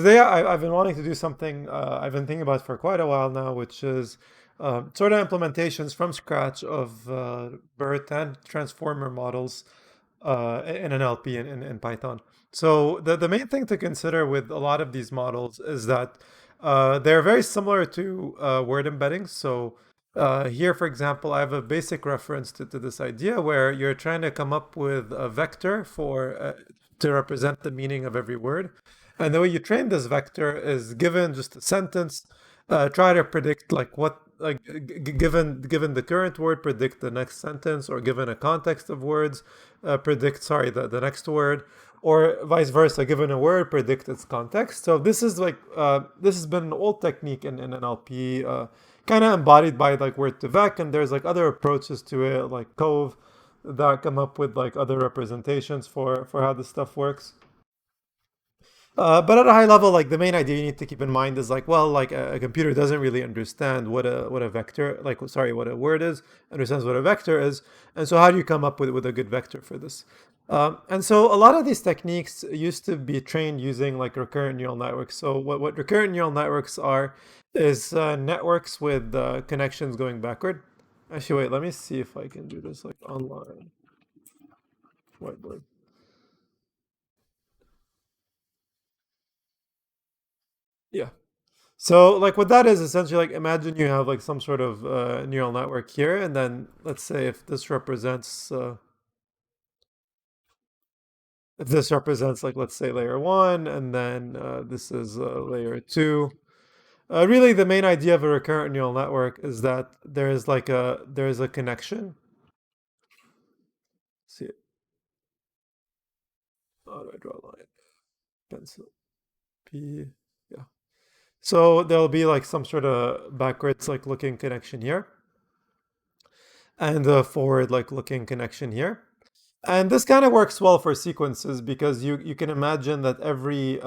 today I've been wanting to do something I've been thinking about for quite a while now, which is sort of implementations from scratch of BERT and transformer models in NLP and in Python. So the main thing to consider with a lot of these models is that they're very similar to word embeddings. So here, for example, I have a basic reference to this idea where you're trying to come up with a vector for to represent the meaning of every word. And the way you train this vector is given just a sentence, try to predict like what like given the current word, predict the next sentence, or given a context of words, predict the next word, or vice versa, given a word, predict its context. So this is like this has been an old technique in NLP, kind of embodied by like word to vec, and there's like other approaches to it, like Cove, that come up with like other representations for how this stuff works. But at a high level, like the main idea you need to keep in mind is like, well, like a computer doesn't really understand what a vector, like sorry, what a word is, understands what a vector is, and so how do you come up with a good vector for this? And so a lot of these techniques used to be trained using like recurrent neural networks. So what recurrent neural networks are is networks with connections going backward. Actually, wait, let me see if I can do this like online. Whiteboard. Yeah. So like what that is essentially like imagine you have like some sort of neural network here, and then let's say if this represents like let's say layer one, and then this is layer two. Really, the main idea of a recurrent neural network is that there is a connection. See, how do I draw a line? Pencil P. Yeah. So there'll be like some sort of backwards like looking connection here, and a forward like looking connection here. And this kind of works well for sequences because you can imagine that every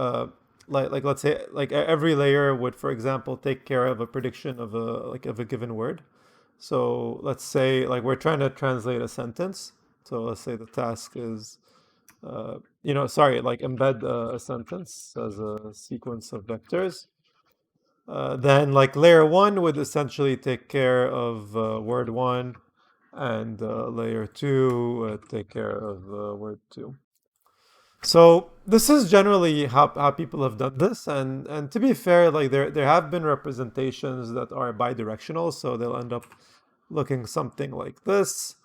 like let's say like every layer would, for example, take care of a prediction of a given word. So let's say like we're trying to translate a sentence. So let's say the task is sorry, like embed a sentence as a sequence of vectors. Then like layer one would essentially take care of word one, and layer two take care of word two. So this is generally how people have done this, and to be fair, like there have been representations that are bidirectional, so they'll end up looking something like this.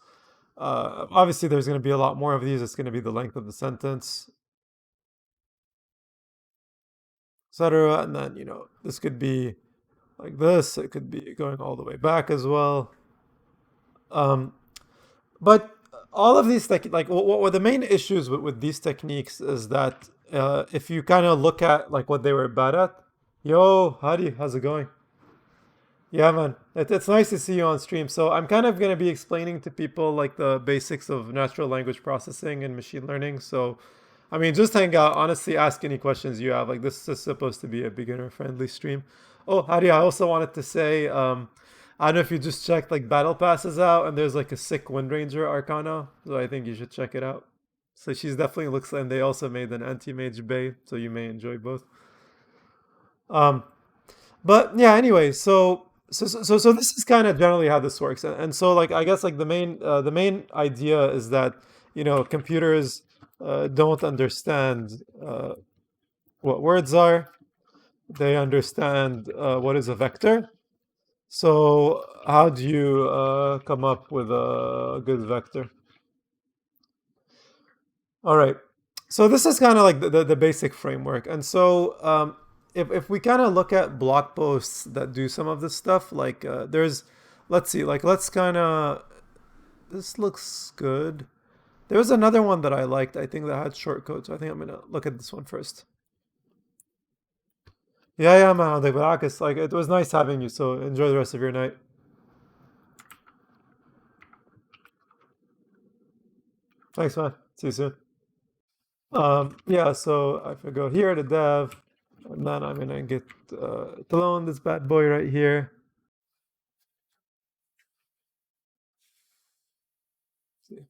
Obviously, there's going to be a lot more of these. It's going to be the length of the sentence, etc. And then this could be like this. It could be going all the way back as well. Um, But all of these like what the main issues with these techniques is that if you kind of look at like what they were bad at, yo, how's it going? Yeah, man, it's nice to see you on stream. So I'm kind of gonna be explaining to people like the basics of natural language processing and machine learning. So, I mean, just hang out. Honestly, ask any questions you have. Like this is supposed to be a beginner-friendly stream. Oh, Hadi, I also wanted to say, I don't know if you just checked like battle passes out, and there's like a sick Wind Ranger Arcana, so I think you should check it out. So she's definitely looks, and they also made an anti-mage bay, so you may enjoy both. Um, but yeah, anyway, so this is kind of generally how this works, and so like I guess like the main idea is that computers don't understand what words are. They understand what is a vector. So how do you come up with a good vector? All right. So this is kind of like the basic framework. And so if we kind of look at blog posts that do some of this stuff, like let's see, like let's kind of, this looks good. There was another one that I liked, I think that had shortcode. So I think I'm going to look at this one first. Yeah, man. Like, Baracus, like it was nice having you. So enjoy the rest of your night. Thanks, man. See you soon. Yeah, so if I go here to dev, and then I'm gonna get to loan this bad boy right here. See.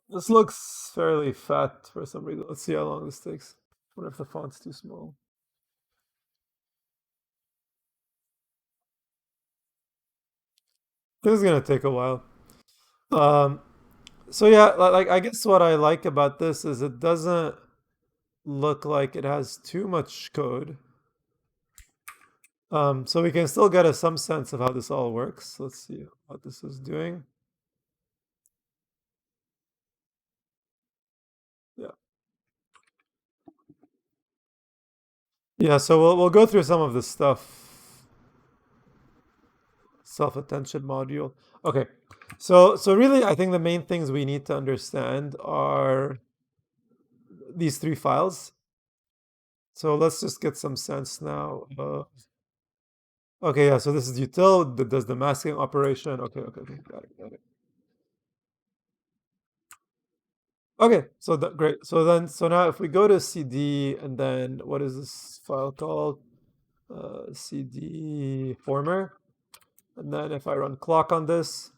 This looks fairly fat for some reason. Let's see how long this takes. What if the font's too small? This is gonna take a while. Um, so yeah, like I guess what I like about this is it doesn't look like it has too much code. So we can still get some sense of how this all works. Let's see what this is doing. Yeah. Yeah, so we'll go through some of this stuff. Self-attention module. Okay. So really I think the main things we need to understand are these three files. So let's just get some sense now. Okay, yeah, so this is util that does the masking operation. Okay. Got it. Okay, so that great. So now if we go to CD and then what is this file called? CD former. And then if I run clock on this,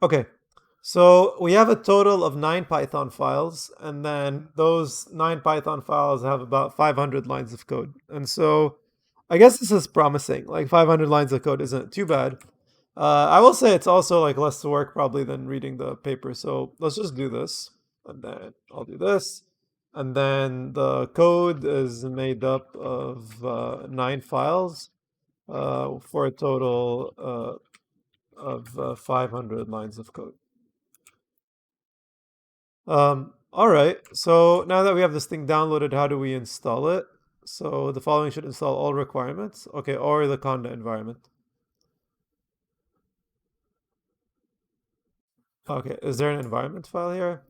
okay, so we have a total of 9 Python files, and then those 9 Python files have about 500 lines of code. And so I guess this is promising. Like 500 lines of code isn't too bad. I will say it's also like less work probably than reading the paper. So let's just do this, and then I'll do this. And then the code is made up of 9 files for a total of 500 lines of code. All right, so now that we have this thing downloaded, how do we install it? So the following should install all requirements. Okay, or the Conda environment. Okay, is there an environment file here?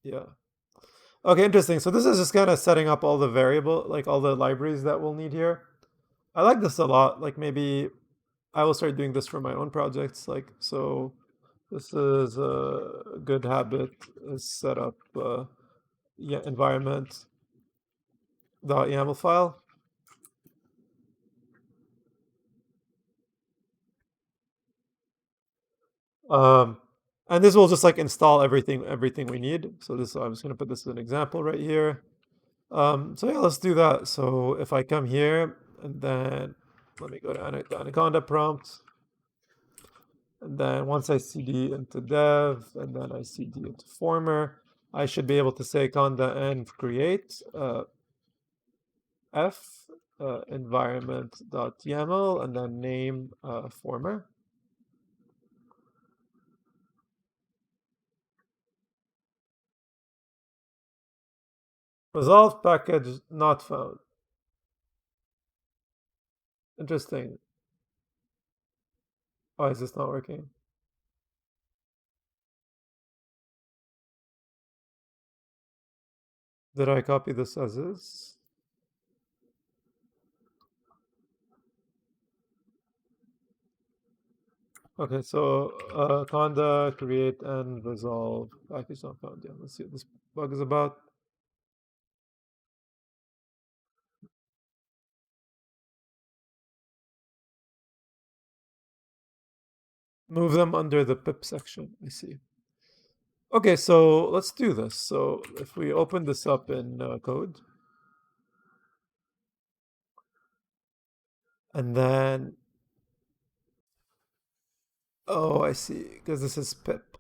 Yeah. Okay, interesting. So this is just kind of setting up all the variable, like all the libraries that we'll need here. I like this a lot. Like maybe I will start doing this for my own projects. Like, so this is a good habit is set up yeah, environment .yaml file. Um, and this will just like install everything we need. So this, I'm just gonna put this as an example right here. So yeah, let's do that. So if I come here and then let me go to Anaconda prompt, and then once I cd into dev, and then I cd into former, I should be able to say conda and create f environment.yaml and then name former. Resolved package not found. Interesting. Why is this not working? Did I copy this as is? Okay, so conda, create, and resolve package not found. Yeah, let's see what this bug is about. Move them under the pip section. I see. Okay, so let's do this. So if we open this up in code, and then, oh, I see, because this is pip.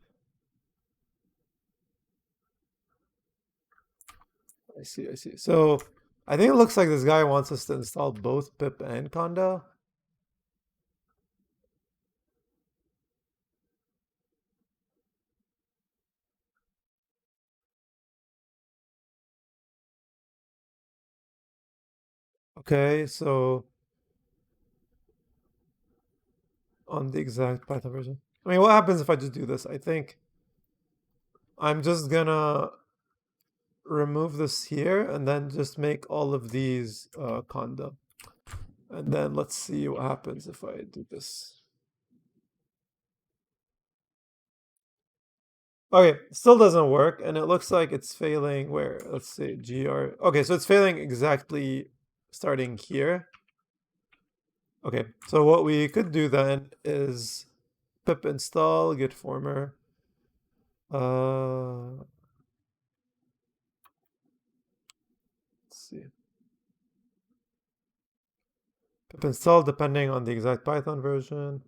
I see. So I think it looks like this guy wants us to install both pip and conda. Okay, so on the exact Python version. I mean, what happens if I just do this? I think I'm just gonna remove this here and then just make all of these conda. And then let's see what happens if I do this. Okay, still doesn't work, and it looks like it's failing where, let's say, gr. Okay, so it's failing exactly starting here. Okay, so what we could do then is pip install git former. see. Pip install depending on the exact Python version.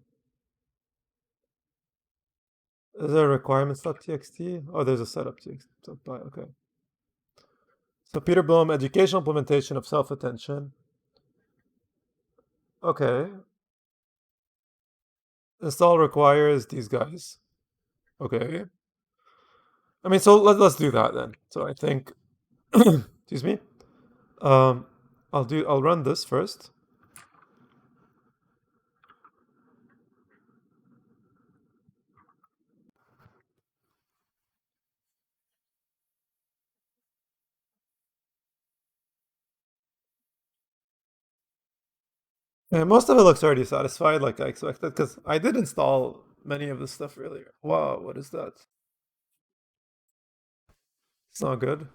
Is there requirements.txt? Oh, there's a setup.txt. Okay. So Peter Bloom, educational implementation of self-attention. Okay. Install requires these guys. Okay. I mean, so let's do that then. So I think, excuse me. I'll run this first. And most of it looks already satisfied, like I expected, because I did install many of this stuff earlier. Wow, what is that? It's not good.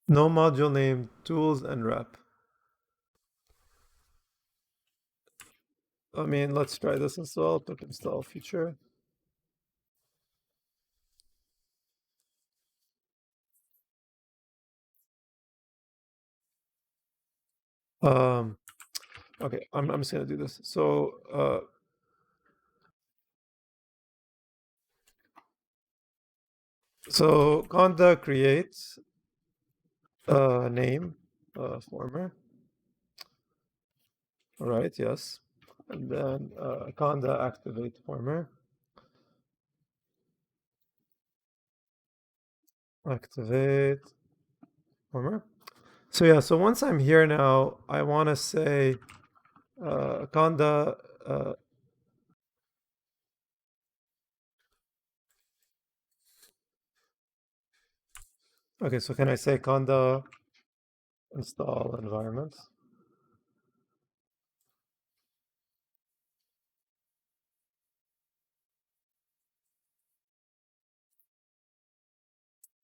No module name, tools, and rep. I mean, let's try this install, pip install feature. Okay, I'm just gonna do this. So conda creates name former. All right, yes. And then conda activate former. Activate former. So yeah, so once I'm here now, I want to say conda. Okay, so can I say conda install environment?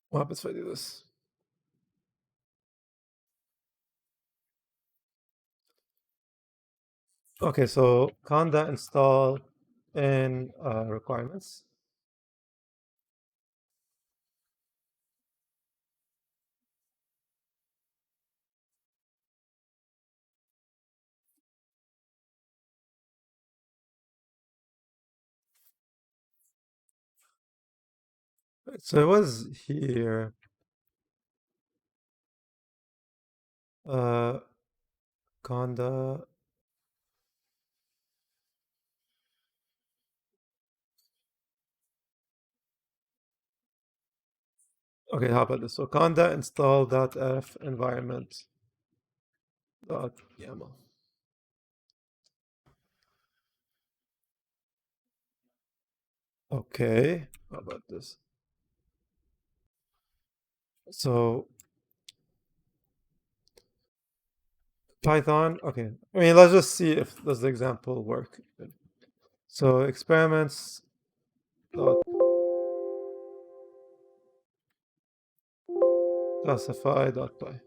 What happens if I do this? Okay, so conda install in requirements. So it was here. Conda. Okay, how about this? So conda install.f environment dot YAML. Okay, how about this? So Python, okay. I mean, let's just see if does the example work. So experiments dot classify dot py.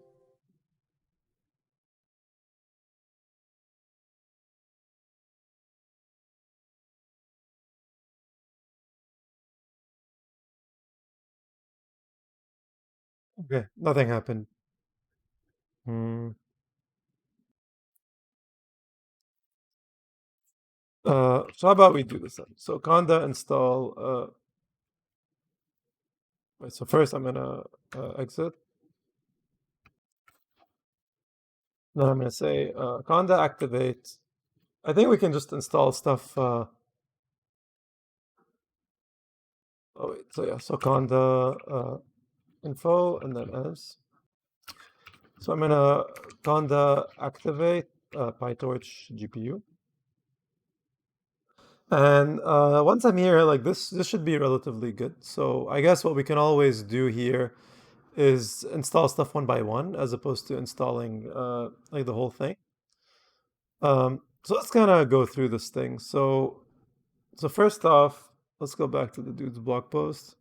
Okay, nothing happened. So how about we do this then? So conda install. Wait, so first I'm gonna exit. Then I'm gonna say conda activate. I think we can just install stuff. Oh wait, so yeah, so conda info and then else. So I'm gonna conda activate PyTorch GPU. And once I'm here, like this should be relatively good. So I guess what we can always do here is install stuff one by one, as opposed to installing like the whole thing. So let's kind of go through this thing. So first off, let's go back to the dude's blog post.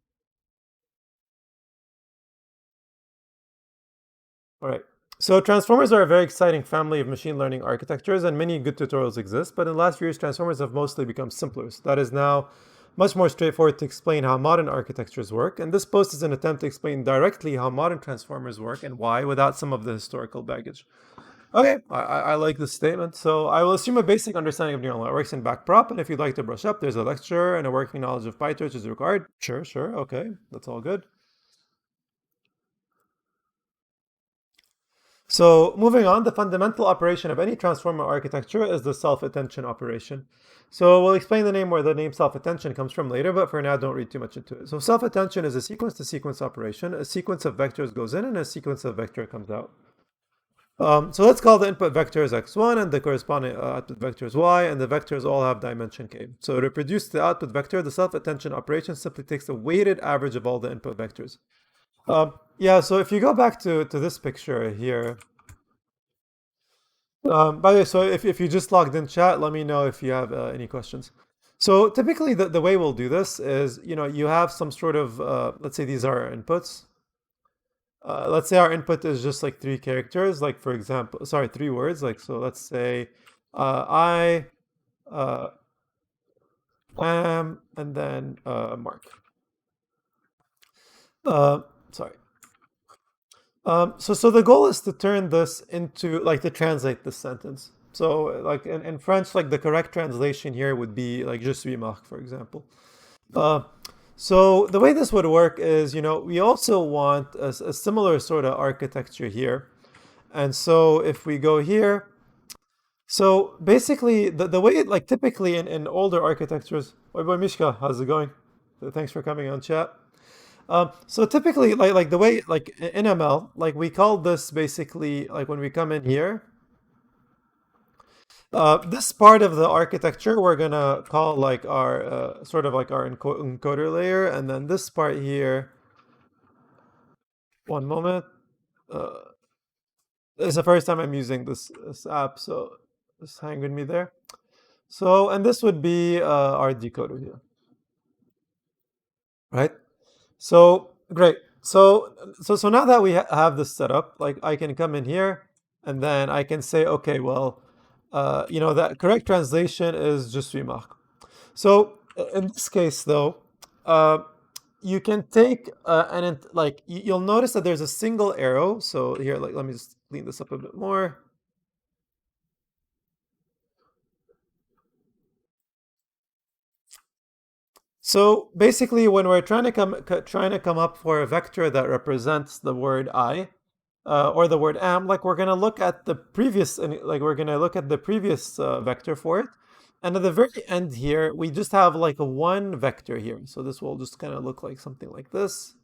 All right. So transformers are a very exciting family of machine learning architectures, and many good tutorials exist, but in the last few years, transformers have mostly become simpler. So that is now much more straightforward to explain how modern architectures work, and this post is an attempt to explain directly how modern transformers work and why without some of the historical baggage. Okay, I like this statement. So I will assume a basic understanding of neural networks in backprop, and if you'd like to brush up, there's a lecture and a working knowledge of PyTorch is required. Sure, sure, okay, that's all good. So moving on, the fundamental operation of any transformer architecture is the self-attention operation. So we'll explain the name where the name self-attention comes from later, but for now, don't read too much into it. So self-attention is a sequence-to-sequence operation. A sequence of vectors goes in and a sequence of vector comes out. So let's call the input vectors x1 and the corresponding output vectors y, and the vectors all have dimension k. So to reproduce the output vector, the self-attention operation simply takes the weighted average of all the input vectors. Yeah, so if you go back to this picture here, by the way, so if you just logged in chat, let me know if you have any questions. So typically the way we'll do this is, you have some sort of, let's say these are our inputs. Let's say our input is just like 3 characters, like for example, sorry, 3 words. Like, so let's say I uh, am, and then Mark. Sorry. So the goal is to turn this into, like, to translate this sentence. So like in French, like the correct translation here would be like je suis Marc, for example. Uh, so the way this would work is, we also want a similar sort of architecture here. And so if we go here, so basically the way it, like typically in older architectures, oh boy, Mishka, how's it going? Thanks for coming on chat. So typically, like the way, like in ML, like we call this basically, like when we come in here, this part of the architecture we're gonna call like our sort of like our encoder layer, and then this part here. One moment. Uh, it's the first time I'm using this app, so just hang with me there. So, and this would be our decoder here, right? So great. So now that we have this set up, like I can come in here and then I can say, okay, well, that correct translation is je suis Marc. So in this case, though, uh, you can take like you'll notice that there's a single arrow. So here, like, let me just clean this up a bit more. So basically, when we're trying to come up for a vector that represents the word I, or the word am, like we're gonna look at the previous, vector for it, and at the very end here, we just have like a one vector here. So this will just kind of look like something like this,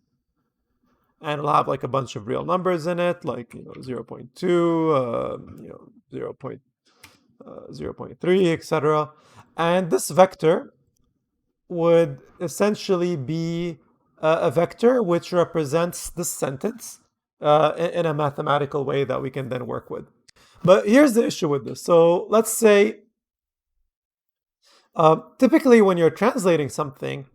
and it'll have like a bunch of real numbers in it, like 0.2, 0.3, etc. And this vector would essentially be a vector which represents this sentence in a mathematical way that we can then work with. But here's the issue with this. So let's say typically when you're translating something,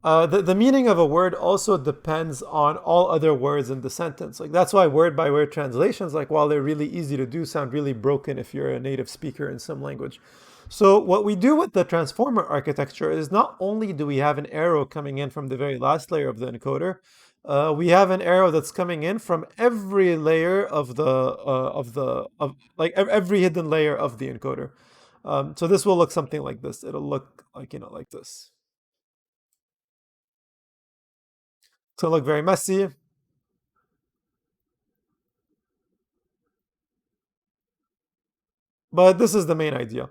the meaning of a word also depends on all other words in the sentence. Like that's why word by word translations, like while they're really easy to do, sound really broken if you're a native speaker in some language. So what we do with the transformer architecture is not only do we have an arrow coming in from the very last layer of the encoder, we have an arrow that's coming in from every layer of like every hidden layer of the encoder. So this will look something like this. It'll look like like this. It's gonna look very messy, but this is the main idea.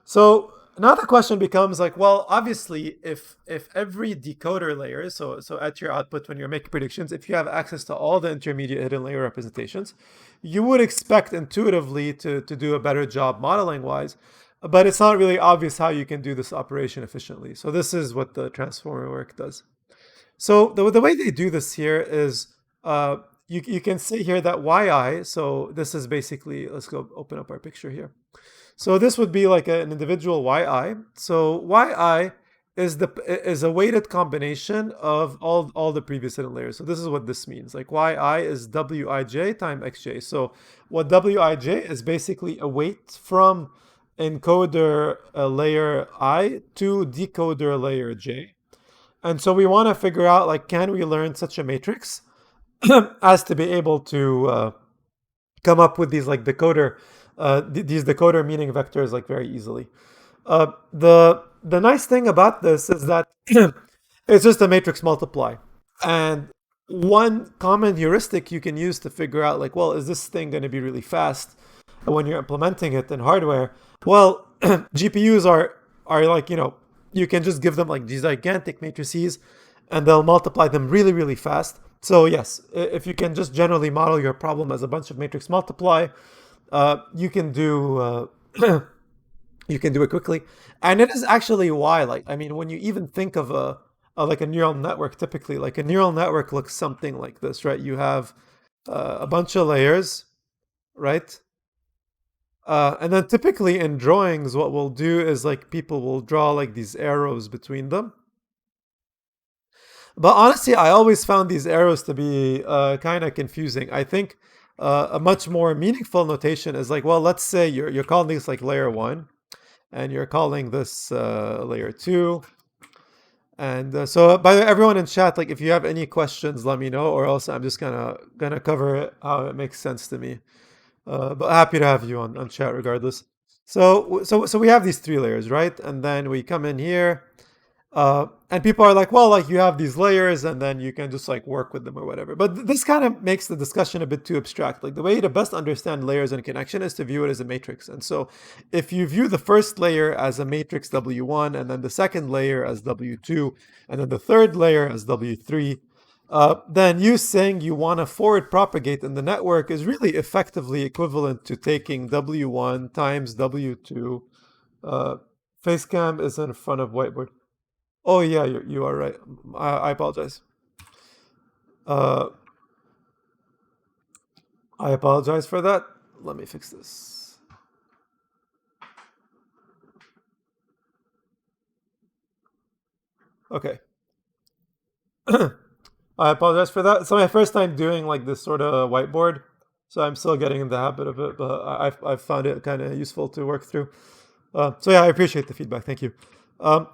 So now the question becomes like, well, obviously, if every decoder layer, so at your output when you're making predictions, if you have access to all the intermediate hidden layer representations, you would expect intuitively to do a better job modeling wise, but it's not really obvious how you can do this operation efficiently. So this is what the transformer work does. So the way they do this here is you can see here that yi, so this is basically, let's go open up our picture here. So this would be like an individual yi. So yi is a weighted combination of all the previous hidden layers. So this is what this means. Like yi is wij times xj. So what wij is basically a weight from encoder layer I to decoder layer j. And so we want to figure out, like, can we learn such a matrix as to be able to come up with these like decoder, these decoder meaning vectors like very easily. The nice thing about this is that it's just a matrix multiply, and one common heuristic you can use to figure out, like, well, is this thing going to be really fast when you're implementing it in hardware? Well, GPUs are like, you can just give them like these gigantic matrices, and they'll multiply them really really fast. So yes, if you can just generally model your problem as a bunch of matrix multiply, you can do you can do it quickly. And it is actually why, like, I mean, when you even think of like a neural network, typically, like a neural network looks something like this, right? You have a bunch of layers, right? And then typically in drawings, what we'll do is like people will draw like these arrows between them. But honestly, I always found these arrows to be kind of confusing. I think a much more meaningful notation is like, well, let's say you're calling this like layer 1, and you're calling this layer 2. And so by the way, everyone in chat, like, if you have any questions, let me know, or else I'm just gonna cover it how it makes sense to me. But happy to have you on chat regardless. So we have these 3 layers, right? And then we come in here. And people are like, well, like, you have these layers and then you can just like work with them or whatever. But this kind of makes the discussion a bit too abstract. Like, the way to best understand layers and connection is to view it as a matrix. And so if you view the first layer as a matrix W1, and then the second layer as W2, and then the third layer as W3, then you saying you want to forward propagate in the network is really effectively equivalent to taking W1 times W2. Facecam is in front of whiteboard. Oh yeah, you are right. I apologize. I apologize for that. Let me fix this. Okay. I apologize for that. It's my first time doing like this sort of whiteboard, so I'm still getting in the habit of it, but I've found it kind of useful to work through. So yeah, I appreciate the feedback. Thank you.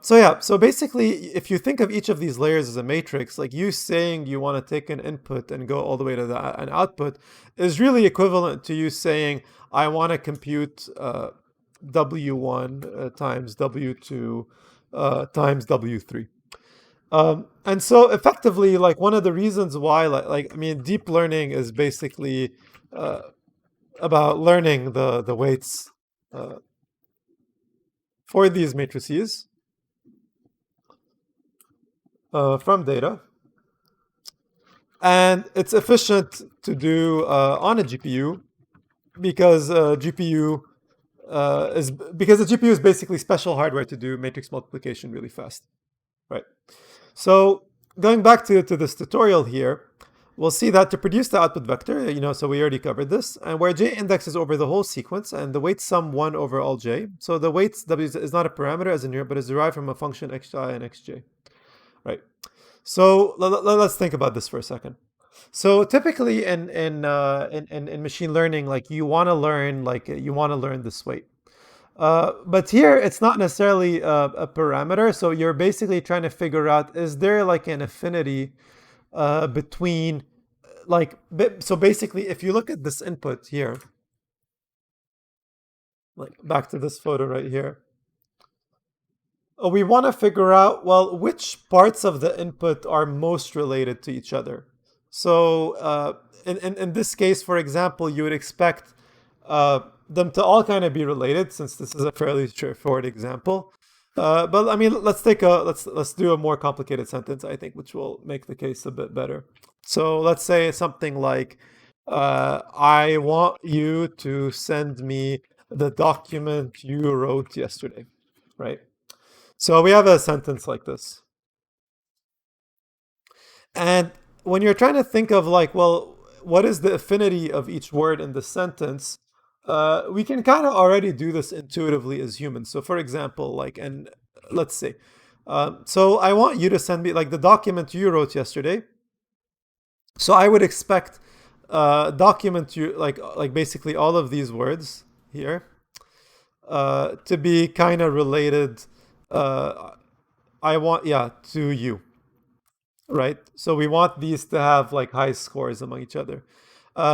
So basically, if you think of each of these layers as a matrix, like you saying you want to take an input and go all the way to an output is really equivalent to you saying, I want to compute W1 times W2 times W3. And so effectively, like, one of the reasons why, like I mean, deep learning is basically about learning the weights for these matrices from data. And it's efficient to do on a GPU because the GPU is basically special hardware to do matrix multiplication really fast, right? So going back to this tutorial here, we'll see that to produce the output vector, so we already covered this, and where j indexes over the whole sequence, and the weights sum 1 over all j. So the weights w is not a parameter as in here, but is derived from a function xi and xj, right? So let's think about this for a second. So typically in machine learning, like, you want to learn this weight. But here it's not necessarily a parameter. So you're basically trying to figure out, is there like an affinity between, like, so basically if you look at this input here, like back to this photo right here, we want to figure out, well, which parts of the input are most related to each other. So in this case, for example, you would expect them to all kind of be related, since this is a fairly straightforward example. But I mean, let's do a more complicated sentence, I think, which will make the case a bit better. So let's say something like, I want you to send me the document you wrote yesterday, right? So we have a sentence like this. And when you're trying to think of, like, well, what is the affinity of each word in the sentence, we can kind of already do this intuitively as humans. So for example, like, and let's say, So I want you to send me like the document you wrote yesterday. So I would expect document you like basically all of these words here to be kind of related. Uh, I want to you, right? So we want these to have like high scores among each other.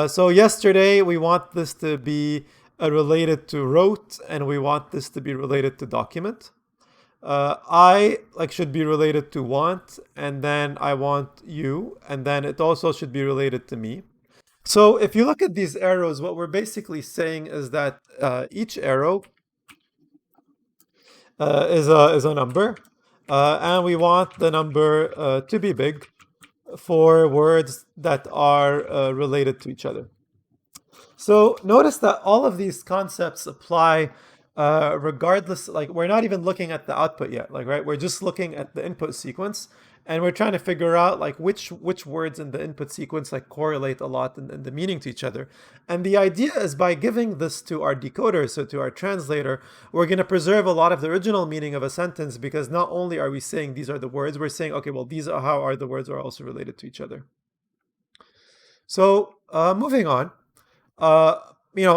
So yesterday we want this to be related to wrote, and we want this to be related to document. I like should be related to want, and then I want you, and then it also should be related to me. So if you look at these arrows, what we're basically saying is that each arrow is a number, and we want the number to be big for words that are related to each other. So notice that all of these concepts apply regardless, like we're not even looking at the output yet, like, right? We're just looking at the input sequence, and we're trying to figure out like which words in the input sequence like correlate a lot in the meaning to each other. And the idea is by giving this to our decoder, so to our translator, we're going to preserve a lot of the original meaning of a sentence, because not only are we saying these are the words, we're saying, okay, well, these are how are the words are also related to each other. So moving on. uh,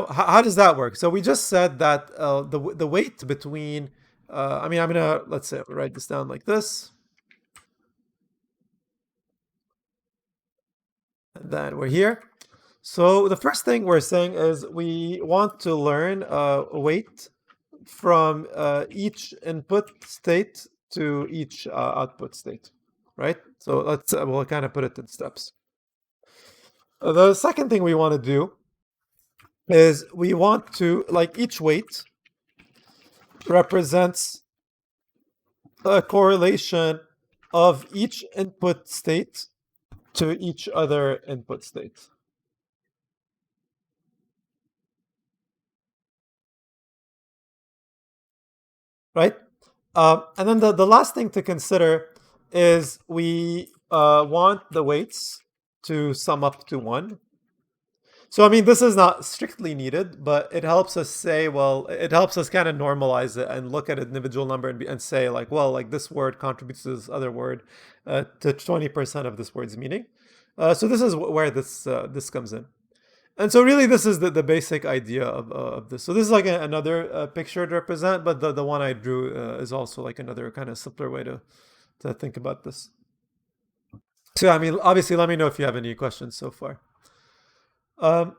how does that work? So we just said that the weight between, I'm gonna, let's say, write this down like this, and then we're here. So the first thing we're saying is we want to learn weight from each input state to each output state, right? So we'll kind of put it in steps. The second thing we want to do is we want to, like, each weight represents a correlation of each input state to each other input state. Right? And then the last thing to consider is we want the weights to sum up to 1. So, I mean, this is not strictly needed, but it helps us say, well, it helps us kind of normalize it and look at an individual number and say, like, well, like this word contributes to this other word to 20% of this word's meaning. So this is where this comes in. And so really this is the basic idea of this. So this is like another picture to represent, but the one I drew is also like another kind of simpler way to think about this. So, I mean, obviously, let me know if you have any questions so far. Um,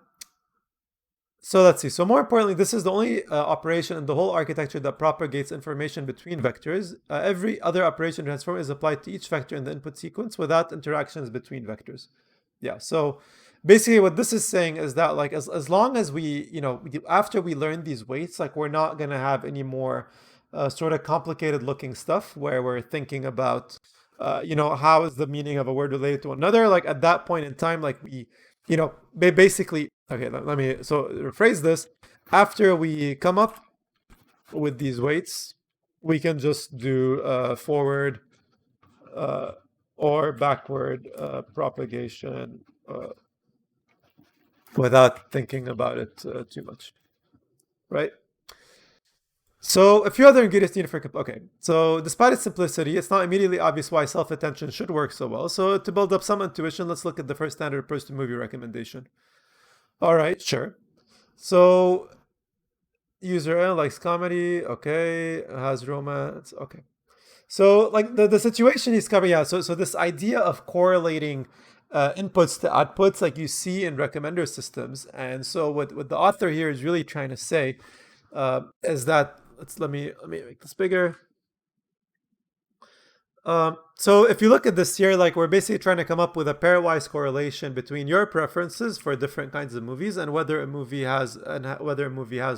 So let's see. So more importantly, this is the only operation in the whole architecture that propagates information between vectors. Every other operation transform is applied to each vector in the input sequence without interactions between vectors. Yeah. So basically what this is saying is that, like, as long as we, after we learn these weights, like, we're not going to have any more sort of complicated looking stuff where we're thinking about, how is the meaning of a word related to another? Like, at that point in time, like, basically, okay, let me so rephrase this. After we come up with these weights, we can just do forward or backward propagation without thinking about it too much, right? So a few other ingredients needed for okay. So despite its simplicity, it's not immediately obvious why self-attention should work so well. So to build up some intuition, let's look at the first standard approach to movie recommendation. All right, sure. So user likes comedy, okay, has romance, okay. So, like, the situation he's covering, yeah. So this idea of correlating inputs to outputs, like you see in recommender systems, and so what the author here is really trying to say is that let me make this bigger. So if you look at this here, like, we're basically trying to come up with a pairwise correlation between your preferences for different kinds of movies and whether a movie has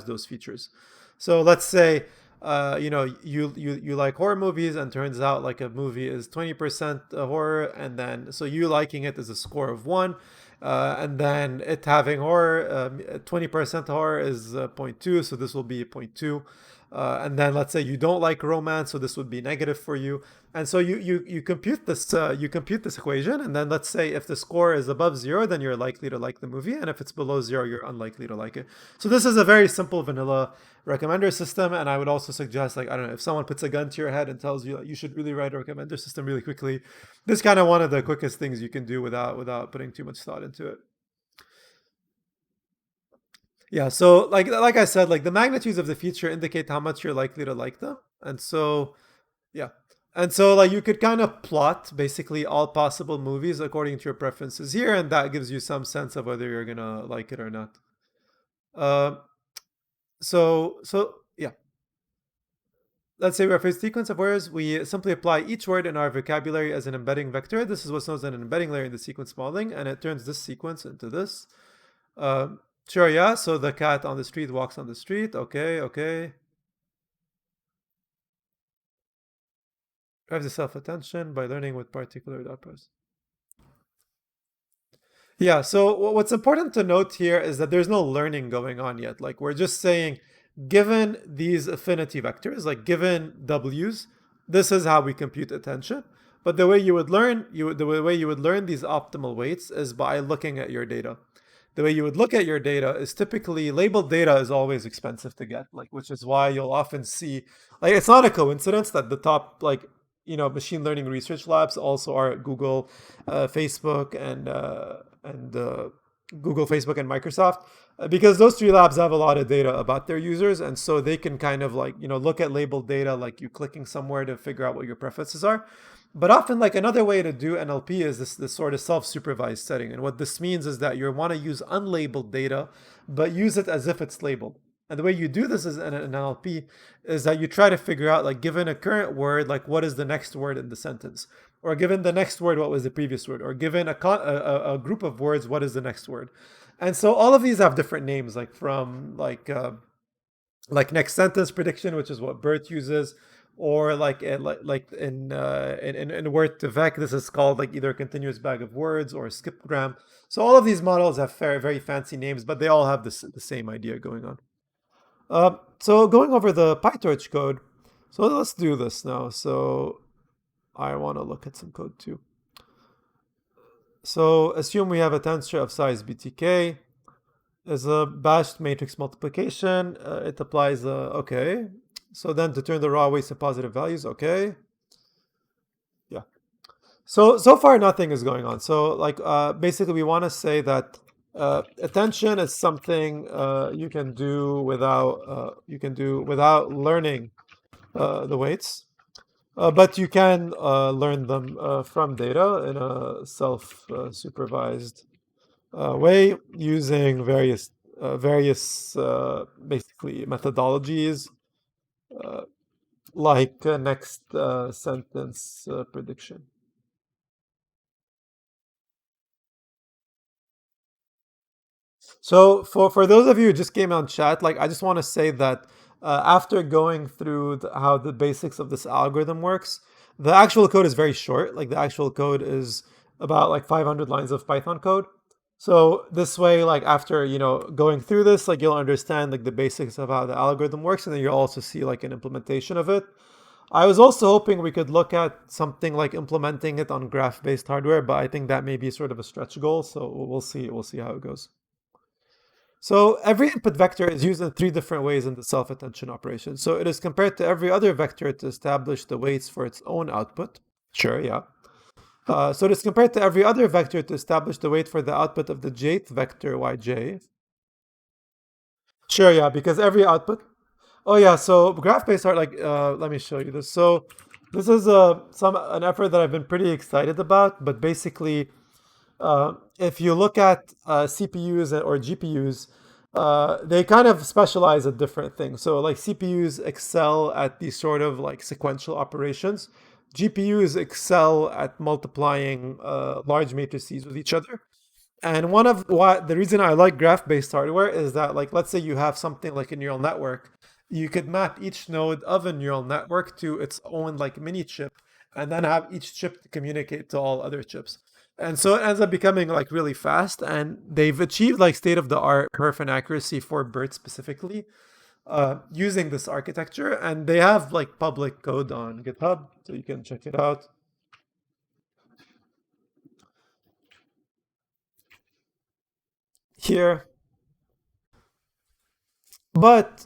those features. So let's say you like horror movies, and turns out like a movie is 20% horror, and then so you liking it is a score of 1. And then it having horror, 20% horror is 0.2, so this will be 0.2. And then let's say you don't like romance, so this would be negative for you. And so you compute this equation, and then let's say if the score is above 0, then you're likely to like the movie, and if it's below 0, you're unlikely to like it. So this is a very simple vanilla recommender system, and I would also suggest, like, I don't know, if someone puts a gun to your head and tells you, like, you should really write a recommender system really quickly, this is kind of one of the quickest things you can do without putting too much thought into it. Yeah, so like I said, like the magnitudes of the feature indicate how much you're likely to like them. And so yeah. And so like you could kind of plot basically all possible movies according to your preferences here, and that gives you some sense of whether you're gonna like it or not. Uh, so yeah. Let's say we have a sequence of words. We simply apply each word in our vocabulary as an embedding vector. This is what's known as an embedding layer in the sequence modeling, and it turns this sequence into this. Sure, yeah. So the cat on the street walks on the street. Okay, okay. Drives the self-attention by learning with particular outputs. Yeah, so what's important to note here is that there's no learning going on yet. Like we're just saying, given these affinity vectors, like given W's, this is how we compute attention. But the way you would learn, the way you would learn these optimal weights is by looking at your data. The way you would look at your data is typically labeled data is always expensive to get, like which is why you'll often see, like it's not a coincidence that the top machine learning research labs also are at Google, Facebook, and Google, Facebook, and Microsoft, because those three labs have a lot of data about their users, and so they can kind of look at labeled data, like you clicking somewhere to figure out what your preferences are. But often, like another way to do NLP is this sort of self-supervised setting, and what this means is that you want to use unlabeled data, but use it as if it's labeled. And the way you do this is in an NLP is that you try to figure out, like, given a current word, like what is the next word in the sentence, or given the next word, what was the previous word, or given a group of words, what is the next word. And so all of these have different names, like from like next sentence prediction, which is what BERT uses, or in word to vec, this is called like either a continuous bag of words or a skipgram. So all of these models have very fancy names, but they all have the same idea going on. So going over the PyTorch code, so let's do this now. So I want to look at some code too. So assume we have a tensor of size BTK. As a bashed matrix multiplication, it applies okay. So then to turn the raw weights to positive values, okay. Yeah. So far nothing is going on. So basically we want to say that attention is something you can do without learning the weights, but you can learn them from data in a self-supervised way using various basically methodologies like next sentence prediction. So for those of you who just came on chat, like I just want to say that after going through how the basics of this algorithm works, the actual code is very short. Like the actual code is about like 500 lines of Python code. So this way, like after going through this, like you'll understand like the basics of how the algorithm works, and then you'll also see like an implementation of it. I was also hoping we could look at something like implementing it on graph-based hardware, but I think that may be sort of a stretch goal. So we'll see. We'll see how it goes. So every input vector is used in three different ways in the self-attention operation. So it is compared to every other vector to establish the weights for its own output. Sure, yeah. So it is compared to every other vector to establish the weight for the output of the jth vector yj. Sure, yeah, because every output. Oh yeah, so graph-based art, let me show you this. So this is an effort that I've been pretty excited about, but basically, if you look at CPUs or GPUs, they kind of specialize at different things. So like CPUs excel at these sort of like sequential operations. GPUs excel at multiplying large matrices with each other. And one of the reason I like graph-based hardware is that, like, let's say you have something like a neural network, you could map each node of a neural network to its own like mini chip, and then have each chip to communicate to all other chips. And so it ends up becoming like really fast, and they've achieved like state-of-the-art perf and accuracy for BERT specifically. using this architecture, and they have like public code on GitHub, so you can check it out. Here, but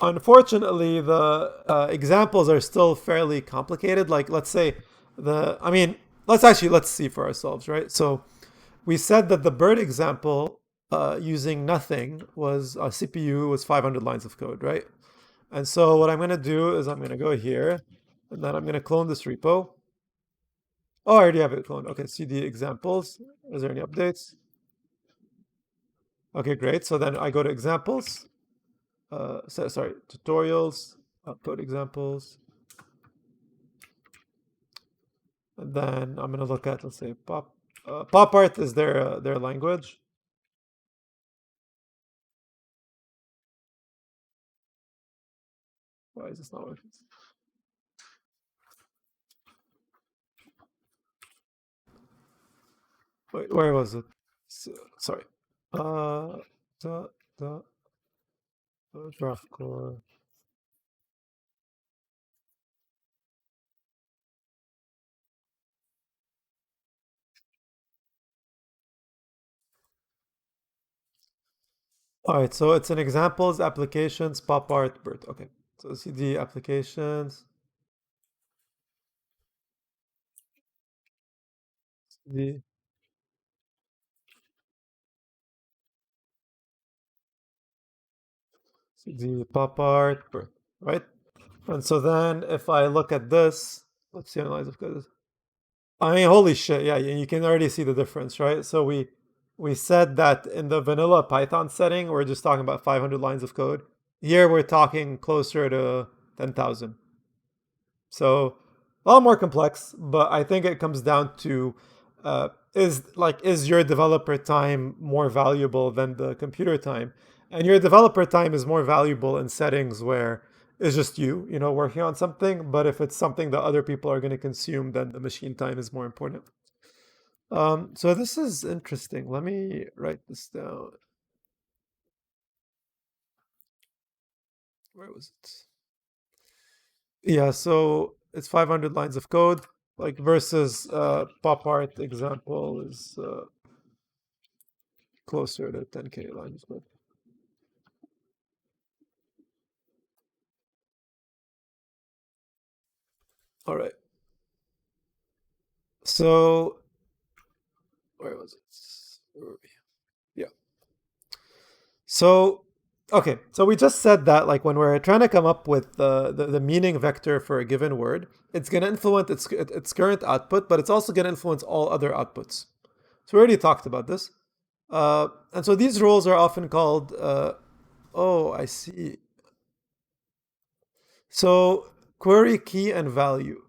unfortunately, the examples are still fairly complicated. Like, let's say I mean, let's see for ourselves, right? So we said that the BERT example using nothing was a CPU was 500 lines of code, right? And so what I'm going to do is I'm going to go here, and then I'm going to clone this repo. Oh, I already have it cloned. Okay, see the examples. Is there any updates? Okay, great. So then I go to examples. Sorry, tutorials, code examples. And then I'm going to look at, let's say, pop art is their language. Why is this not working? Wait, where was it? Sorry. The draft core. All right, so it's an examples, applications, pop art, BERT. Okay, so see the applications, the pop art, BERT, right? And so then if I look at this, let's see lines of code. I mean, holy shit, yeah, you can already see the difference, right? So we said that in the vanilla Python setting, we're just talking about 500 lines of code. Here we're talking closer to 10,000. So a lot more complex, but I think it comes down to is your developer time more valuable than the computer time? And your developer time is more valuable in settings where it's just you know, working on something. But if it's something that other people are going to consume, then the machine time is more important. So this is interesting. Let me write this down. Where was it? Yeah, so it's 500 lines of code, like versus pop art example is closer to 10K lines of code. All right. So where was it? Where were we? Yeah. So okay, so we just said that like when we're trying to come up with the meaning vector for a given word, it's going to influence its current output, but it's also going to influence all other outputs. So we already talked about this. And so these rules are often called, oh, I see. So query key and value.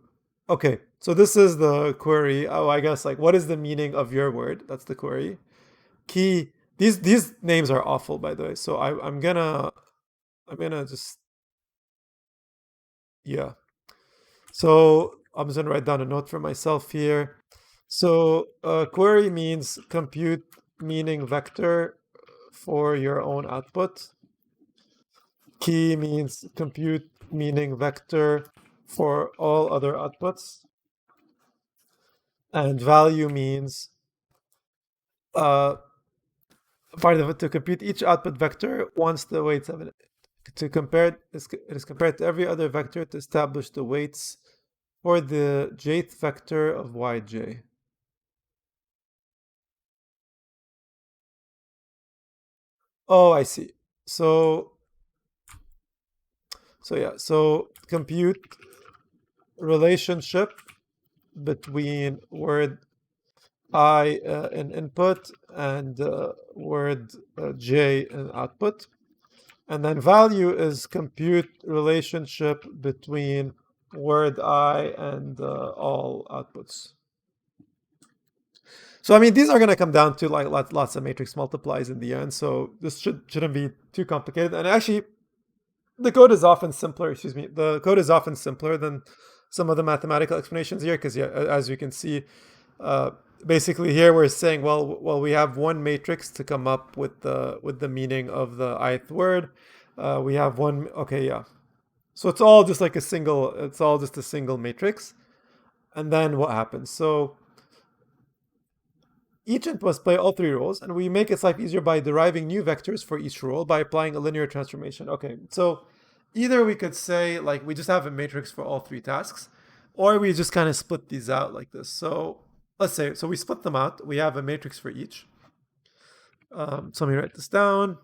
Okay, so this is the query. Oh, I guess like what is the meaning of your word? That's the query. Key. These names are awful, by the way. So I'm gonna just yeah. So I'm just gonna write down a note for myself here. So query means compute meaning vector for your own output. Key means compute meaning vector for all other outputs. And value means part of it to compute each output vector once the weights have it. To compare it is compared to every other vector to establish the weights for the jth vector of yj. Oh, I see. So yeah, so compute relationship between word I in input and word j in output. And then value is compute relationship between word I and all outputs. So I mean, these are going to come down to like lots of matrix multiplies in the end. So this shouldn't be too complicated. And actually, the code is often simpler. Excuse me. The code is often simpler than some of the mathematical explanations here, because yeah, as you can see, uh, basically here we're saying, well, we have one matrix to come up with the meaning of the ith word. We have one. Okay, yeah. So it's all just like a single. It's all just a single matrix. And then what happens? So each int must play all three roles, and we make its life easier by deriving new vectors for each role by applying a linear transformation. Okay, so either we could say like we just have a matrix for all three tasks, or we just kind of split these out like this. So let's say, so we split them out. We have a matrix for each. So let me write this down.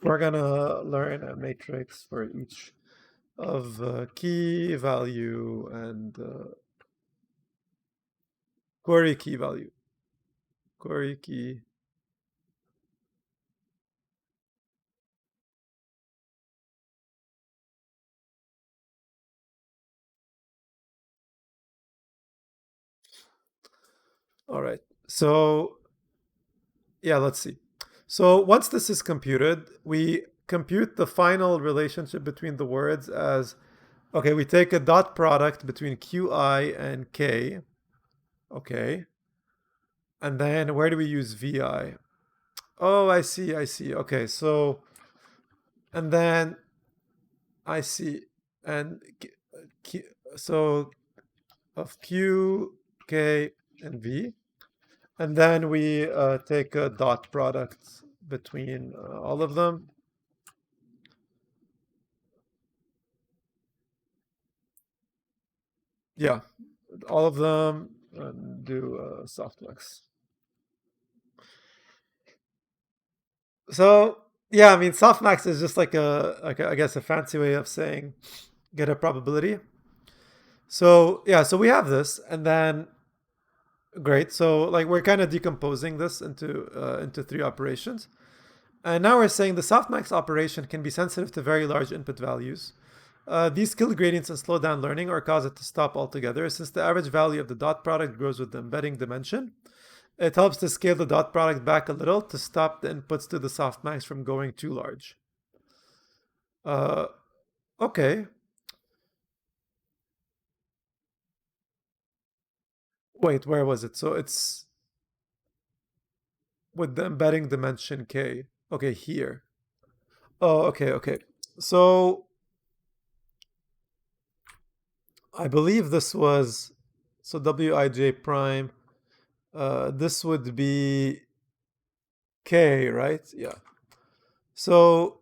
We're gonna learn a matrix for each of key value and query key value. Query key. All right. So yeah, let's see. So once this is computed, we compute the final relationship between the words as, okay, we take a dot product between qi and k. Okay. And then where do we use vi? Oh, I see, I see. Okay, so, and then I see, and so of q, k, and v. And then we take a dot product between all of them. Yeah, all of them do softmax. So yeah, I mean softmax is just like I guess a fancy way of saying get a probability. So yeah, so we have this, and then great. So like we're kind of decomposing this into three operations. And now we're saying the softmax operation can be sensitive to very large input values. These kill gradients and slow down learning or cause it to stop altogether, since the average value of the dot product grows with the embedding dimension. It helps to scale the dot product back a little to stop the inputs to the softmax from going too large. Okay. Wait, where was it? So it's with the embedding dimension k. Okay, here. Oh, okay, okay. So I believe this was, so wij prime, this would be k, right? Yeah. So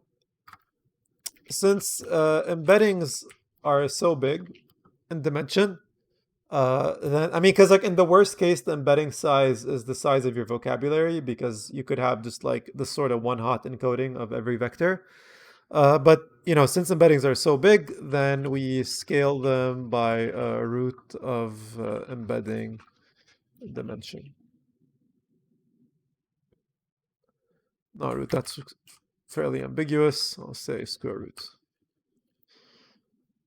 since embeddings are so big in dimension, then I mean, because like in the worst case, the embedding size is the size of your vocabulary, because you could have just like the sort of one hot encoding of every vector. But you know, since embeddings are so big, then we scale them by a root of embedding dimension. Not root, that's fairly ambiguous. I'll say square root.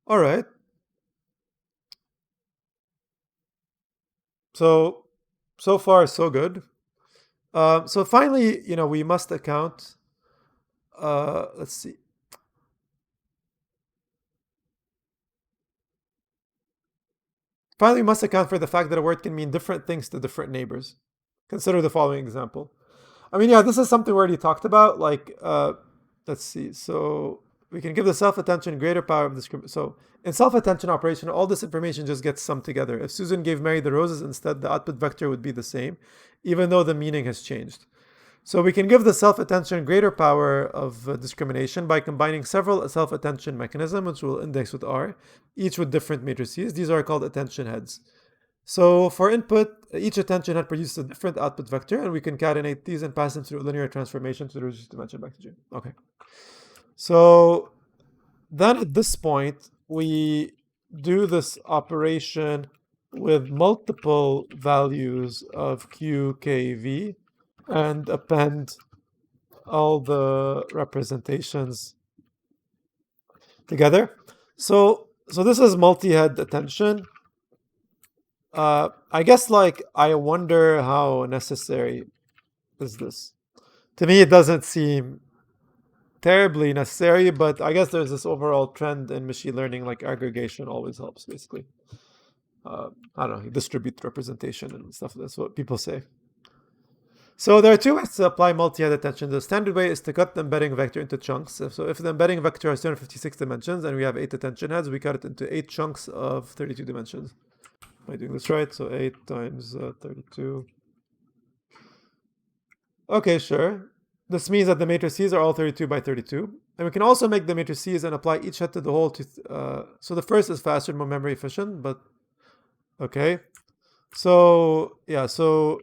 All right. So far so good. So finally, you know, we must account. Let's see. Finally, we must account for the fact that a word can mean different things to different neighbors. Consider the following example. I mean, yeah, this is something we already talked about. Like, let's see. So we can give the self-attention greater power of discrimination. So in self-attention operation, all this information just gets summed together. If Susan gave Mary the roses instead, the output vector would be the same, even though the meaning has changed. So we can give the self-attention greater power of discrimination by combining several self-attention mechanisms, which we'll index with R, each with different matrices. These are called attention heads. So for input, each attention head produces a different output vector, and we concatenate these and pass them through a linear transformation to the reduced dimension back to G. Okay. So then at this point, we do this operation with multiple values of Q, K, V, and append all the representations together. So this is multi-head attention. I guess like I wonder how necessary is this. To me, it doesn't seem terribly necessary, but I guess there's this overall trend in machine learning, like aggregation always helps, basically. I don't know, you distribute representation and stuff. That's what people say. So there are two ways to apply multi-head attention. The standard way is to cut the embedding vector into chunks. So if the embedding vector has 256 dimensions and we have 8 attention heads, we cut it into 8 chunks of 32 dimensions. Am I doing this right? So 8 times 32. Okay, sure. This means that the matrices are all 32 by 32. And we can also make the matrices and apply each head to the whole. So the first is faster and more memory efficient, but okay. So yeah, so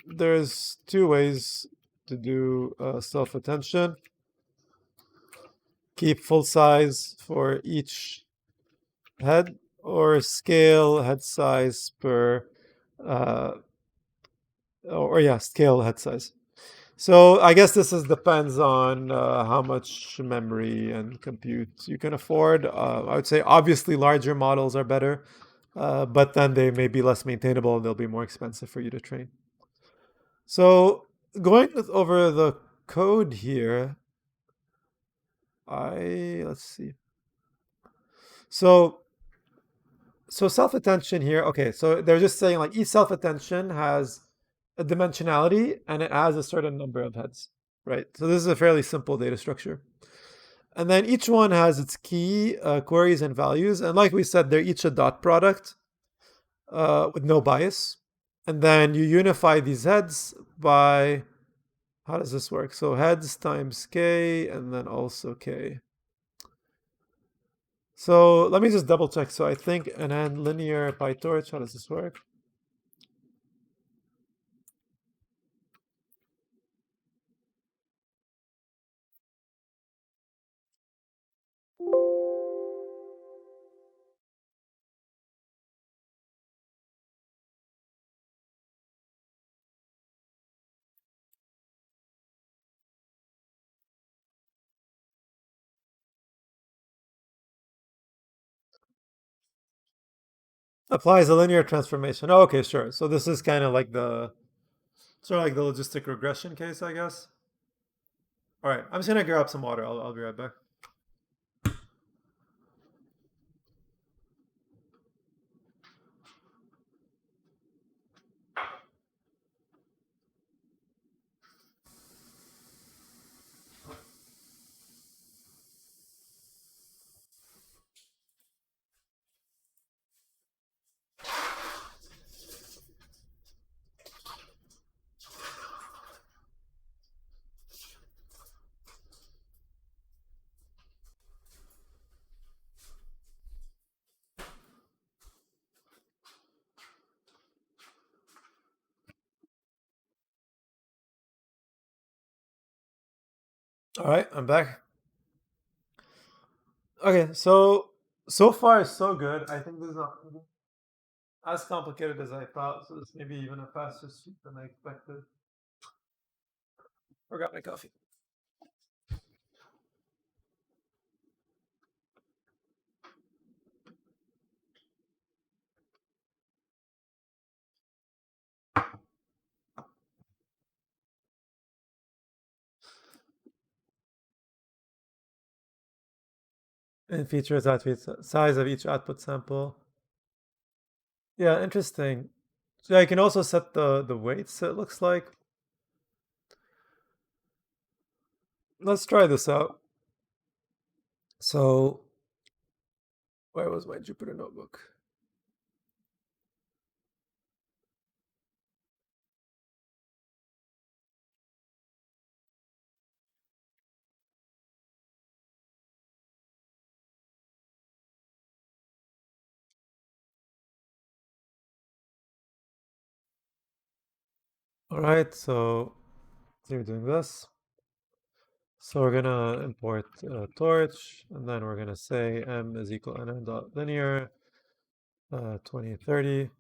there's two ways to do self-attention. Keep full size for each head, or scale head size per, or yeah, scale head size. So I guess this depends on how much memory and compute you can afford. I would say obviously larger models are better, but then they may be less maintainable and they'll be more expensive for you to train. So going over the code here, let's see. So self-attention here, okay, so they're just saying like each self-attention has a dimensionality and it has a certain number of heads, right? So this is a fairly simple data structure. And then each one has its key, queries, and values. And like we said, they're each a dot product with no bias. And then you unify these heads by, how does this work? So heads times k, and then also k. So let me just double check. So I think an n linear PyTorch, how does this work? Applies a linear transformation. Oh, okay, sure. So this is kind of like sort of like the logistic regression case, I guess. All right, I'm just gonna grab some water. I'll be right back. All right, I'm back. Okay, so far so good. I think this is not as complicated as I thought. So this may be even a faster sheet than I expected. Forgot my coffee. And features attributes size of each output sample. Yeah, interesting. So yeah, I can also set the weights. It looks like. Let's try this out. So where was my Jupyter notebook? All right, so you're doing this. So we're gonna import torch, and then we're gonna say m is equal n dot linear 2030.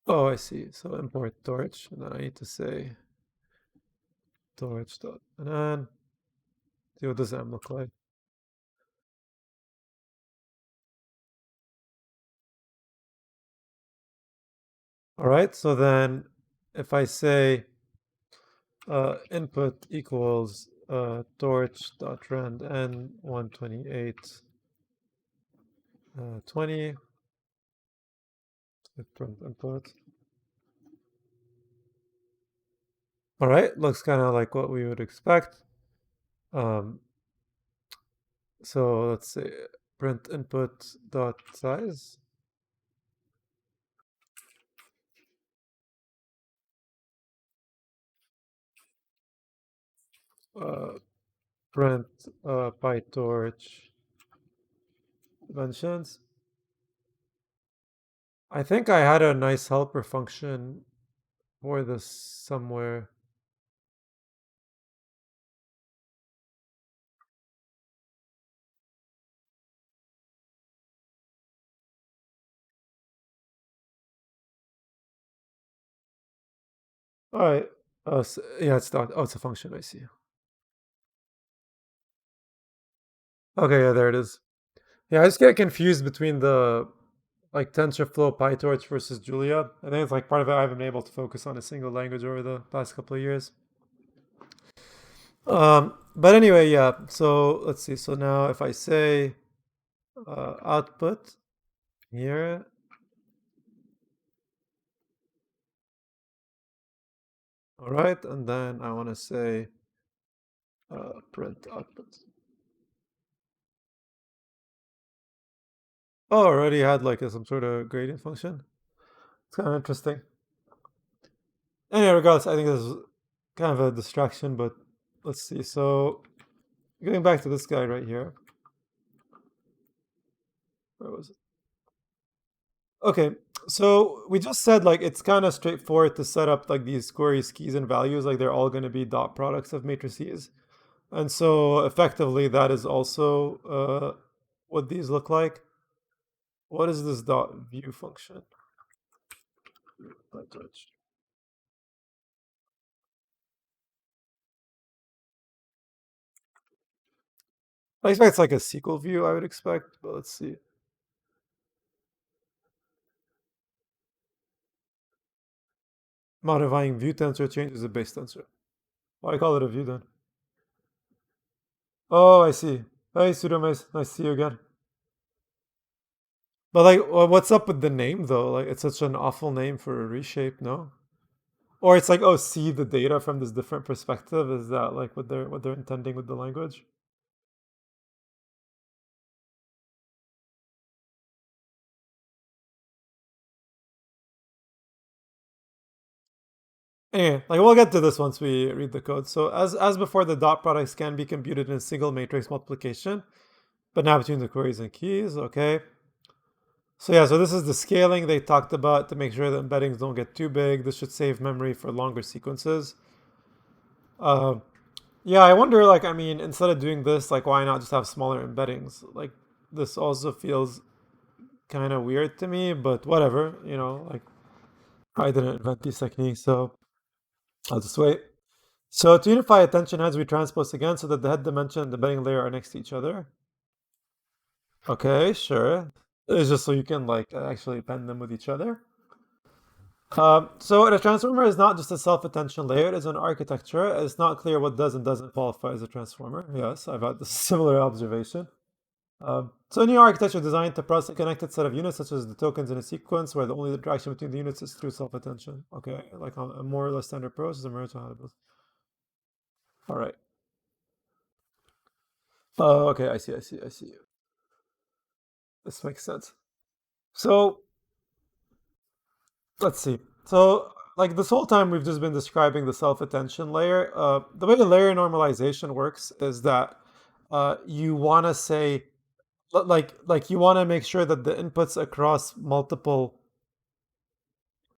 Oh, I see. So import torch, and then I need to say torch dot nn. See what does m look like? All right. So then, if I say input equals torch dot rand n 128 20, print input. All right, looks kind of like what we would expect. Um, so let's say print input dot size. Uh, print PyTorch dimensions. I think I had a nice helper function for this somewhere. All right. Yeah, it's not. Oh, it's a function. I see. Okay, yeah, there it is. Yeah, I just get confused between the like TensorFlow, PyTorch versus Julia. I think it's like part of it. I haven't been able to focus on a single language over the past couple of years. But anyway, yeah. So let's see. So now if I say output here, all right, and then I want to say print output. Oh, already had like some sort of gradient function. It's kind of interesting. Anyway, regardless, I think this is kind of a distraction, but let's see. So going back to this guy right here. Where was it? Okay, so we just said like it's kind of straightforward to set up like these queries, keys, and values, like they're all going to be dot products of matrices. And so effectively that is also what these look like. What is this dot view function? Dot touch. I expect it's like a SQL view, I would expect, but let's see. Modifying view tensor changes the base tensor. Why I call it a view then? Oh, I see. Hey, pseudomice, nice to see you again. But like, what's up with the name though? Like, it's such an awful name for a reshape, no? Or it's like, oh, see the data from this different perspective. Is that like what they're intending with the language? Anyway, like we'll get to this once we read the code. So as before, the dot products can be computed in a single matrix multiplication, but not between the queries and keys. Okay. So yeah, so this is the scaling they talked about to make sure that embeddings don't get too big. This should save memory for longer sequences. Uh, yeah, I wonder, like, I mean, instead of doing this, like, why not just have smaller embeddings? Like, this also feels kind of weird to me, but whatever, like, I didn't invent these techniques, so I'll just wait. So to unify attention heads, we transpose again so that the head dimension and the embedding layer are next to each other. Okay, sure. It's just so you can, like, actually append them with each other. So a transformer is not just a self-attention layer, it is an architecture. It's not clear what does and doesn't qualify as a transformer. Yes, I've had this similar observation. So a new architecture designed to process a connected set of units, such as the tokens in a sequence, where the only interaction between the units is through self-attention. Okay, like a more or less standard process, a merge compatibility. All right. Oh, okay, I see. This makes sense. So let's see. So like this whole time we've just been describing the self-attention layer. The way the layer normalization works is that you want to say like you want to make sure that the inputs across multiple.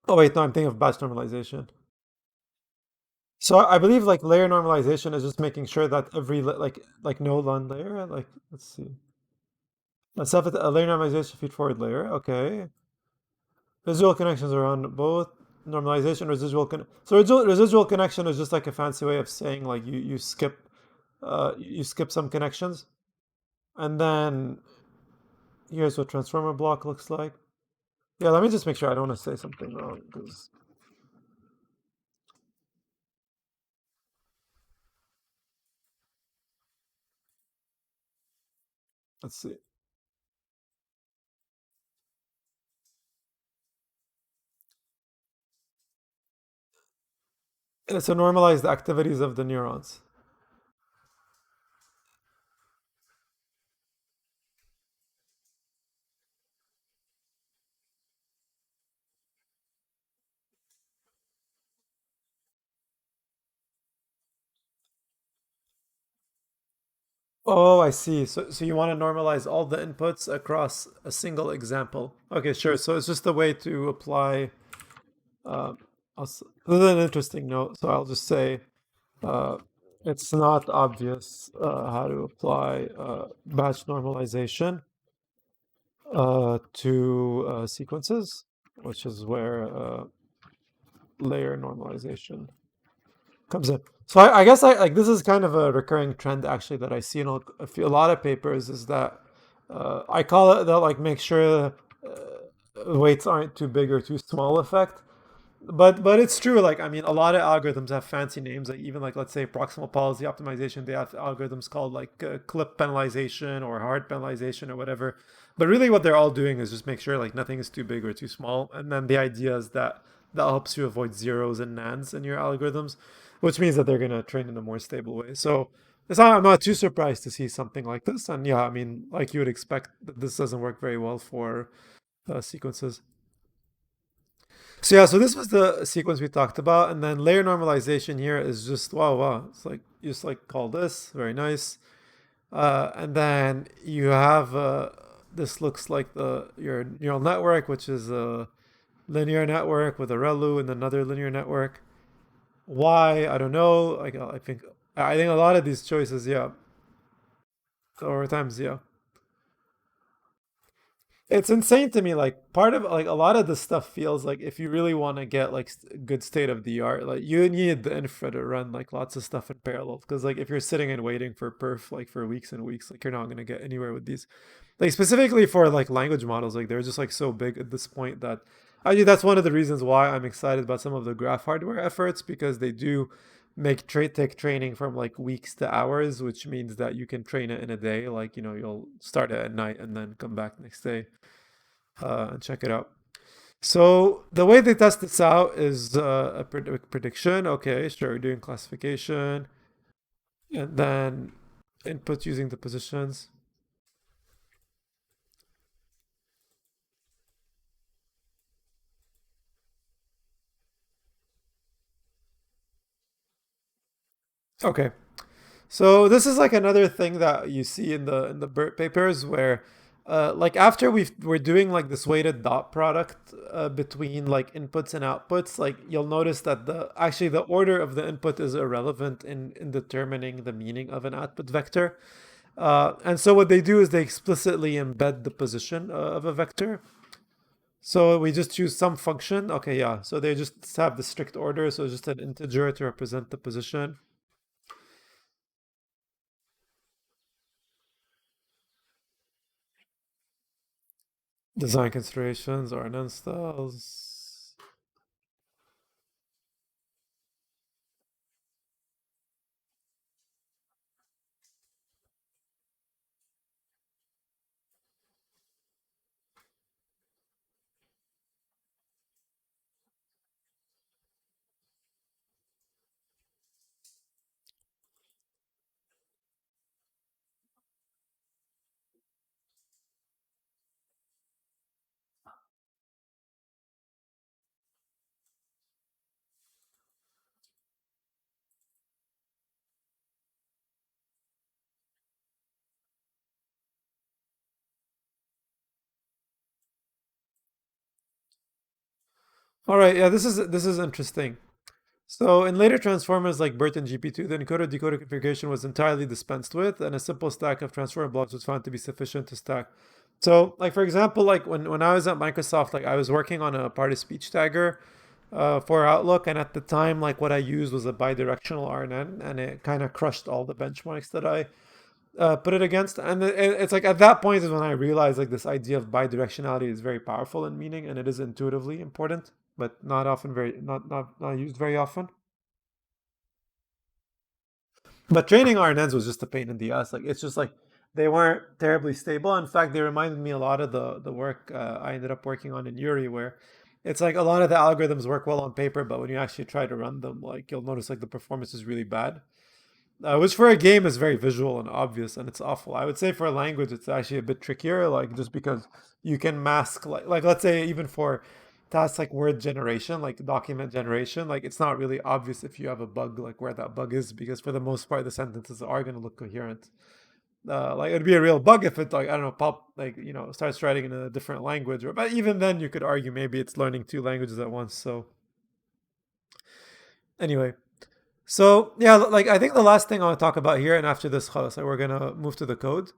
Oh wait, no, I'm thinking of batch normalization. So I believe like layer normalization is just making sure that every like no one layer, like let's see. A layer normalization feed forward layer. Okay. Residual connections are on both normalization so residual connection is just like a fancy way of saying like you skip some connections. And then here's what transformer block looks like. Yeah, let me just make sure I don't want to say something wrong because let's see. So normalize the activities of the neurons. Oh, I see. So you want to normalize all the inputs across a single example. Okay, sure. So it's just a way to apply. Uh, this is an interesting note. So I'll just say uh, it's not obvious how to apply batch normalization to sequences, which is where layer normalization comes in. So I guess I like this is kind of a recurring trend actually that I see in a lot of papers is that I call it the like make sure weights aren't too big or too small effect. But it's true. Like I mean, a lot of algorithms have fancy names. Like even like let's say proximal policy optimization, they have algorithms called like clip penalization or hard penalization or whatever. But really, what they're all doing is just make sure like nothing is too big or too small. And then the idea is that that helps you avoid zeros and nans in your algorithms, which means that they're gonna train in a more stable way. So I'm not too surprised to see something like this. And yeah, I mean, like you would expect, that this doesn't work very well for sequences. So yeah, so this was the sequence we talked about, and then layer normalization here is just wow, wow. It's like you just like call this very nice, and then you have this looks like the your neural network, which is a linear network with a ReLU and another linear network. Why I don't know. Like I think a lot of these choices, yeah, over times, yeah. It's insane to me. Like part of like a lot of this stuff feels like if you really want to get like good state of the art, like you need the infra to run like lots of stuff in parallel. Because like if you're sitting and waiting for perf like for weeks and weeks, like you're not gonna get anywhere with these. Like specifically for like language models, like they're just like so big at this point that I mean that's one of the reasons why I'm excited about some of the graph hardware efforts because they do make take training from like weeks to hours, which means that you can train it in a day. Like you know you'll start it at night and then come back next day and check it out. So the way they test this out is a prediction. Okay, sure, doing classification, and then input using the positions. Okay, so this is like another thing that you see in the BERT papers where like after we're doing like this weighted dot product between like inputs and outputs, like you'll notice that the actually the order of the input is irrelevant in determining the meaning of an output vector. And so what they do is they explicitly embed the position of a vector. So we just choose some function. Okay, yeah. So they just have the strict order. So it's just an integer to represent the position. Design considerations, RNN styles. All right, yeah, this is interesting. So in later transformers like BERT and GP2, the encoder-decoder configuration was entirely dispensed with, and a simple stack of transformer blocks was found to be sufficient to stack. So, like for example, like when I was at Microsoft, like I was working on a part of speech tagger for Outlook, and at the time, like what I used was a bidirectional RNN, and it kind of crushed all the benchmarks that I put it against. And it's like at that point is when I realized like this idea of bidirectionality is very powerful in meaning, and it is intuitively important, but not often very not used very often. But training RNNs was just a pain in the ass. Like it's just like they weren't terribly stable. In fact, they reminded me a lot of the work I ended up working on in Yuri, where it's like a lot of the algorithms work well on paper, but when you actually try to run them, like you'll notice like the performance is really bad. Which for a game is very visual and obvious, and it's awful. I would say for a language, it's actually a bit trickier, like just because you can mask, like let's say even for tasks like word generation, like document generation, like it's not really obvious if you have a bug, like where that bug is, because for the most part, the sentences are going to look coherent. Like it'd be a real bug if it, like I don't know, pop, like starts writing in a different language, or but even then, you could argue maybe it's learning two languages at once. So anyway. So yeah, like I think the last thing I want to talk about here, and after this, خلاص, we're gonna move to the code,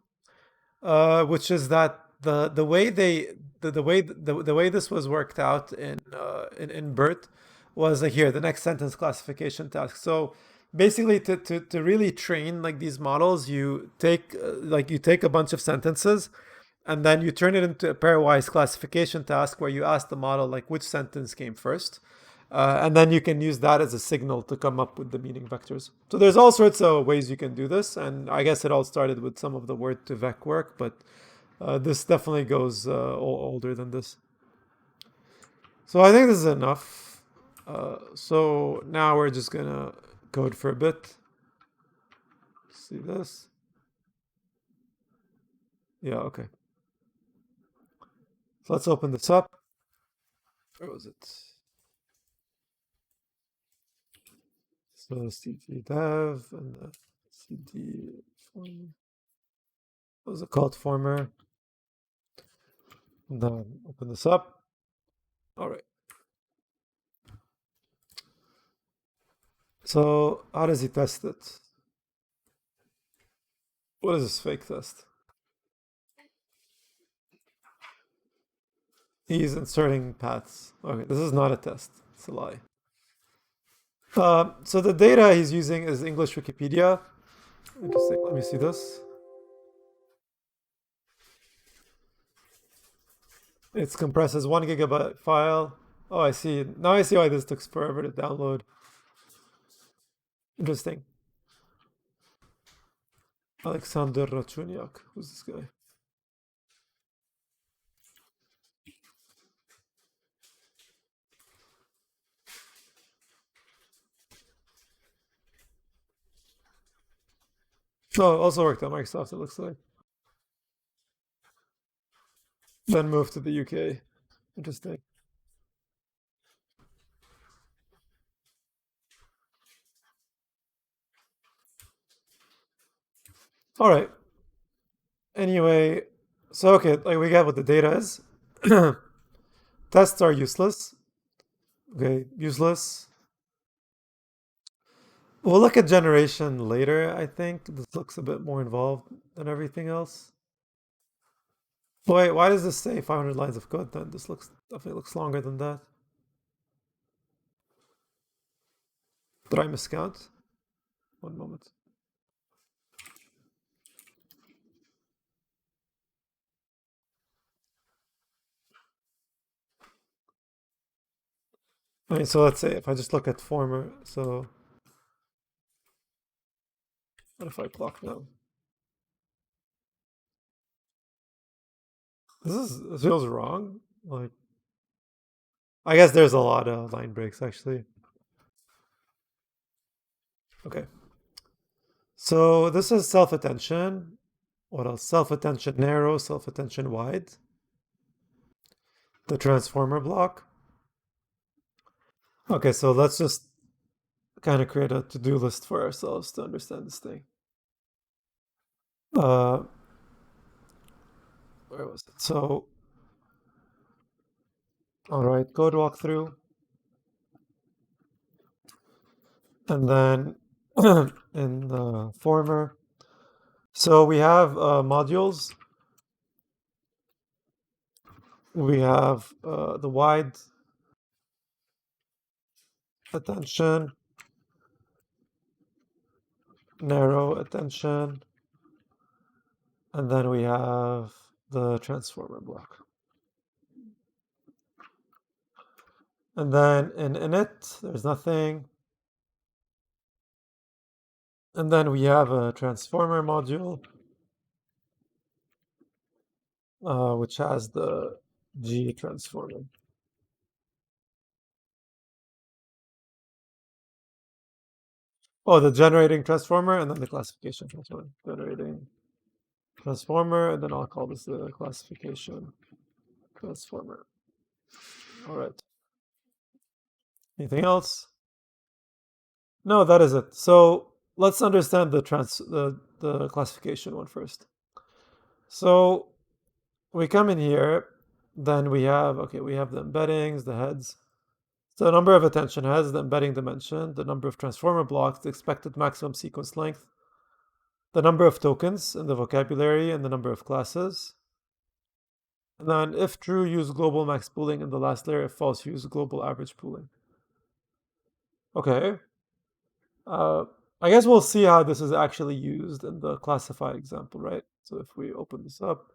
which is that the way the way this was worked out in BERT was like here the next sentence classification task. So basically, to really train like these models, you take a bunch of sentences, and then you turn it into a pairwise classification task where you ask the model like which sentence came first. And then you can use that as a signal to come up with the meaning vectors. So there's all sorts of ways you can do this, and I guess it all started with some of the word to vec work, but this definitely goes older than this. So I think this is enough. So now we're just gonna code for a bit. See this? Yeah, okay. So let's open this up. Where was it? So cd dev and the cd form. What was it called? Former. And then open this up. All right. So how does he test it? What is this fake test? He's inserting paths. Okay, this is not a test. It's a lie. So the data he's using is English Wikipedia. Interesting. Let me see this. It's compressed as 1 GB file. Oh, I see. Now I see why this took forever to download. Interesting. Alexander Rachuniak. Who's this guy? Oh, also worked at Microsoft, it looks like. Then moved to the UK. Interesting. All right. Anyway, so okay, like we get what the data is. Tests are useless. Okay, useless. We'll look at generation later, I think. This looks a bit more involved than everything else. Wait, why does this say 500 lines of code then? This definitely looks longer than that. Did I miscount? One moment. I mean, so let's say if I just look at former, so what if I block now? This feels wrong. Like, I guess there's a lot of line breaks actually. Okay. So this is self-attention. What else? Self-attention narrow, self-attention wide. The transformer block. Okay, so let's just kind of create a to-do list for ourselves to understand this thing. Where was it? So, all right, code walkthrough. And then in the former, so we have modules. We have the wide attention, narrow attention, and then we have the transformer block. And then in init, there's nothing. And then we have a transformer module, which has the G transformer. Oh, the generating transformer and then the classification transformer. Generating transformer, and then I'll call this the classification transformer. All right. Anything else? No, that is it. So let's understand the classification one first. So we come in here, then we have, okay, we have the embeddings, the heads. So the number of attention heads, the embedding dimension, the number of transformer blocks, the expected maximum sequence length, the number of tokens in the vocabulary, and the number of classes. And then if true, use global max pooling in the last layer. If false, use global average pooling. Okay. Uh, I guess we'll see how this is actually used in the classify example, right? So if we open this up,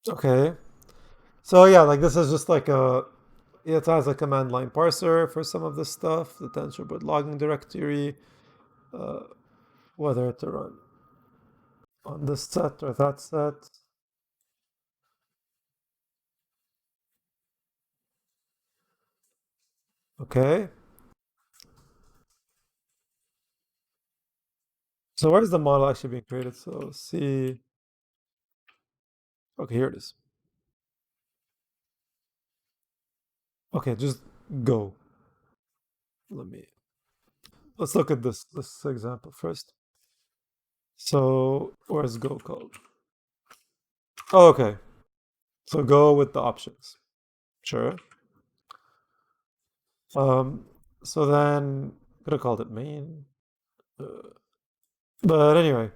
okay. So yeah, like this is just like it has a command line parser for some of this stuff, the TensorBoard logging directory, uh, whether to run on this set or that set. Okay. So where's the model actually being created? So see, okay, here it is. Okay, just go. Let's look at this example first. So where's go code? Oh, okay. So go with the options. Sure. Um, so then could have called it main. Uh, but anyway,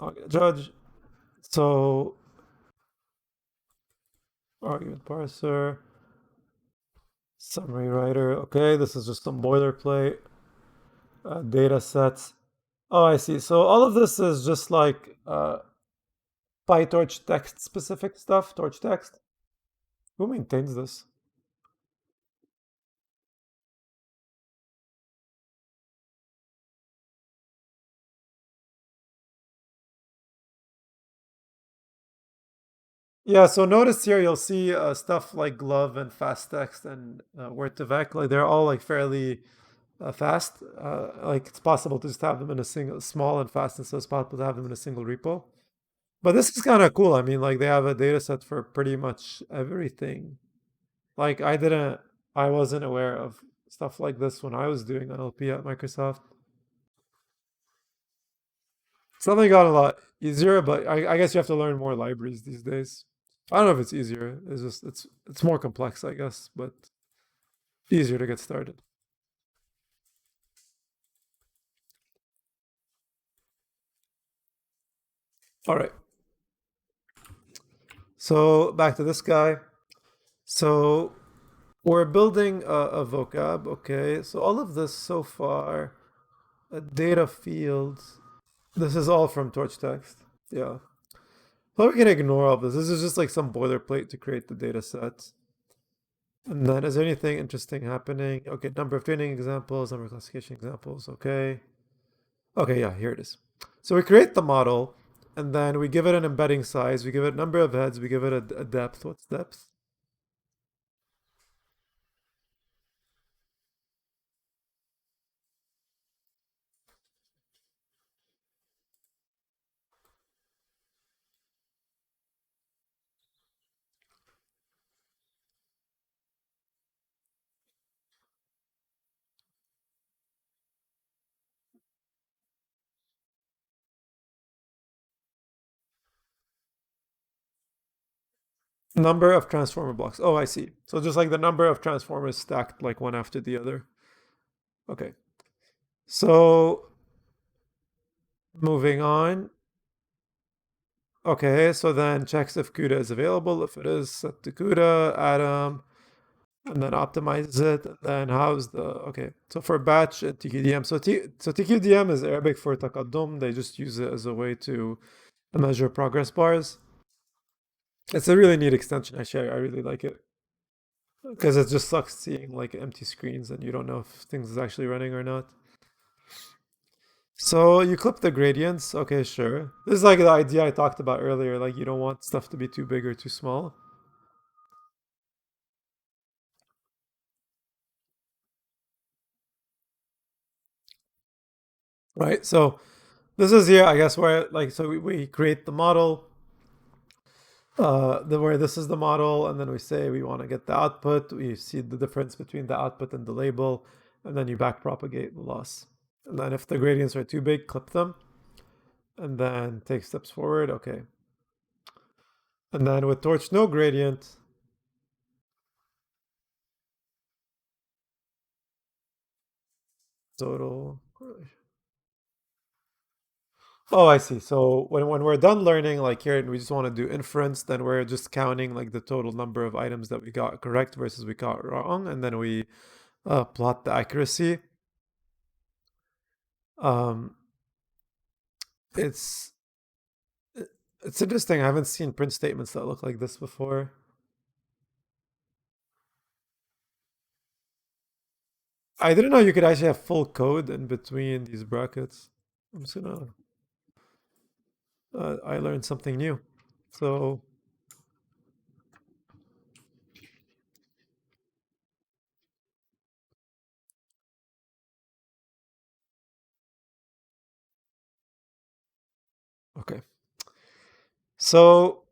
okay, judge. So argument parser, summary writer. Okay, this is just some boilerplate. Data sets. Oh, I see. So all of this is just like PyTorch text specific stuff, torch text. Who maintains this? Yeah, so notice here you'll see stuff like glove and fast text and word2vec. Like they're all like fairly fast. Like it's possible to just have them in a single, small and fast, and so it's possible to have them in a single repo. But this is kind of cool. I mean, like they have a data set for pretty much everything. Like I wasn't aware of stuff like this when I was doing NLP at Microsoft. Something got a lot easier, but I guess you have to learn more libraries these days. I don't know if it's easier. It's just it's more complex, I guess, but easier to get started. All right. So back to this guy. So we're building a vocab. Okay. So all of this so far, data fields. This is all from torch text. Yeah. So we can ignore all this. This is just like some boilerplate to create the data sets. And then is there anything interesting happening? Okay, number of training examples, number of classification examples. Okay. Okay, yeah, here it is. So we create the model, and then we give it an embedding size, we give it a number of heads, we give it a depth. What's depth? Number of transformer blocks. Oh, I see. So just like the number of transformers stacked like one after the other. Okay. So moving on. Okay, so then checks if CUDA is available. If it is, set to CUDA, Atom, and then optimizes it. And then how's the okay? So for batch and TQDM, so TQDM is Arabic for taqaddum. They just use it as a way to measure progress bars. It's a really neat extension. Actually, I really like it because it just sucks seeing like empty screens and you don't know if things is actually running or not. So you clip the gradients. Okay, sure. This is like the idea I talked about earlier. Like you don't want stuff to be too big or too small. Right. So this is here, I guess, where like so we create the model. Where this is the model, and then we say we want to get the output. We see the difference between the output and the label, and then you back propagate the loss. And then if the gradients are too big, clip them, and then take steps forward. Okay. And then with torch no gradient, total correlation. Oh, I see. So when we're done learning, like here, and we just want to do inference, then we're just counting like the total number of items that we got correct versus we got wrong, and then we plot the accuracy. Um, it's it's interesting. I haven't seen print statements that look like this before. I didn't know you could actually have full code in between these brackets. I'm just gonna. I learned something new. So okay. So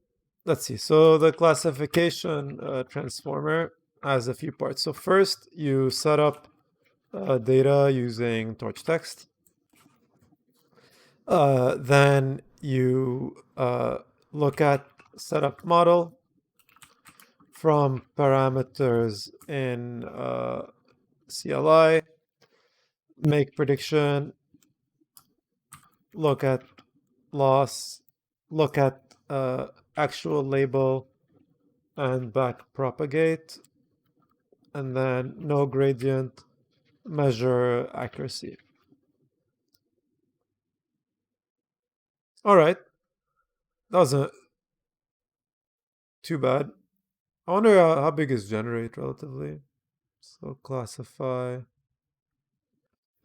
let's see. So the classification transformer has a few parts. So first, you set up data using torch text. Then you look at setup model from parameters in CLI, make prediction, look at loss, look at actual label, and back propagate, and then no gradient, measure accuracy. All right, that wasn't too bad. I wonder how big is generate relatively. So classify.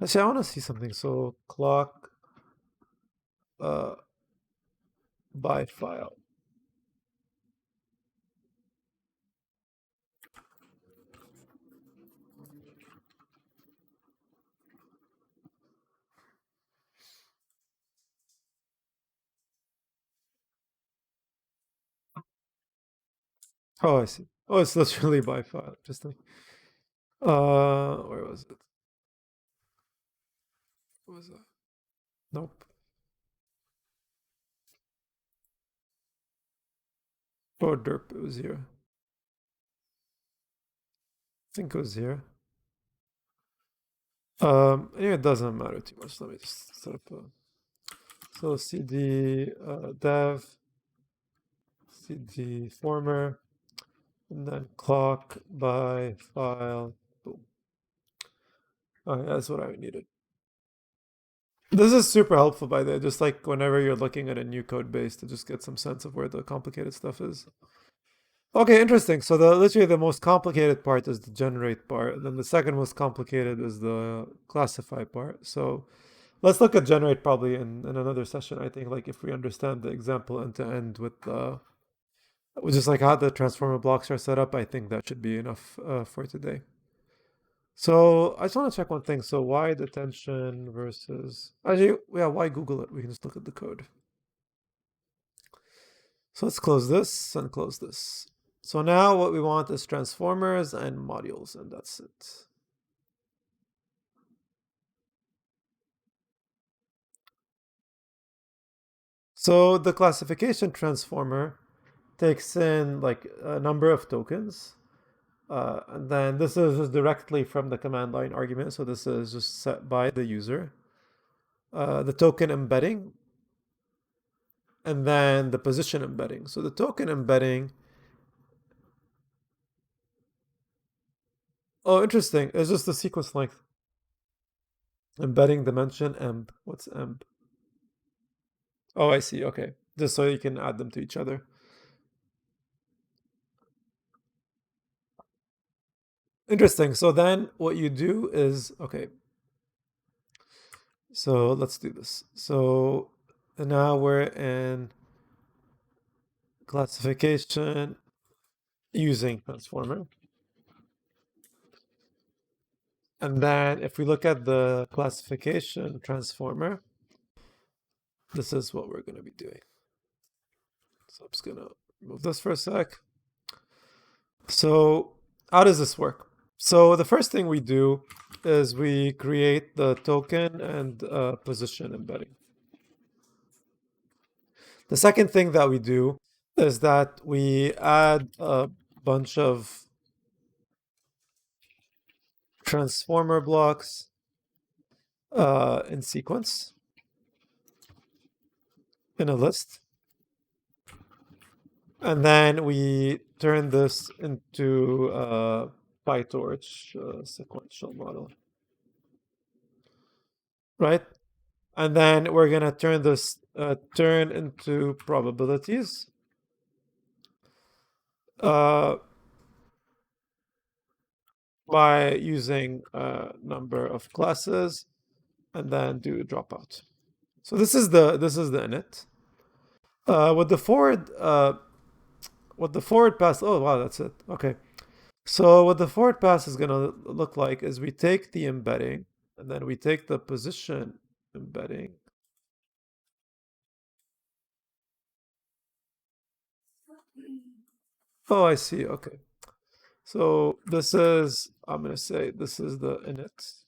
Actually, I want to see something. So clock uh, by file. Oh, I see. Oh, it's literally by file. Interesting. Where was it? What was that? Nope. Oh, derp. It was here. I think it was here. Anyway, it doesn't matter too much. Let me just set up a. So cd dev, cd former, and then clock by file. Boom. Oh, yeah, that's what I needed. This is super helpful, by the way, just like whenever you're looking at a new code base to just get some sense of where the complicated stuff is. Okay, interesting. So the literally the most complicated part is the generate part, and then the second most complicated is the classify part. So let's look at generate probably in another session, I think, like if we understand the example end to end with just like how the transformer blocks are set up, I think that should be enough for today. So I just want to check one thing. So why detention versus actually, yeah, why Google it? We can just look at the code. So let's close this and close this. So now what we want is transformers and modules, and that's it. So the classification transformer takes in like a number of tokens. And then this is just directly from the command line argument. So this is just set by the user. The token embedding, and then the position embedding. So the token embedding. Oh, interesting. It's just the sequence length. Embedding dimension emb. What's emb? Oh, I see. Okay. Just so you can add them to each other. Interesting. So then what you do is, okay. So let's do this. So now we're in classification using transformer. And then if we look at the classification transformer, this is what we're going to be doing. So I'm just going to move this for a sec. So how does this work? So the first thing we do is we create the token and position embedding. The second thing that we do is that we add a bunch of transformer blocks in sequence in a list. And then we turn this into a PyTorch sequential model, right? And then we're gonna turn this turn into probabilities. By using a number of classes and then do dropout. So this is the init. With the forward pass, oh wow, that's it. Okay. So what the forward pass is gonna look like is we take the embedding and then we take the position embedding. Oh, I see. Okay. So this is, I'm gonna say this is the init.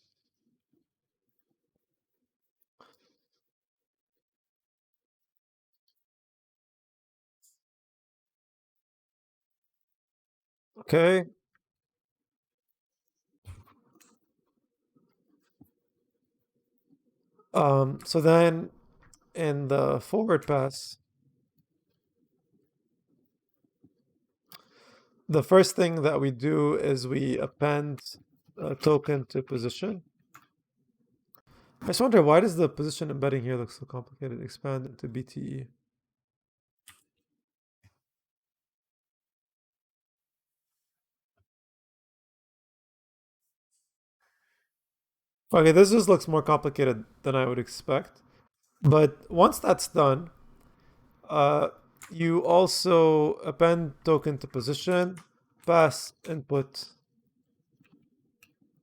Okay. So then in the forward pass, the first thing that we do is we append a token to position. I just wonder, why does the position embedding here look so complicated? Expand into BTE. Okay, this just looks more complicated than I would expect. But once that's done, you also append token to position, pass input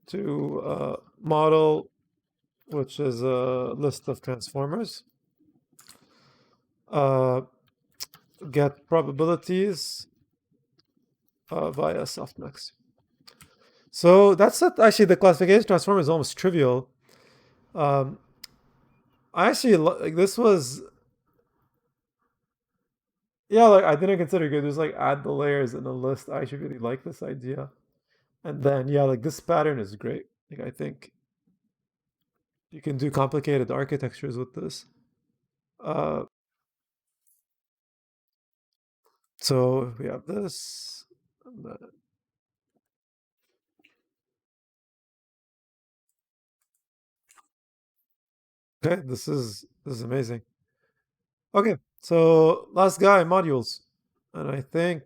to model, which is a list of transformers. Get probabilities via softmax. So that's it. Actually, the classification transform is almost trivial. I actually like this was, yeah, like I didn't consider good. There's like add the layers in a list. I actually really like this idea. And then yeah, like this pattern is great. Like I think you can do complicated architectures with this. So we have this. Okay, this is amazing. Okay, so last guy, modules. And I think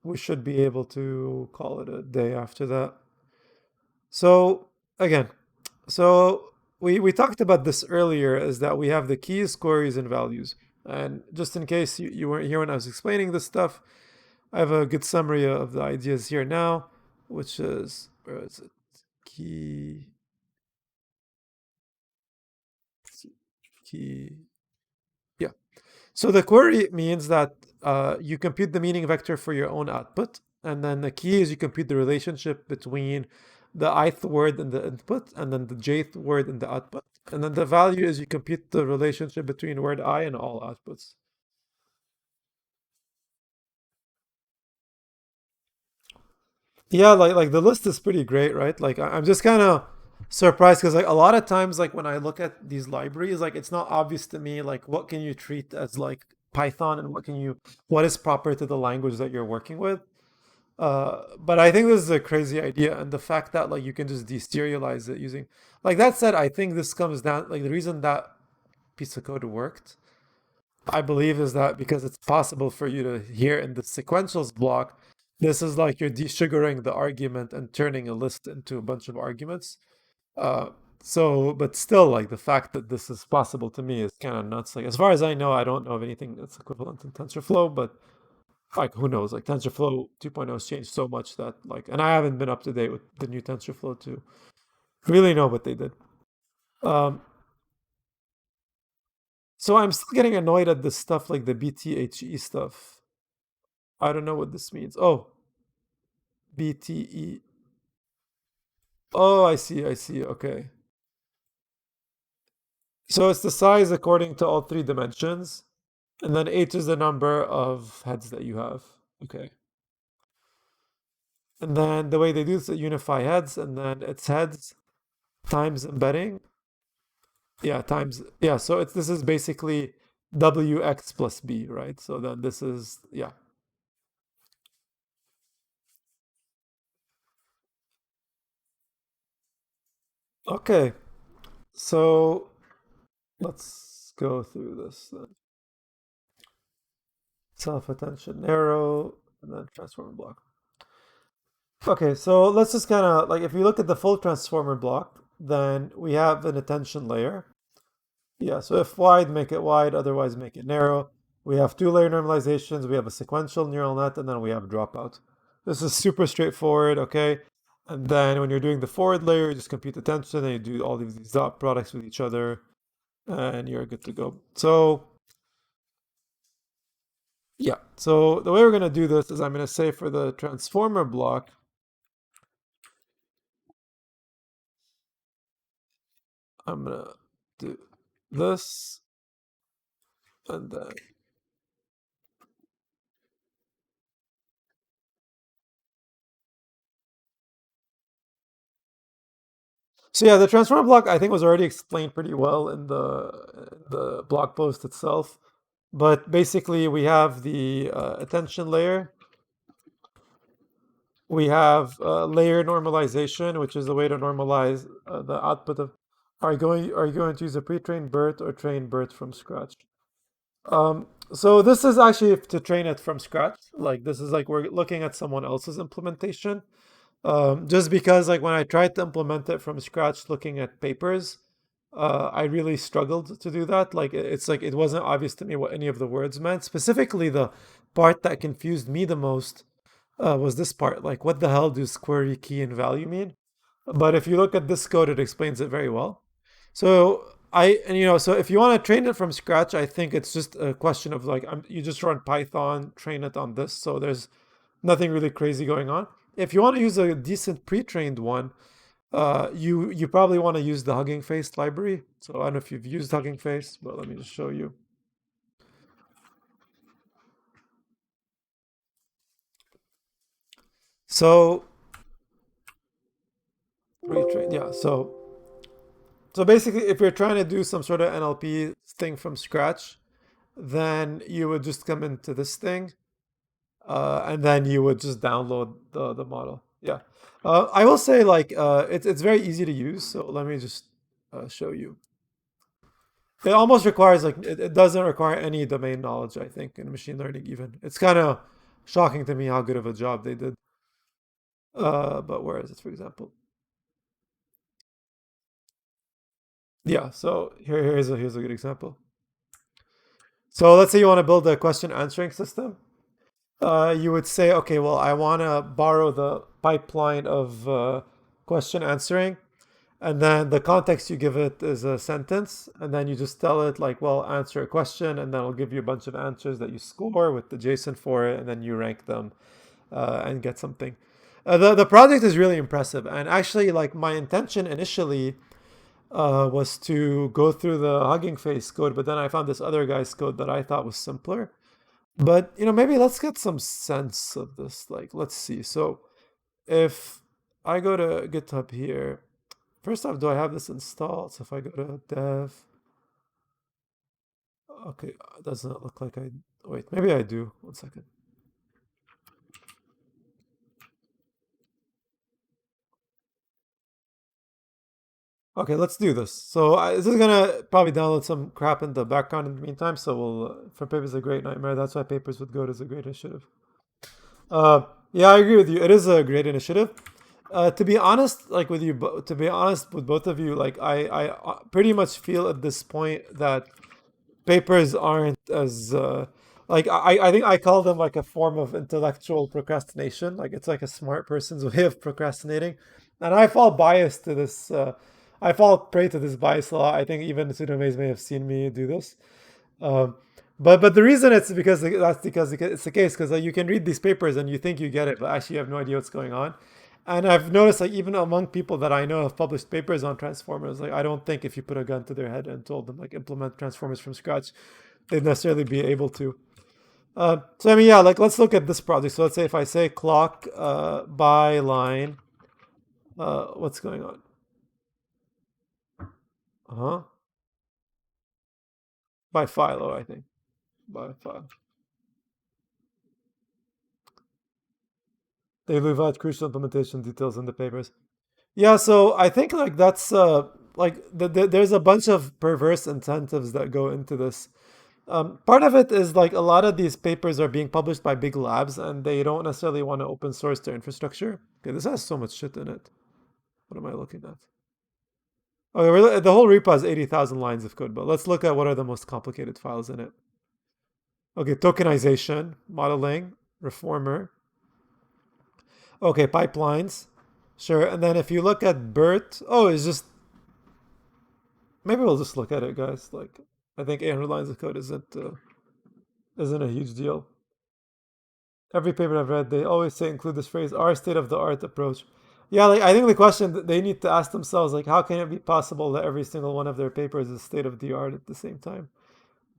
we should be able to call it a day after that. So again, so we talked about this earlier, is that we have the keys, queries, and values. And just in case you weren't here when I was explaining this stuff, I have a good summary of the ideas here now, which is, where is it? Key. Yeah. So the query means that you compute the meaning vector for your own output. And then the key is you compute the relationship between the ith word in the input and then the jth word in the output. And then the value is you compute the relationship between word I and all outputs. Yeah, like the list is pretty great, right? Like I'm just kind of surprised because like a lot of times like when I look at these libraries, like it's not obvious to me like what can you treat as like Python and what is proper to the language that you're working with. But I think this is a crazy idea, and the fact that like you can just deserialize it using, like that said, I think this comes down like the reason that piece of code worked, I believe, is that because it's possible for you to here in the sequentials block, this is like you're desugaring the argument and turning a list into a bunch of arguments. Uh, So, but still, like the fact that this is possible to me is kind of nuts. Like, as far as I know, I don't know of anything that's equivalent in TensorFlow, but like, who knows? Like, TensorFlow 2.0 has changed so much that, like, and I haven't been up to date with the new TensorFlow to really know what they did. Um, so I'm still getting annoyed at this stuff, like the BTHE stuff. I don't know what this means. Oh, BTE. Oh, I see. I see. Okay. So it's the size according to all three dimensions. And then H is the number of heads that you have. Okay. And then the way they do this is unify heads, and then it's heads times embedding. Yeah, times, yeah, so it's this is basically WX plus B, right? So then this is, yeah. Okay. So let's go through this then. Self-attention, narrow, and then transformer block. Okay, so let's just kind of like if you look at the full transformer block, then we have an attention layer. Yeah, so if wide, make it wide, otherwise make it narrow. We have two-layer normalizations, we have a sequential neural net, and then we have dropout. This is super straightforward, okay? And then when you're doing the forward layer, you just compute the tension and you do all of these dot products with each other, and you're good to go. So yeah, so the way we're gonna do this is I'm gonna say for the transformer block, I'm gonna do this and then. So yeah, the transformer block I think was already explained pretty well in the blog post itself. But basically, we have the attention layer. We have layer normalization, which is the way to normalize the output of. Are you going to use a pre-trained BERT or train BERT from scratch? So this is actually to train it from scratch. Like this is like we're looking at someone else's implementation. Just because like when I tried to implement it from scratch, looking at papers, I really struggled to do that. Like it's like it wasn't obvious to me what any of the words meant. Specifically, the part that confused me the most was this part. Like, what the hell do query key and value mean? But if you look at this code, it explains it very well. So so if you want to train it from scratch, I think it's just a question of like you just run Python, train it on this. So there's nothing really crazy going on. If you want to use a decent pre-trained one, you probably want to use the Hugging Face library. So I don't know if you've used Hugging Face, but let me just show you. So pre-trained, yeah. So basically, if you're trying to do some sort of NLP thing from scratch, then you would just come into this thing, and then you would just download the model. Yeah, I will say like it's very easy to use. So let me just show you. It almost requires like it doesn't require any domain knowledge, I think, in machine learning even. It's kind of shocking to me how good of a job they did. But where is it, for example? Yeah, so here's a good example. So let's say you want to build a question answering system. You would say, okay, well, I want to borrow the pipeline of question answering. And then the context you give it is a sentence, and then you just tell it like, well, answer a question, and then it'll give you a bunch of answers that you score with the JSON for it, and then you rank them and get something. The project is really impressive, and actually, like my intention initially was to go through the Hugging Face code, but then I found this other guy's code that I thought was simpler. But maybe let's get some sense of this. Like, let's see. So if I go to GitHub here. First off, do I have this installed? So if I go to dev, okay, does not look like I, wait, maybe I do. 1 second. Okay, let's do this. So this is gonna probably download some crap in the background in the meantime. So for papers a great nightmare. That's why papers with Goat is a great initiative. Yeah, I agree with you. It is a great initiative. To be honest, like with you, to be honest with both of you, like I pretty much feel at this point that papers aren't as like I think I call them like a form of intellectual procrastination. Like it's like a smart person's way of procrastinating, and I fall biased to this. I fall prey to this bias a lot. I think even pseudomays may have seen me do this. Um, but the reason it's because that's because it's the case because like, you can read these papers and you think you get it, but actually you have no idea what's going on. And I've noticed like even among people that I know have published papers on transformers, like I don't think if you put a gun to their head and told them like implement transformers from scratch, they'd necessarily be able to. So I mean, yeah, like let's look at this project. So let's say if I say clock by line, what's going on? Uh huh. By Philo, I think. By Philo. They leave out crucial implementation details in the papers. Yeah, so I think like that's like there's a bunch of perverse incentives that go into this. Part of it is like a lot of these papers are being published by big labs and they don't necessarily want to open source their infrastructure. Okay, this has so much shit in it. What am I looking at? Okay, the whole repo has 80,000 lines of code, but let's look at what are the most complicated files in it. Okay, tokenization, modeling, reformer. Okay, pipelines. Sure, and then if you look at BERT, oh, it's just maybe we'll just look at it, guys. Like, I think 800 lines of code isn't a huge deal. Every paper I've read, they always say include this phrase, our state of the art approach. Yeah, like I think the question that they need to ask themselves, like, how can it be possible that every single one of their papers is state of the art at the same time?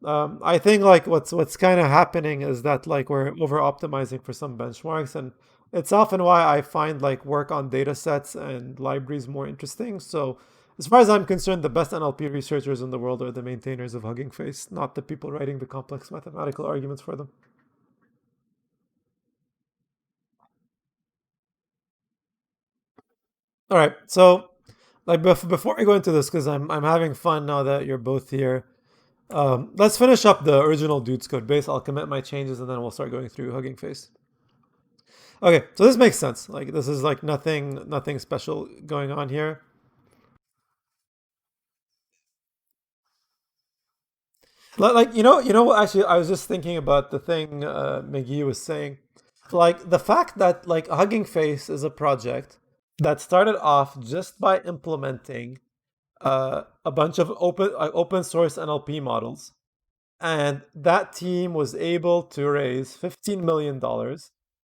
I think like what's kind of happening is that like we're over optimizing for some benchmarks, and it's often why I find like work on data sets and libraries more interesting. So as far as I'm concerned, the best NLP researchers in the world are the maintainers of Hugging Face, not the people writing the complex mathematical arguments for them. All right, so like before we go into this, because I'm having fun now that you're both here. Let's finish up the original dude's code base. I'll commit my changes and then we'll start going through Hugging Face. Okay, so this makes sense. Like this is like nothing special going on here. Like actually I was just thinking about the thing McGee was saying. Like the fact that like Hugging Face is a project that started off just by implementing a bunch of open source NLP models, and that team was able to raise $15 million,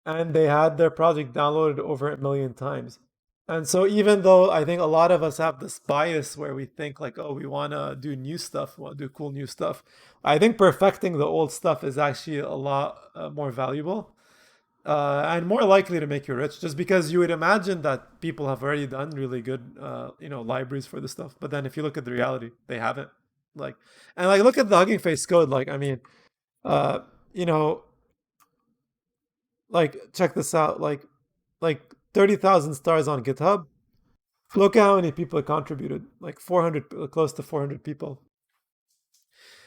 and they had their project downloaded over 1 million times. And so even though I think a lot of us have this bias where we think like, oh, we want to do new stuff, we want to do cool new stuff, I think perfecting the old stuff is actually a lot more valuable and more likely to make you rich, just because you would imagine that people have already done really good libraries for this stuff, but then if you look at the reality, they haven't. Like, and like look at the Hugging Face code. Like, I mean, uh you know like check this out. Like 30,000 stars on GitHub. Look how many people contributed, like 400, close to 400 people.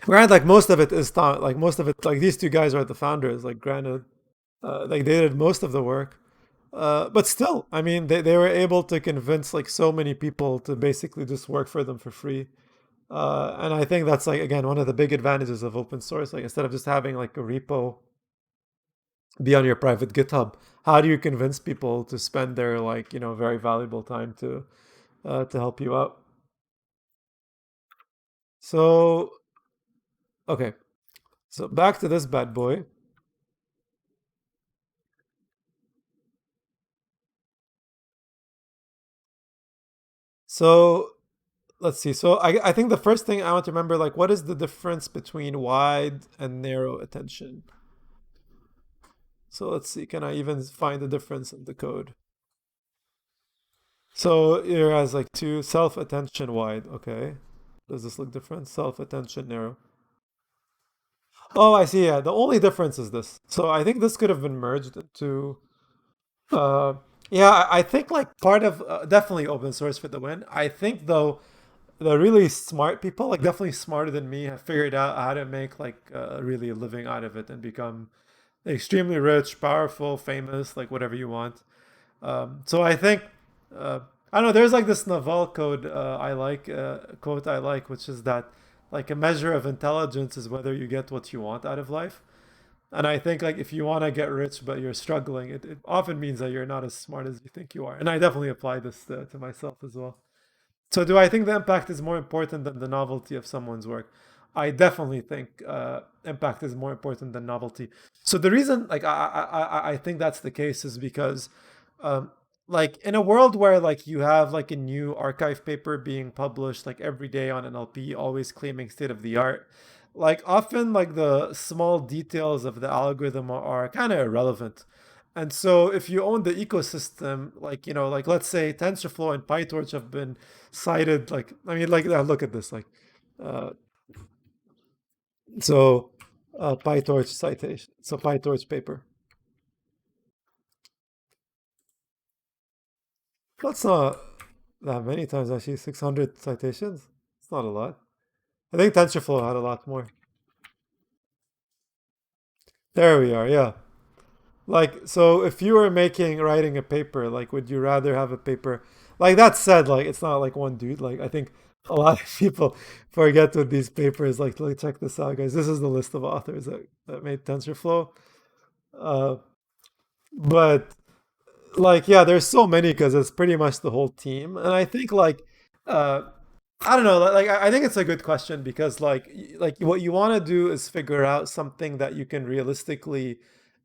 Granted, like most of it is like most of it, like these two guys are the founders. Like, granted, like they did most of the work. But still, I mean, they were able to convince like so many people to basically just work for them for free. And I think that's like again one of the big advantages of open source. Like instead of just having like a repo be on your private GitHub, how do you convince people to spend their like very valuable time to help you out? So okay, so back to this bad boy. So let's see. So I think the first thing I want to remember, like, what is the difference between wide and narrow attention? So let's see. Can I even find the difference in the code? So here has like two self attention wide. Okay. Does this look different? Self attention narrow. Oh, I see. Yeah. The only difference is this. So I think this could have been merged into. Uh, yeah, I think like part of definitely open source for the win. I think though the really smart people, like definitely smarter than me, have figured out how to make like really a living out of it and become extremely rich, powerful, famous, like whatever you want. So I think I don't know. There's like this Naval code I like quote I like, which is that like a measure of intelligence is whether you get what you want out of life. And I think like if you want to get rich but you're struggling, it often means that you're not as smart as you think you are. And I definitely apply this to myself as well. So, do I think the impact is more important than the novelty of someone's work? I definitely think impact is more important than novelty. So the reason, like, I think that's the case is because, um, like, in a world where like you have like a new archive paper being published like every day on NLP, always claiming state of the art, like often like the small details of the algorithm are kind of irrelevant. And so if you own the ecosystem, like, like let's say TensorFlow and PyTorch have been cited, like, I mean, like, look at this, like, uh, so PyTorch citation, so PyTorch paper. That's not that many times actually, 600 citations. It's not a lot. I think TensorFlow had a lot more. There we are, yeah. Like, so if you were writing a paper, like, would you rather have a paper? Like, that said, like, it's not like one dude. Like, I think a lot of people forget with these papers. Like check this out, guys. This is the list of authors that made TensorFlow. Uh, but like, yeah, there's so many because it's pretty much the whole team. And I think like, uh, I don't know. Like, I think it's a good question because like what you want to do is figure out something that you can realistically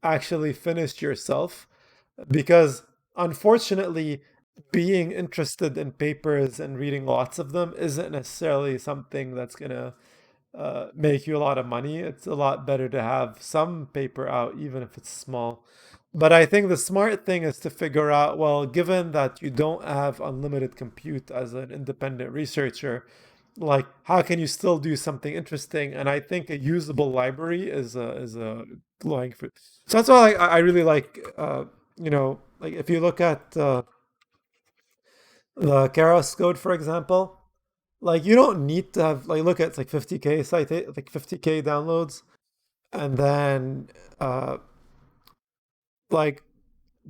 actually finish yourself because unfortunately being interested in papers and reading lots of them isn't necessarily something that's gonna make you a lot of money. It's a lot better to have some paper out even if it's small. But I think the smart thing is to figure out, well, given that you don't have unlimited compute as an independent researcher, like how can you still do something interesting? And I think a usable library is a glowing fruit. So that's why I really like like if you look at the Keras code, for example, like you don't need to have like look at it's like 50K site like 50K downloads, and then like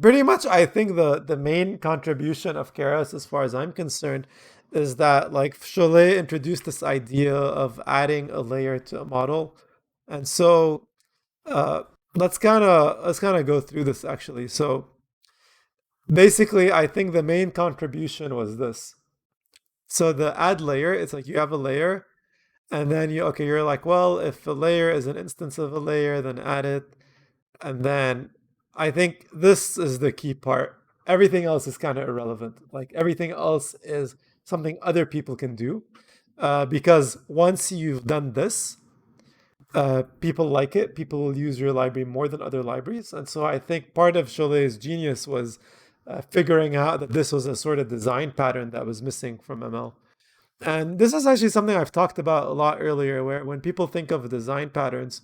pretty much I think the main contribution of Keras, as far as I'm concerned, is that like Cholet introduced this idea of adding a layer to a model. And so uh, let's kind of go through this actually. So basically, I think the main contribution was this. So the add layer, it's like you have a layer, and then you're like, well, if a layer is an instance of a layer, then add it. And then I think this is the key part. Everything else is kind of irrelevant. Like everything else is something other people can do. Because once you've done this, people like it. People will use your library more than other libraries. And so I think part of Cholet's genius was figuring out that this was a sort of design pattern that was missing from ML. And this is actually something I've talked about a lot earlier, where when people think of design patterns,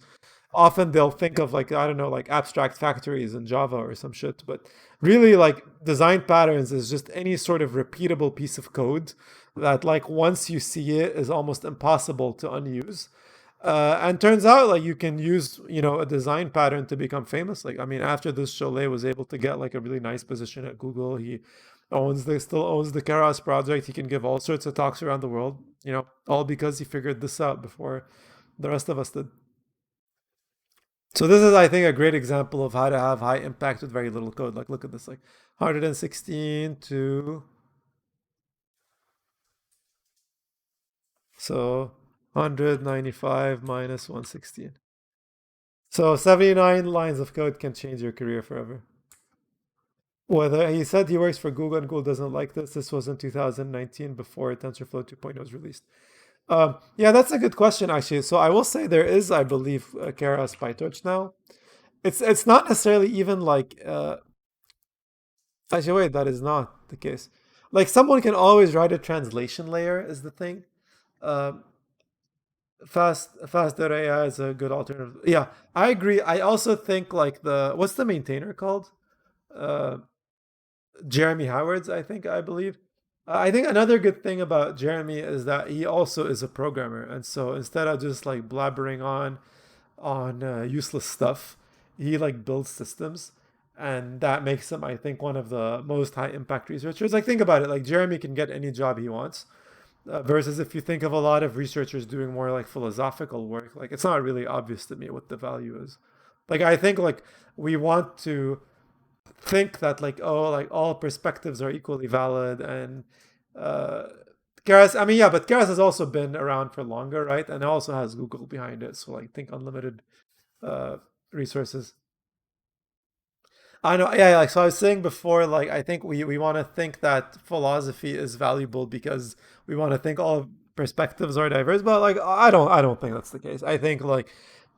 often they'll think of like, I don't know, like abstract factories in Java or some shit. But really, like design patterns is just any sort of repeatable piece of code that, like, once you see it, is almost impossible to unuse. And turns out like you can use a design pattern to become famous. Like I mean, after this, Cholet was able to get like a really nice position at Google. He still owns the Keras project. He can give all sorts of talks around the world. All because he figured this out before the rest of us did. So this is, I think, a great example of how to have high impact with very little code. Like look at this, like 116 to so 195 minus 116. So 79 lines of code can change your career forever. Whether he said he works for Google and Google doesn't like this. This was in 2019 before TensorFlow 2.0 was released. Yeah, that's a good question actually. So I will say there is, I believe, Keras PyTorch now. It's not necessarily even like actually wait, that is not the case. Like someone can always write a translation layer is the thing. Um, Fast.ai is a good alternative. Yeah, I agree. I also think like the what's the maintainer called? Uh, Jeremy Howard's, I believe. I think another good thing about Jeremy is that he also is a programmer, and so instead of just like blabbering on useless stuff, he like builds systems, and that makes him, I think, one of the most high impact researchers. Like, think about it. Like, Jeremy can get any job he wants, versus if you think of a lot of researchers doing more like philosophical work, like it's not really obvious to me what the value is. Like, I think like we want to think that like, oh, like all perspectives are equally valid, and uh Keras, I mean, yeah, but Keras has also been around for longer, right? And it also has Google behind it, so like think unlimited uh resources. I know, yeah, like so I was saying before, like I think we want to think that philosophy is valuable because we want to think all perspectives are diverse, but like I don't think that's the case. I think like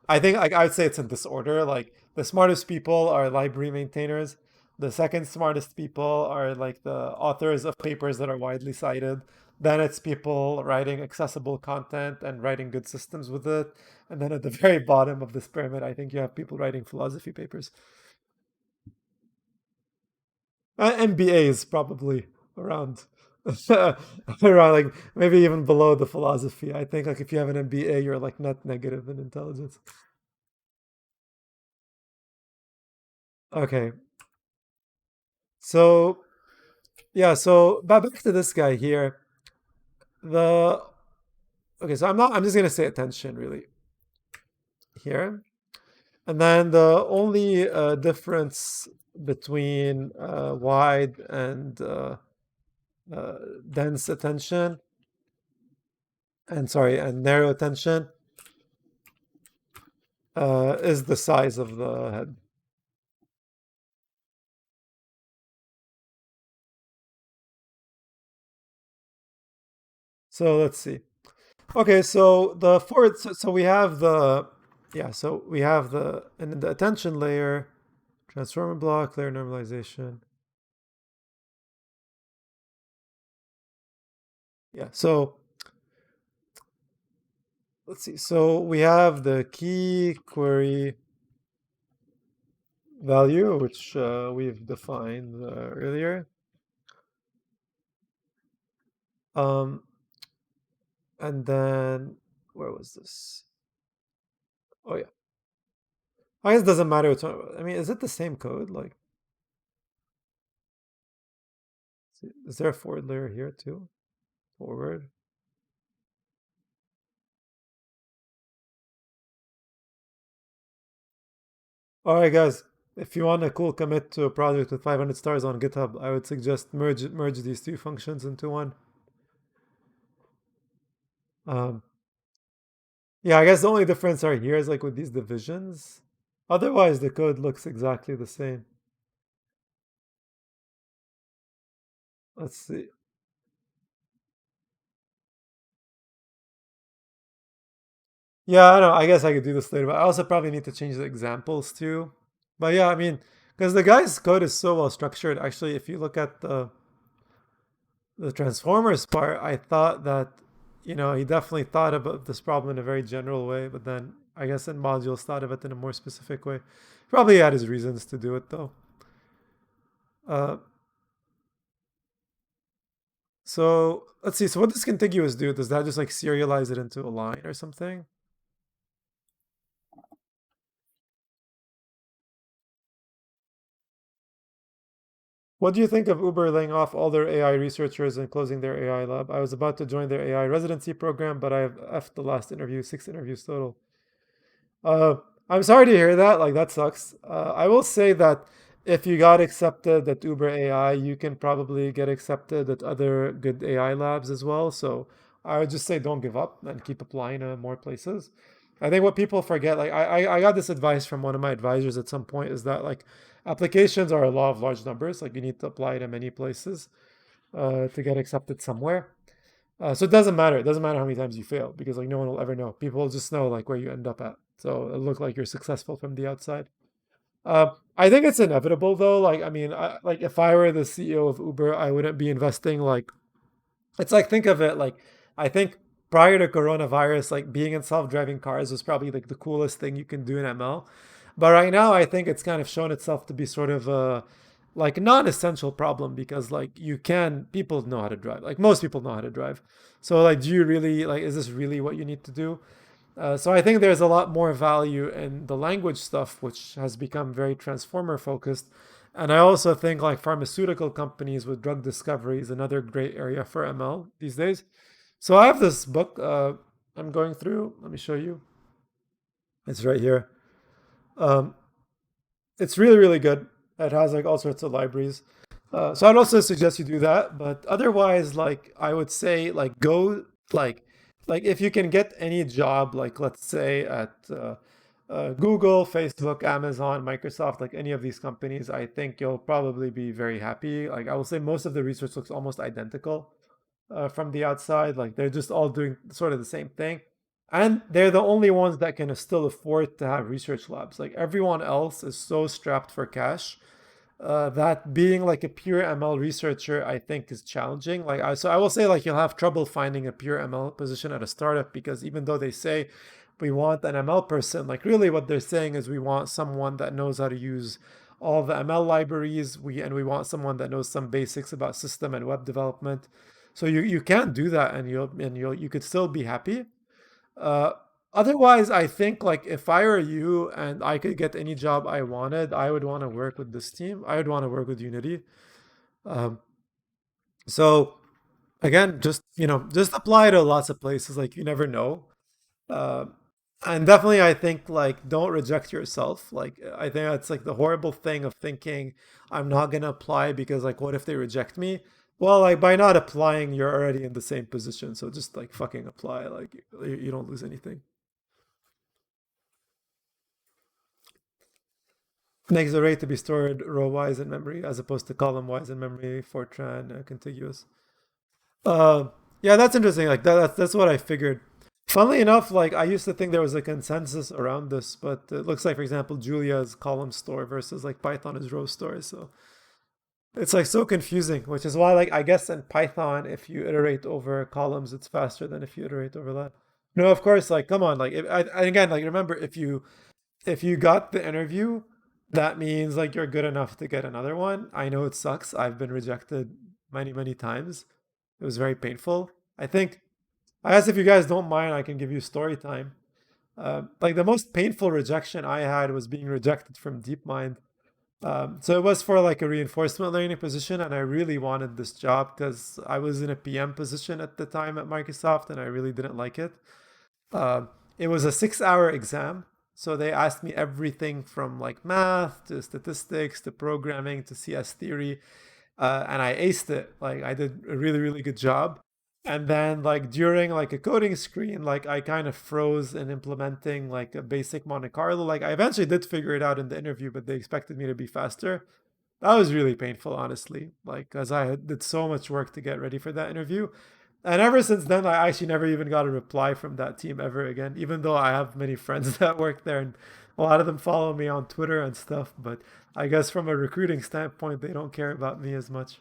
I would say it's in this order. Like the smartest people are library maintainers. The second smartest people are like the authors of papers that are widely cited. Then it's people writing accessible content and writing good systems with it. And then at the very bottom of this pyramid, I think you have people writing philosophy papers. MBAs probably around around like maybe even below the philosophy. I think like if you have an MBA, you're like net negative in intelligence. Okay, so yeah, so back to this guy here. The okay, so I'm just gonna say attention really here, and then the only difference between wide and uh, dense attention and sorry and narrow attention is the size of the head. So let's see. Okay, so the fourth, so we have the, yeah, so we have the, and the attention layer, transformer block, layer normalization. Yeah, so let's see. So we have the key query value, which we've defined earlier. Um, and then where was this? Oh yeah. I guess it doesn't matter. I mean, is it the same code? Like, is there a forward layer here too? Forward. All right, guys. If you want a cool commit to a project with 500 stars on GitHub, I would suggest merge these two functions into one. Um, yeah, I guess the only difference are here is like with these divisions. Otherwise, the code looks exactly the same. Let's see. Yeah, I know. I guess I could do this later, but I also probably need to change the examples too. But yeah, I mean, because the guy's code is so well structured. Actually, if you look at the Transformers part, I thought that, he definitely thought about this problem in a very general way, but then I guess in modules thought of it in a more specific way. Probably had his reasons to do it though. Uh, so let's see. So what does contiguous do? Does that just like serialize it into a line or something? What do you think of Uber laying off all their AI researchers and closing their AI lab? I was about to join their AI residency program, but I have F'd the last interview, 6 interviews total. Uh, I'm sorry to hear that. Like that sucks. I will say that if you got accepted at Uber AI, you can probably get accepted at other good AI labs as well. So I would just say don't give up and keep applying to more places. I think what people forget, like I got this advice from one of my advisors at some point, is that like applications are a law of large numbers. Like you need to apply to many places to get accepted somewhere. So it doesn't matter. It doesn't matter how many times you fail because like no one will ever know. People will just know like where you end up at. So it'll look like you're successful from the outside. I think it's inevitable though. Like I mean, like if I were the CEO of Uber, I wouldn't be investing like it's like think of it like I think prior to coronavirus, like being in self-driving cars was probably like the coolest thing you can do in ML. But right now, I think it's kind of shown itself to be sort of a like non-essential problem because like you can people know how to drive. Like most people know how to drive. So like do you really like is this really what you need to do? So I think there's a lot more value in the language stuff, which has become very transformer focused. And I also think like pharmaceutical companies with drug discovery is another great area for ML these days. So I have this book I'm going through. Let me show you. It's right here. Um, it's really, really good. It has like all sorts of libraries. So I'd also suggest you do that. But otherwise, like I would say, like go like like if you can get any job, like let's say at Google, Facebook, Amazon, Microsoft, like any of these companies, I think you'll probably be very happy. Like I will say, most of the research looks almost identical from the outside. Like they're just all doing sort of the same thing. And they're the only ones that can still afford to have research labs. Like everyone else is so strapped for cash that being like a pure ML researcher, I think, is challenging. So I will say, like, you'll have trouble finding a pure ML position at a startup because even though they say we want an ML person, like, really what they're saying is we want someone that knows how to use all the ML libraries. We want someone that knows some basics about system and web development. So you can do that, and you could still be happy. Uh, Otherwise, I think like if I were you and I could get any job I wanted, I would want to work with this team. I would want to work with Unity. Um, so again, just just apply to lots of places. Like you never know. Uh, and definitely, I think like don't reject yourself. Like I think that's like the horrible thing of thinking I'm not gonna apply because like what if they reject me? Well, like by not applying, you're already in the same position. So just like fucking apply. Like you don't lose anything. Makes array to be stored row-wise in memory as opposed to column-wise in memory, Fortran, contiguous. Uh, yeah, that's interesting. Like that's what I figured. Funnily enough, like I used to think there was a consensus around this, but it looks like, for example, Julia is column store versus like Python is row store. So it's like so confusing, which is why like I guess in Python, if you iterate over columns, it's faster than if you iterate over that. No, of course, like come on, like again, like remember if you got the interview, that means like you're good enough to get another one. I know it sucks. I've been rejected many, many times. It was very painful. I think I guess if you guys don't mind, I can give you story time. Like the most painful rejection I had was being rejected from DeepMind. So it was for like a reinforcement learning position, and I really wanted this job because I was in a PM position at the time at Microsoft, and I really didn't like it. Uh, it was a 6 hour exam. So they asked me everything from like math to statistics to programming to CS theory. And I aced it. Like I did a really, really good job. And then like during like a coding screen, like I kind of froze in implementing like a basic Monte Carlo. Like I eventually did figure it out in the interview, but they expected me to be faster. That was really painful, honestly. Like, because did so much work to get ready for that interview. And ever since then, I actually never even got a reply from that team ever again, even though I have many friends that work there and a lot of them follow me on Twitter and stuff. But I guess from a recruiting standpoint, they don't care about me as much.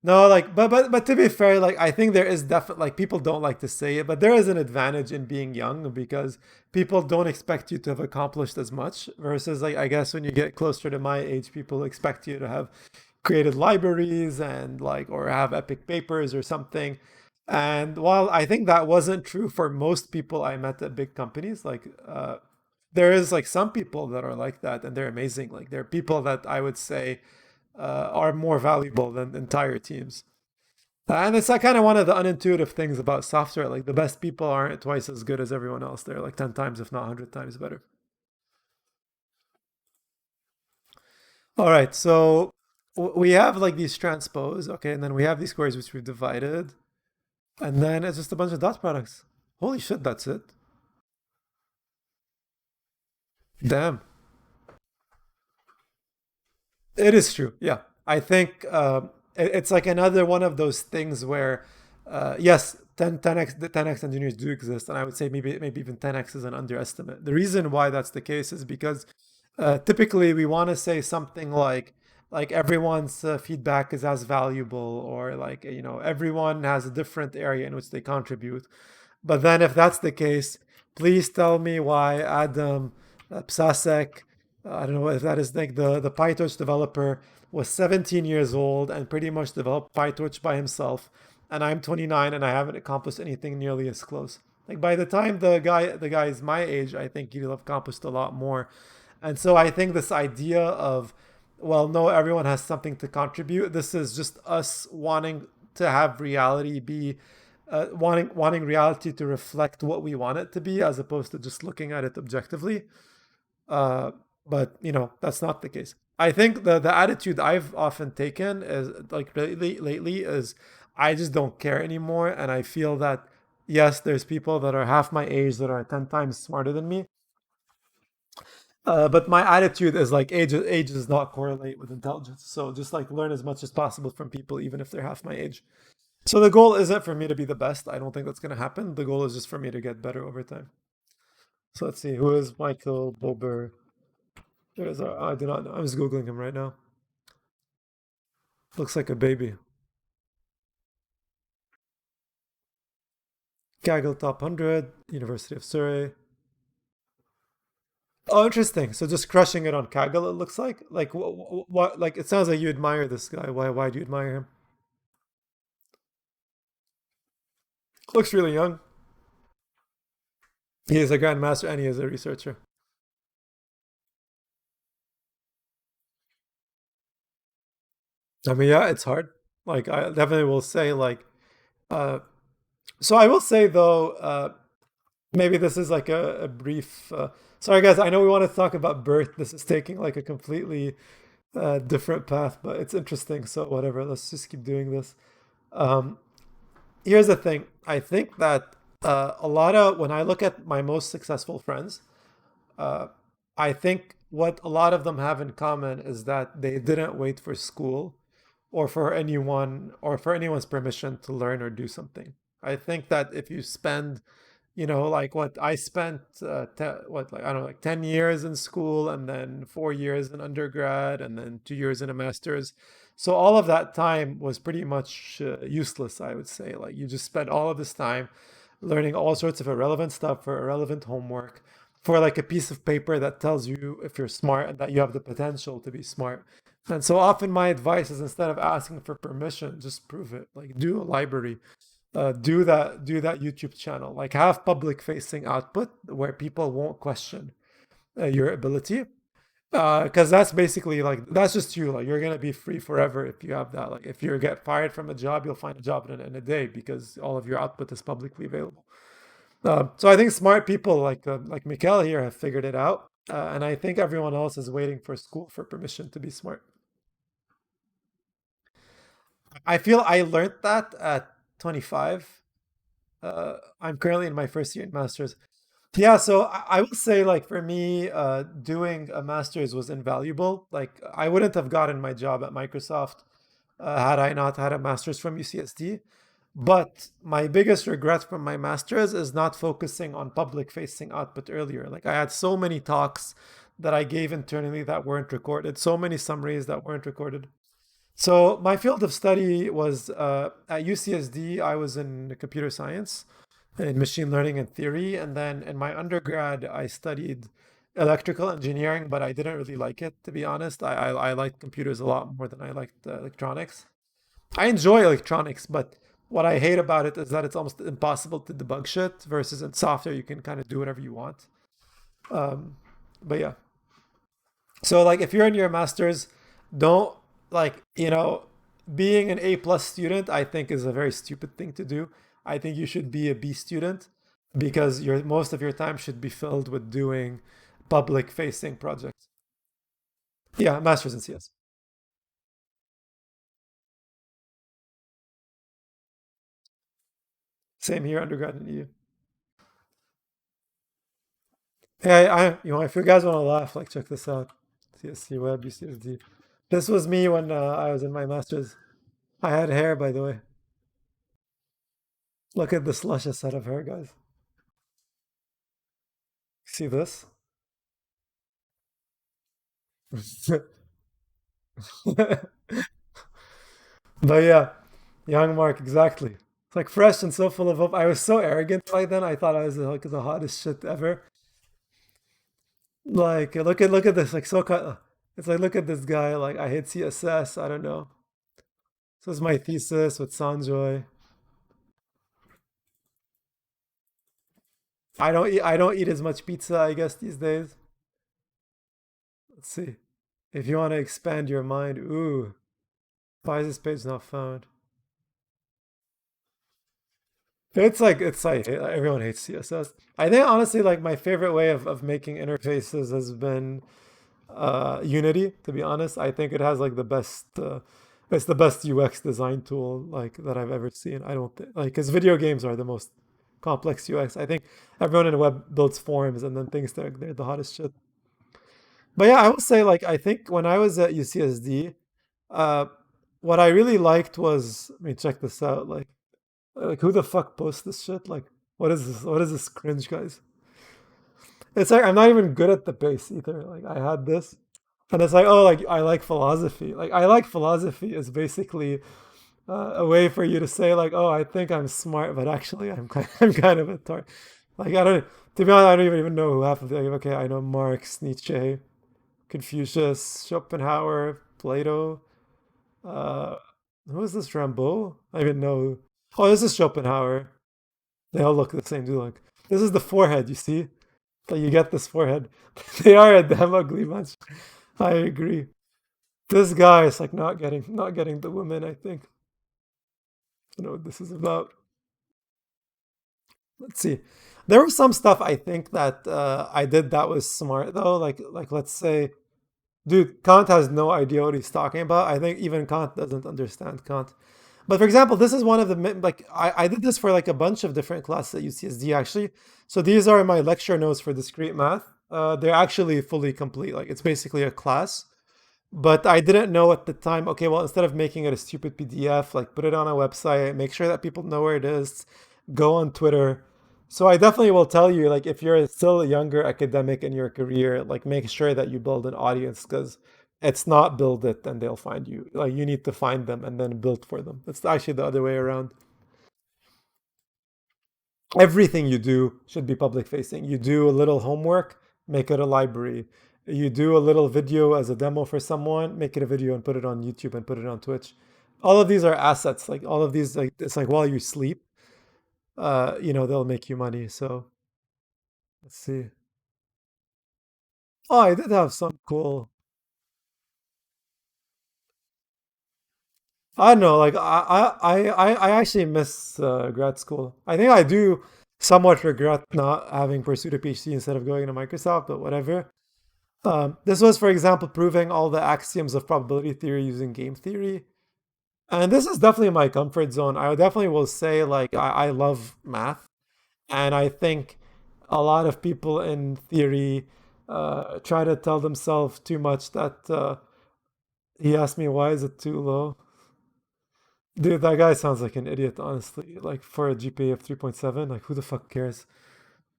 No, like, but to be fair, like, I think there is definitely like people don't like to say it, but there is an advantage in being young because people don't expect you to have accomplished as much. Versus, like, I guess when you get closer to my age, people expect you to have created libraries and like, or have epic papers or something. And while I think that wasn't true for most people I met at big companies, like, there is like some people that are like that and they're amazing. Like, there are people that I would say are more valuable than entire teams. And it's like kind of one of the unintuitive things about software. Like the best people aren't twice as good as everyone else. They're like 10 times, if not 100 times better. All right. So we have like these transpose. Okay. And then we have these squares which we've divided. And then it's just a bunch of dot products. Holy shit. That's it. Damn. It is true. Yeah. I think it's like another one of those things where, yes, 10x, the 10x engineers do exist. And I would say maybe even 10x is an underestimate. The reason why that's the case is because typically we want to say something like everyone's feedback is as valuable, or like, everyone has a different area in which they contribute. But then, if that's the case, please tell me why Adam Psasek, I don't know if that is like the PyTorch developer, was 17 years old and pretty much developed PyTorch by himself. and I'm 29 and I haven't accomplished anything nearly as close. Like by the time the guy is my age, I think he'll have accomplished a lot more. And so I think this idea of, well, no, everyone has something to contribute. This is just us wanting to have reality be, wanting reality to reflect what we want it to be, as opposed to just looking at it objectively. Uh, but that's not the case. I think the attitude I've often taken is like lately is I just don't care anymore, and I feel that yes, there's people that are half my age that are 10 times smarter than me, but my attitude is like age does not correlate with intelligence. So just like learn as much as possible from people, even if they're half my age. So the goal isn't for me to be the best. I don't think that's going to happen. The goal is just for me to get better over time. So let's see, who is Michael Bober? I do not know. I'm just Googling him right now. Looks like a baby. Kaggle Top 100, University of Surrey. Oh, interesting. So just crushing it on Kaggle, it looks like. Like what? Like it sounds like you admire this guy. Why do you admire him? Looks really young. He is a grandmaster and he is a researcher. I mean, yeah, it's hard. Like I definitely will say like uh so I will say though, maybe this is like a brief sorry guys, I know we want to talk about birth. This is taking like a completely different path, but it's interesting. So whatever, let's just keep doing this. Um Here's the thing. I think that a lot of when I look at my most successful friends, uh, I think what a lot of them have in common is that they didn't wait for school or for anyone's permission to learn or do something. I think that if you spend, like what I spent, what like I don't know, like 10 years in school and then 4 years in undergrad and then 2 years in a master's. So all of that time was pretty much useless, I would say. Like you just spent all of this time learning all sorts of irrelevant stuff for irrelevant homework for like a piece of paper that tells you if you're smart and that you have the potential to be smart. And so often my advice is instead of asking for permission, just prove it. Like do a library, do that YouTube channel. Like have public facing output where people won't question your ability. Because that's basically like that's just you. Like you're gonna be free forever if you have that. Like if you get fired from a job, you'll find a job in a day because all of your output is publicly available. So I think smart people like Mikhail here have figured it out, and I think everyone else is waiting for school for permission to be smart. I feel I learned that at 25. I'm currently in my first year in masters. Yeah, so I would say like for me, doing a master's was invaluable. Like I wouldn't have gotten my job at Microsoft had I not had a master's from UCSD. But my biggest regret from my master's is not focusing on public facing output earlier. Like I had so many talks that I gave internally that weren't recorded, so many summaries that weren't recorded. So my field of study was at UCSD. I was in computer science, in machine learning and theory, and then in my undergrad I studied electrical engineering, but I didn't really like it to be honest. I liked computers a lot more than I liked electronics. I enjoy electronics, but what I hate about it is that it's almost impossible to debug shit. Versus in software, you can kind of do whatever you want. Um, but yeah, so like if you're in your masters, don't like being an A+ student. I think is a very stupid thing to do. I think you should be a B student because your most of your time should be filled with doing public facing projects. Yeah, masters in CS. Same here, undergrad and EU. Hey, if you guys want to laugh, like check this out. CSC Web, UCSD. This was me when I was in my master's. I had hair, by the way. Look at this luscious head of hair, guys. See this? But yeah, young Mark, exactly. It's like fresh and so full of hope. I was so arrogant back then. I thought I was like the hottest shit ever. Like, look at this. Like, so cut. It's like, look at this guy. Like, I hate CSS. I don't know. This was my thesis with Sanjoy. I don't eat as much pizza, I guess, these days. Let's see. If you want to expand your mind, ooh, why is this page not found? It's like everyone hates CSS. I think honestly, like my favorite way of making interfaces has been Unity. To be honest, I think it has like the best. It's the best UX design tool like that I've ever seen. I don't think like because video games are the most complex UX. I think everyone in the web builds forms and then thinks they're the hottest shit. But yeah, I will say like I think when I was at UCSD, uh, what I really liked was I mean check this out like who the fuck posts this shit? Like what is this? What is this cringe, guys? It's like I'm not even good at the base either. Like I had this, and it's like oh like I like philosophy. Like I like philosophy is basically a way for you to say like oh I think I'm smart, but actually I'm kind of a tart. Like I don't to be honest I don't even know who half of the like, okay I know Marx, Nietzsche, Confucius, Schopenhauer, Plato. Uh, who is this Rimbaud? I even know. Oh, this is Schopenhauer. They all look the same, do look. This is the forehead, you see? So you get this forehead. They are a damn ugly bunch. I agree. This guy is like not getting the women, I think. I know what this is about. Let's see. There was some stuff I think that I did that was smart though. Like let's say, dude, Kant has no idea what he's talking about. I think even Kant doesn't understand Kant. But for example, this is one of the like I did this for like a bunch of different classes at UCSD actually. So these are my lecture notes for discrete math. They're actually fully complete. Like it's basically a class. But I didn't know at the time, okay, well, instead of making it a stupid PDF, like put it on a website, make sure that people know where it is, go on Twitter. So I definitely will tell you, like, if you're still a younger academic in your career, like, make sure that you build an audience because it's not build it and they'll find you. Like, you need to find them and then build for them. It's actually the other way around. Everything you do should be public facing. You do a little homework, make it a library. You do a little video as a demo for someone, make it a video and put it on YouTube and put it on Twitch. All of these are assets. Like all of these, like it's like while you sleep, they'll make you money. So let's see. Oh, I did have some cool. I don't know. Like I actually miss grad school. I think I do somewhat regret not having pursued a PhD instead of going to Microsoft, but whatever. This was, for example, proving all the axioms of probability theory using game theory. And this is definitely my comfort zone. I definitely will say, like, I love math. And I think a lot of people in theory try to tell themselves too much that he asked me, why is it too low? Dude, that guy sounds like an idiot, honestly. Like, for a GPA of 3.7, like, who the fuck cares?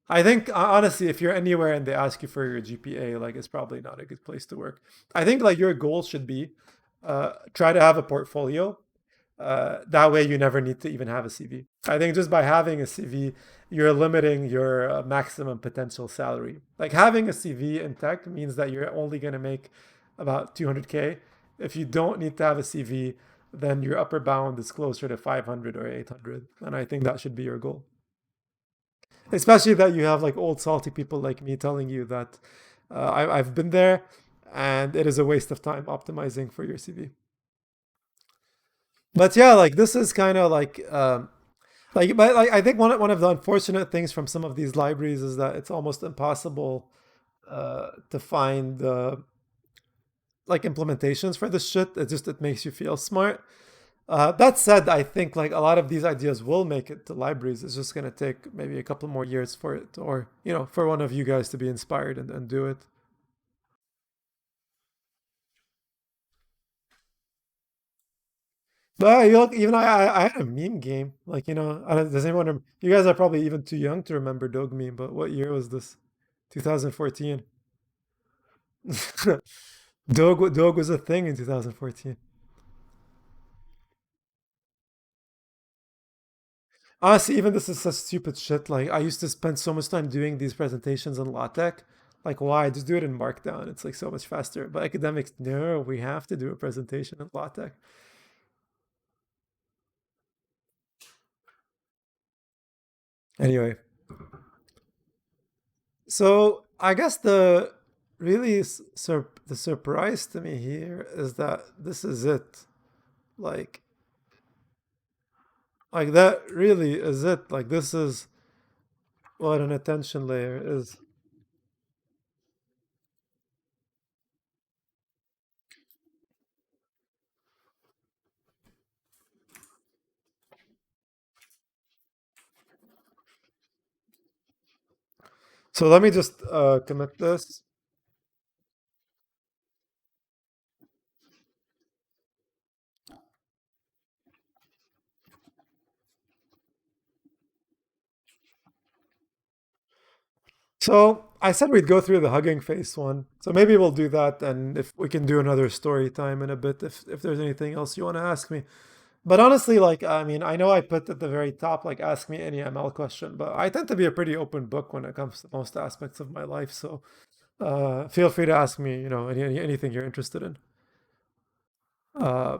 I think honestly, if you're anywhere and they ask you for your GPA, like it's probably not a good place to work. I think like your goal should be try to have a portfolio. That way, you never need to even have a CV. I think just by having a CV, you're limiting your maximum potential salary. Like having a CV in tech means that you're only going to make about 200K. If you don't need to have a CV, then your upper bound is closer to 500 or 800, and I think that should be your goal. Especially that you have like old salty people like me telling you that I've been there and it is a waste of time optimizing for your CV. But yeah, like this is kind of but like I think one of the unfortunate things from some of these libraries is that it's almost impossible to find like implementations for this shit. It makes you feel smart. That said, I think like a lot of these ideas will make it to libraries. It's just gonna take maybe a couple more years for it, or for one of you guys to be inspired and do it. But you look, even I had a meme game. Like does anyone? You guys are probably even too young to remember Dog meme. But what year was this? 2014. Dog was a thing in 2014. Honestly, even this is such stupid shit. Like I used to spend so much time doing these presentations in LaTeX. Like why? Just do it in Markdown. It's like so much faster. But academics, no, we have to do a presentation in LaTeX. Anyway, So I guess the really the surprise to me here is that this is it. Like like that really is it. Like this is what an attention layer is. So let me just commit this. So I said we'd go through the Hugging Face one. So maybe we'll do that, and if we can do another story time in a bit, if there's anything else you want to ask me. But honestly, like I mean, I know I put at the very top, like ask me any ML question, but I tend to be a pretty open book when it comes to most aspects of my life. So feel free to ask me, anything you're interested in. Uh,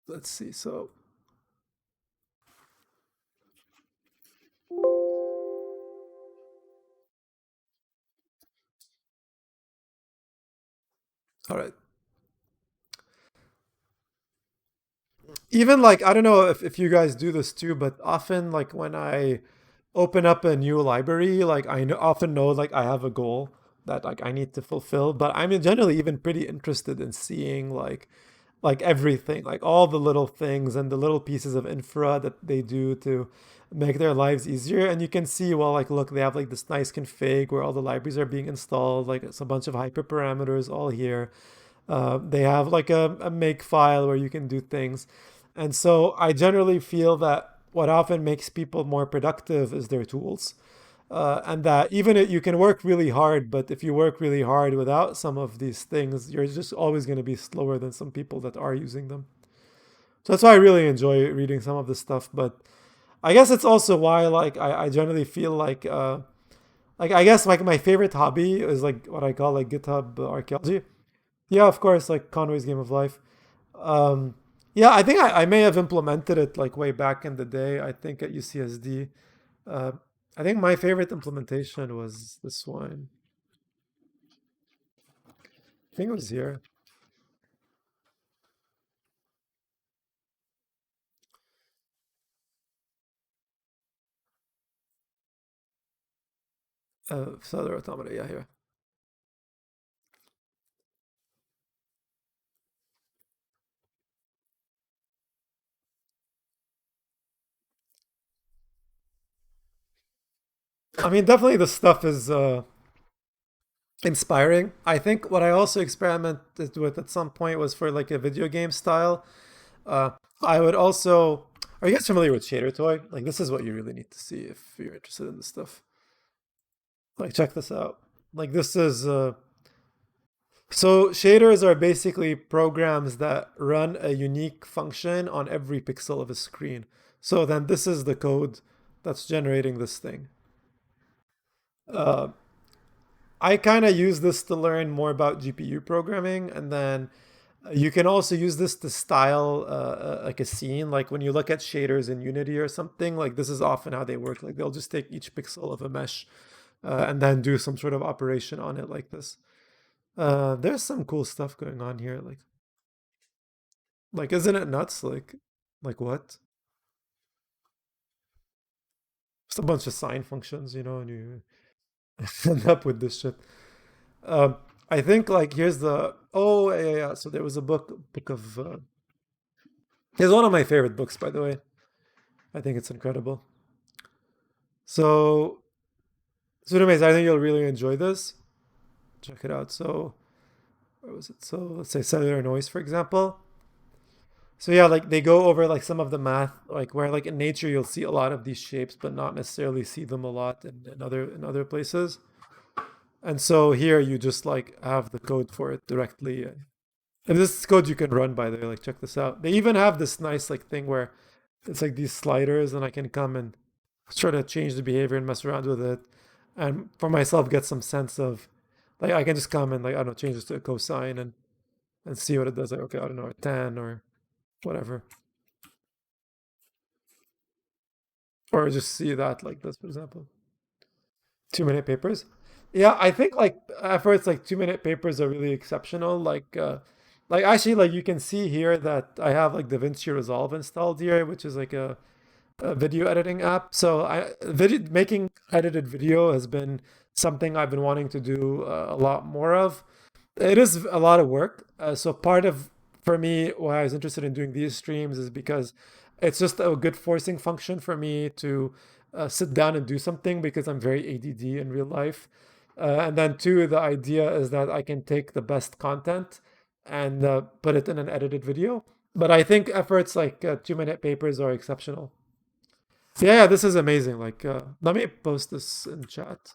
let's see. So all right. Even like I don't know if you guys do this too, but often like when I open up a new library, like often know like I have a goal that like I need to fulfill, but I'm generally even pretty interested in seeing like everything, like all the little things and the little pieces of infra that they do to make their lives easier. And you can see, well, like look, they have like this nice config where all the libraries are being installed, like it's a bunch of hyperparameters all here. They have like a make file where you can do things. And so I generally feel that what often makes people more productive is their tools. And that even if you can work really hard, but if you work really hard without some of these things, you're just always going to be slower than some people that are using them. So that's why I really enjoy reading some of this stuff. But I guess it's also why like I generally feel like I guess like my favorite hobby is like what I call like GitHub archaeology. Yeah, of course, like Conway's Game of Life. Um, yeah, I think I may have implemented it like way back in the day. I think at UCSD. Uh, I think my favorite implementation was this one. I think it was here. Cellular automata. Yeah, here. I mean, definitely the stuff is inspiring. I think what I also experimented with at some point was for like a video game style. Uh, I would also. Are you guys familiar with Shader Toy? Like, this is what you really need to see if you're interested in this stuff. Like, check this out. Like, this is so shaders are basically programs that run a unique function on every pixel of a screen. So then this is the code that's generating this thing. Uh, I kind of use this to learn more about GPU programming, and then you can also use this to style like a scene. Like when you look at shaders in Unity or something, like this is often how they work. Like they'll just take each pixel of a mesh and then do some sort of operation on it like this. There's some cool stuff going on here. Like, isn't it nuts? Like what? Just a bunch of sine functions, and you end up with this shit. Um, I think like here's the oh yeah, yeah, yeah. So there was a book of it's one of my favorite books, by the way. I think it's incredible. So so anyways, I think you'll really enjoy this. Check it out. So where was it? So let's say cellular noise, for example. So yeah, like they go over like some of the math, like where like in nature you'll see a lot of these shapes, but not necessarily see them a lot in other places. And so here you just like have the code for it directly. And this is code you can run by the way, like check this out. They even have this nice like thing where it's like these sliders and I can come and try to change the behavior and mess around with it. And for myself get some sense of like I can just come and like I don't know, change this to a cosine and see what it does. Like okay, I don't know, a tan or whatever. Or just see that like this, for example. 2 minute papers. Yeah, I think like efforts like 2 minute papers are really exceptional. Like actually like you can see here that I have like DaVinci Resolve installed here, which is like a video editing app. So making edited video has been something I've been wanting to do a lot more of. It is a lot of work. So part of for me why I was interested in doing these streams is because it's just a good forcing function for me to sit down and do something because I'm very ADD in real life. And then two, the idea is that I can take the best content and put it in an edited video. But I think efforts like 2 minute papers are exceptional. Yeah, yeah, this is amazing. Like, let me post this in chat.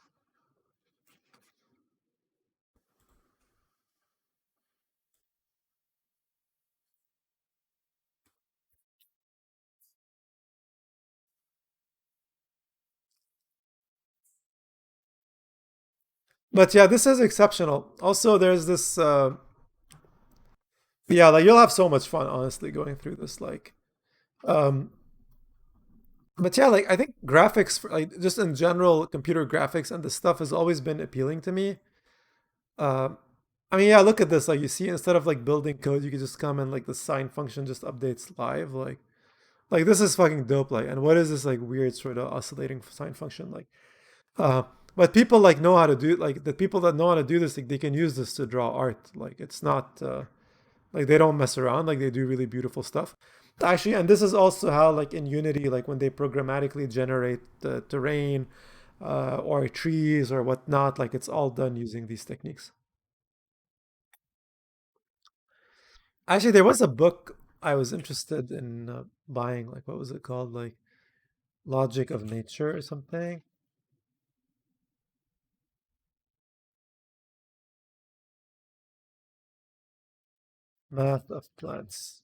But yeah, this is exceptional. Also, there's this. Yeah, like you'll have so much fun, honestly, going through this. Um, but yeah, like I think graphics, like just in general, computer graphics and this stuff has always been appealing to me. Uh, I mean, yeah, look at this. Like you see, instead of like building code, you can just come and like the sign function just updates live. Like this is fucking dope. Like, and what is this like weird sort of oscillating sign function? Uh, but people like know how to do like the people that know how to do this. Like they can use this to draw art. Like it's not like they don't mess around. Like they do really beautiful stuff. Actually, and this is also how like in Unity, like when they programmatically generate the terrain or trees or whatnot, like it's all done using these techniques. Actually, there was a book I was interested in buying. Like, what was it called? Like Logic of Nature or something. Math of Plants.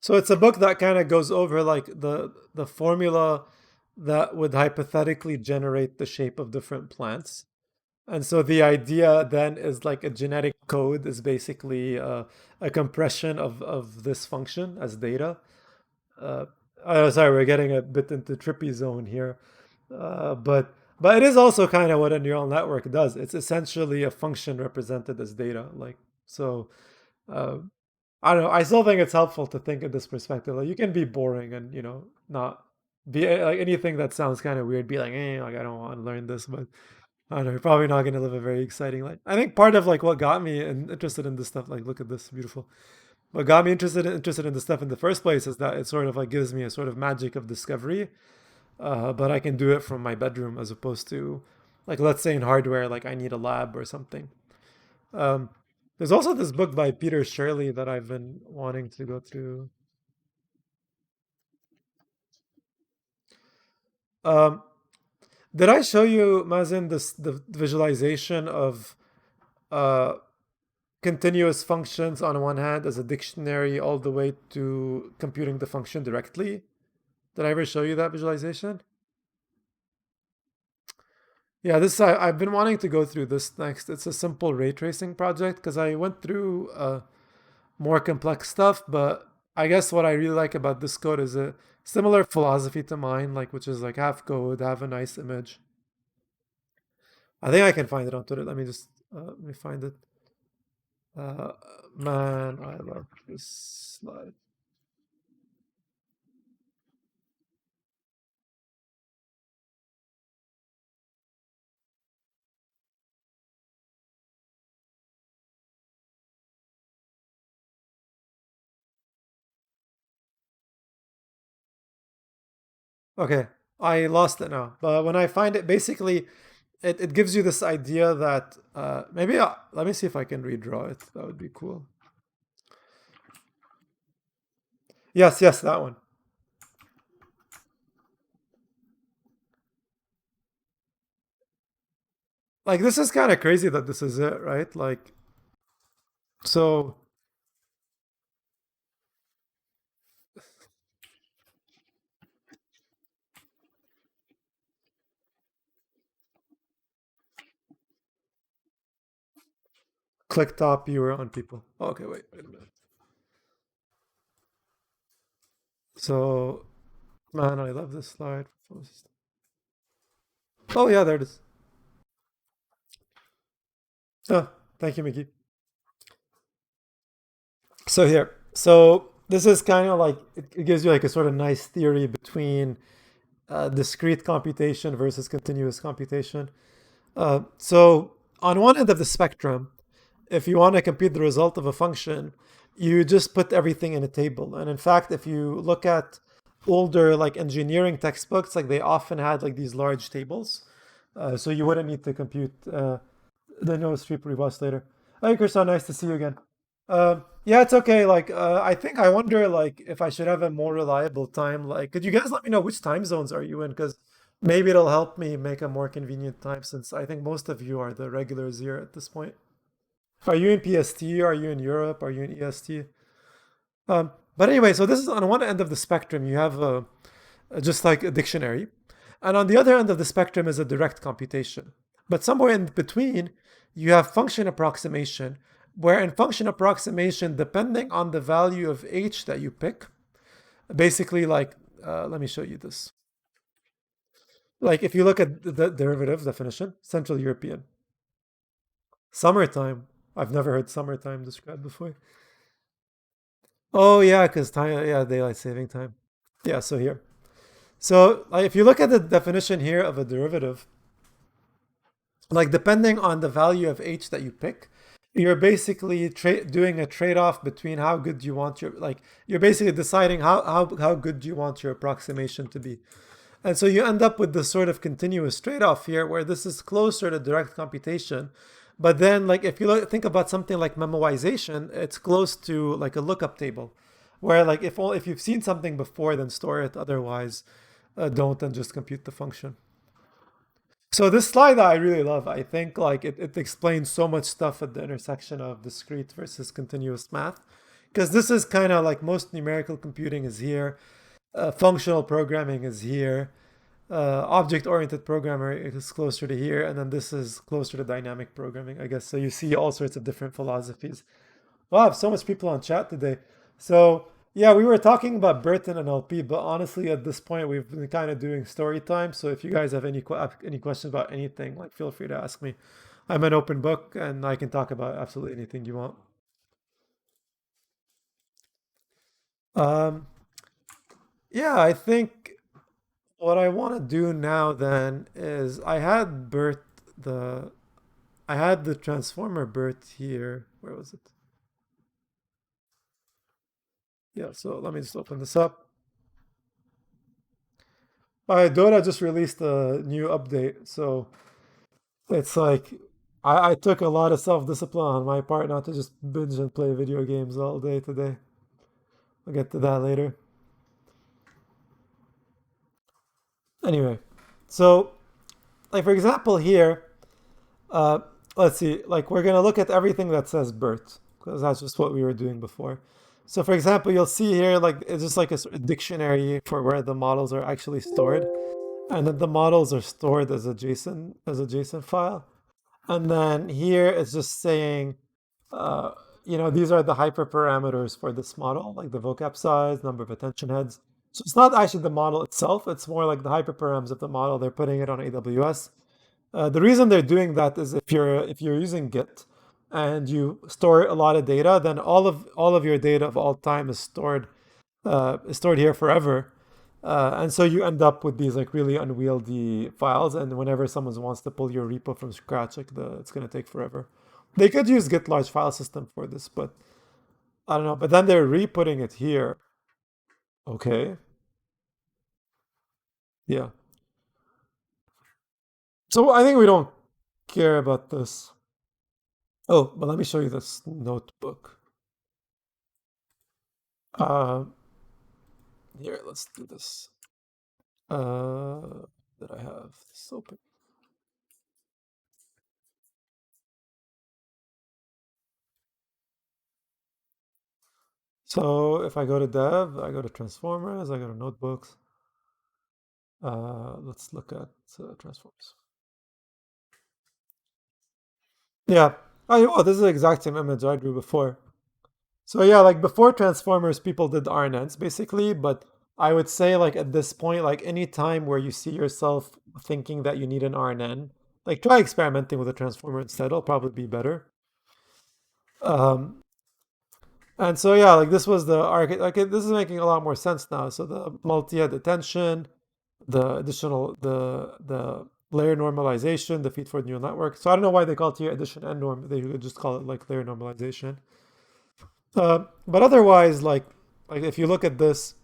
So it's a book that kind of goes over like the formula that would hypothetically generate the shape of different plants. And so the idea then is like a genetic code is basically a compression of this function as data. Uh, oh, sorry, we're getting a bit into trippy zone here, but it is also kind of what a neural network does. It's essentially a function represented as data. Like so, uh, I don't know. I still think it's helpful to think in this perspective. Like you can be boring and not be like anything that sounds kind of weird. Be like I don't want to learn this, but I don't know. You're probably not going to live a very exciting life. I think part of like what got me interested in this stuff. Like look at this, beautiful. What got me interested in this stuff in the first place is that it sort of like gives me a sort of magic of discovery. But I can do it from my bedroom as opposed to like let's say in hardware, like I need a lab or something. Um, there's also this book by Peter Shirley that I've been wanting to go through. Um, did I show you, Mazen, this the visualization of uh, continuous functions on one hand as a dictionary all the way to computing the function directly? Did I ever show you that visualization? Yeah, I've been wanting to go through this next. It's a simple ray tracing project because I went through more complex stuff, but I guess what I really like about this code is a similar philosophy to mine, like which is like have code, have a nice image. I think I can find it on Twitter. Let me find it. Uh, man, I love this slide. Okay, I lost it now. But when I find it, basically, it gives you this idea that let me see if I can redraw it. That would be cool. Yes, yes, that one. Like this is kind of crazy that this is it, right? Like so click top you were on people. Okay, wait a minute. So Man, I love this slide. Oh yeah, there it is. Oh, thank you, Mickey. So here, so this is kind of like it gives you like a sort of nice theory between discrete computation versus continuous computation. So on one end of the spectrum, if you want to compute the result of a function, you just put everything in a table. And in fact, if you look at older like engineering textbooks, like they often had like these large tables, so you wouldn't need to compute. The no street bus later. Hey, Krishan, nice to see you again. Yeah, it's okay. Like, I think I wonder, like, if I should have a more reliable time. Like, could you guys let me know which time zones are you in? Because maybe it'll help me make a more convenient time, since I think most of you are the regulars here at this point. Are you in PST? Are you in Europe? Are you in EST? But anyway, so this is on one end of the spectrum. You have just like a dictionary, and on the other end of the spectrum is a direct computation. But somewhere in between, you have function approximation, where in function approximation, depending on the value of h that you pick, basically, like, let me show you this. Like, if you look at the derivative definition, Central European, summertime. I've never heard summertime described before. Oh yeah, because time, yeah, daylight saving time. Yeah, so here. So like, if you look at the definition here of a derivative, like depending on the value of h that you pick, you're basically doing a trade-off between how good you want your like you're basically deciding how good you want your approximation to be. And so you end up with this sort of continuous trade-off here where this is closer to direct computation. But then like if you think about something like memoization, it's close to like a lookup table where like if you've seen something before, then store it. Otherwise, don't, and just compute the function. So this slide that I really love, I think like it explains so much stuff at the intersection of discrete versus continuous math. Because this is kind of like most numerical computing is here, functional programming is here, object-oriented programmer is closer to here, and then this is closer to dynamic programming, I guess. So you see all sorts of different philosophies. Wow, I have so much people on chat today. So yeah, we were talking about BERT and NLP, but honestly, at this point, we've been kind of doing story time. So if you guys have any questions about anything, like feel free to ask me. I'm an open book, and I can talk about absolutely anything you want. Um, yeah, I think what I want to do now then is the I had the transformer BERT here. Where was it? Yeah, so let me just open this up. Dota just released a new update, so it's like I took a lot of self-discipline on my part not to just binge and play video games all day today. I'll get to that later. Anyway, so like for example here, uh, let's see, like we're gonna look at everything that says BERT because that's just what we were doing before. So for example, you'll see here like it's just like a sort of dictionary for where the models are actually stored, and then the models are stored as a JSON file. And then here it's just saying, uh, these are the hyperparameters for this model, like the vocab size, number of attention heads. So it's not actually the model itself, it's more like the hyperparams of the model. They're putting it on AWS. The reason they're doing that is if you're using Git and you store a lot of data, then all of your data of all time is stored here forever. And so you end up with these like really unwieldy files, and whenever someone wants to pull your repo from scratch, like it's gonna take forever. They could use Git large file system for this, but I don't know. But then they're re-putting it here. Okay, yeah. So I think we don't care about this. Oh, but let me show you this notebook. Uh, Here, let's do this. That I have this open. So if I go to dev, I go to transformers, I go to notebooks. Let's look at transforms. Yeah. Oh, this is the exact same image I drew before. So yeah, like before transformers, people did RNNs basically, but I would say like at this point, like any time where you see yourself thinking that you need an RNN, like try experimenting with a transformer instead. It'll probably be better. Um, and so yeah, like this was the this is making a lot more sense now. So the multi-head attention, the additional the layer normalization, the feed forward neural network. So I don't know why they call it here addition and norm. They could just call it like layer normalization. But otherwise, like if you look at this,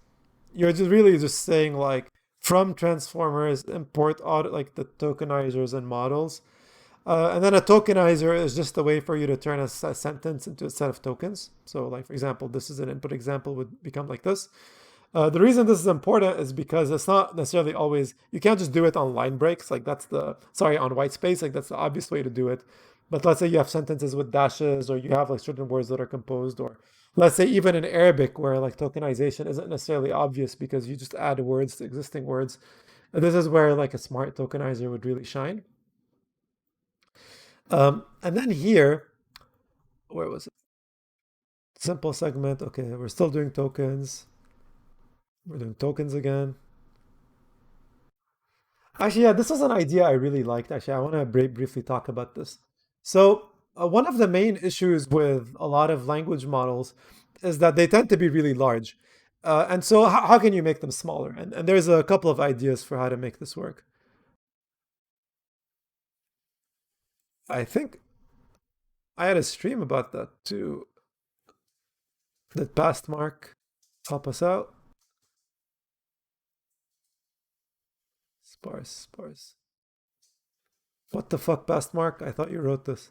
you're just really just saying like from transformers import auto like the tokenizers and models, and then a tokenizer is just a way for you to turn a sentence into a set of tokens. So like for example, this is an input example would become like this. The reason this is important is because it's not necessarily always, you can't just do it on line breaks. Like that's the, sorry, on white space. Like that's the obvious way to do it. But let's say you have sentences with dashes, or you have like certain words that are composed, or let's say even in Arabic where like tokenization isn't necessarily obvious because you just add words to existing words. And this is where like a smart tokenizer would really shine. And then here, where was it? Simple segment. Okay, we're still doing tokens. We're doing tokens again. Actually, yeah, this was an idea I really liked. Actually, I want to briefly talk about this. So, one of the main issues with a lot of language models is that they tend to be really large. And so, how can you make them smaller? And there's a couple of ideas for how to make this work. I think I had a stream about that too. Did past Mark help us out? Sparse, sparse. What the fuck, past Mark? I thought you wrote this.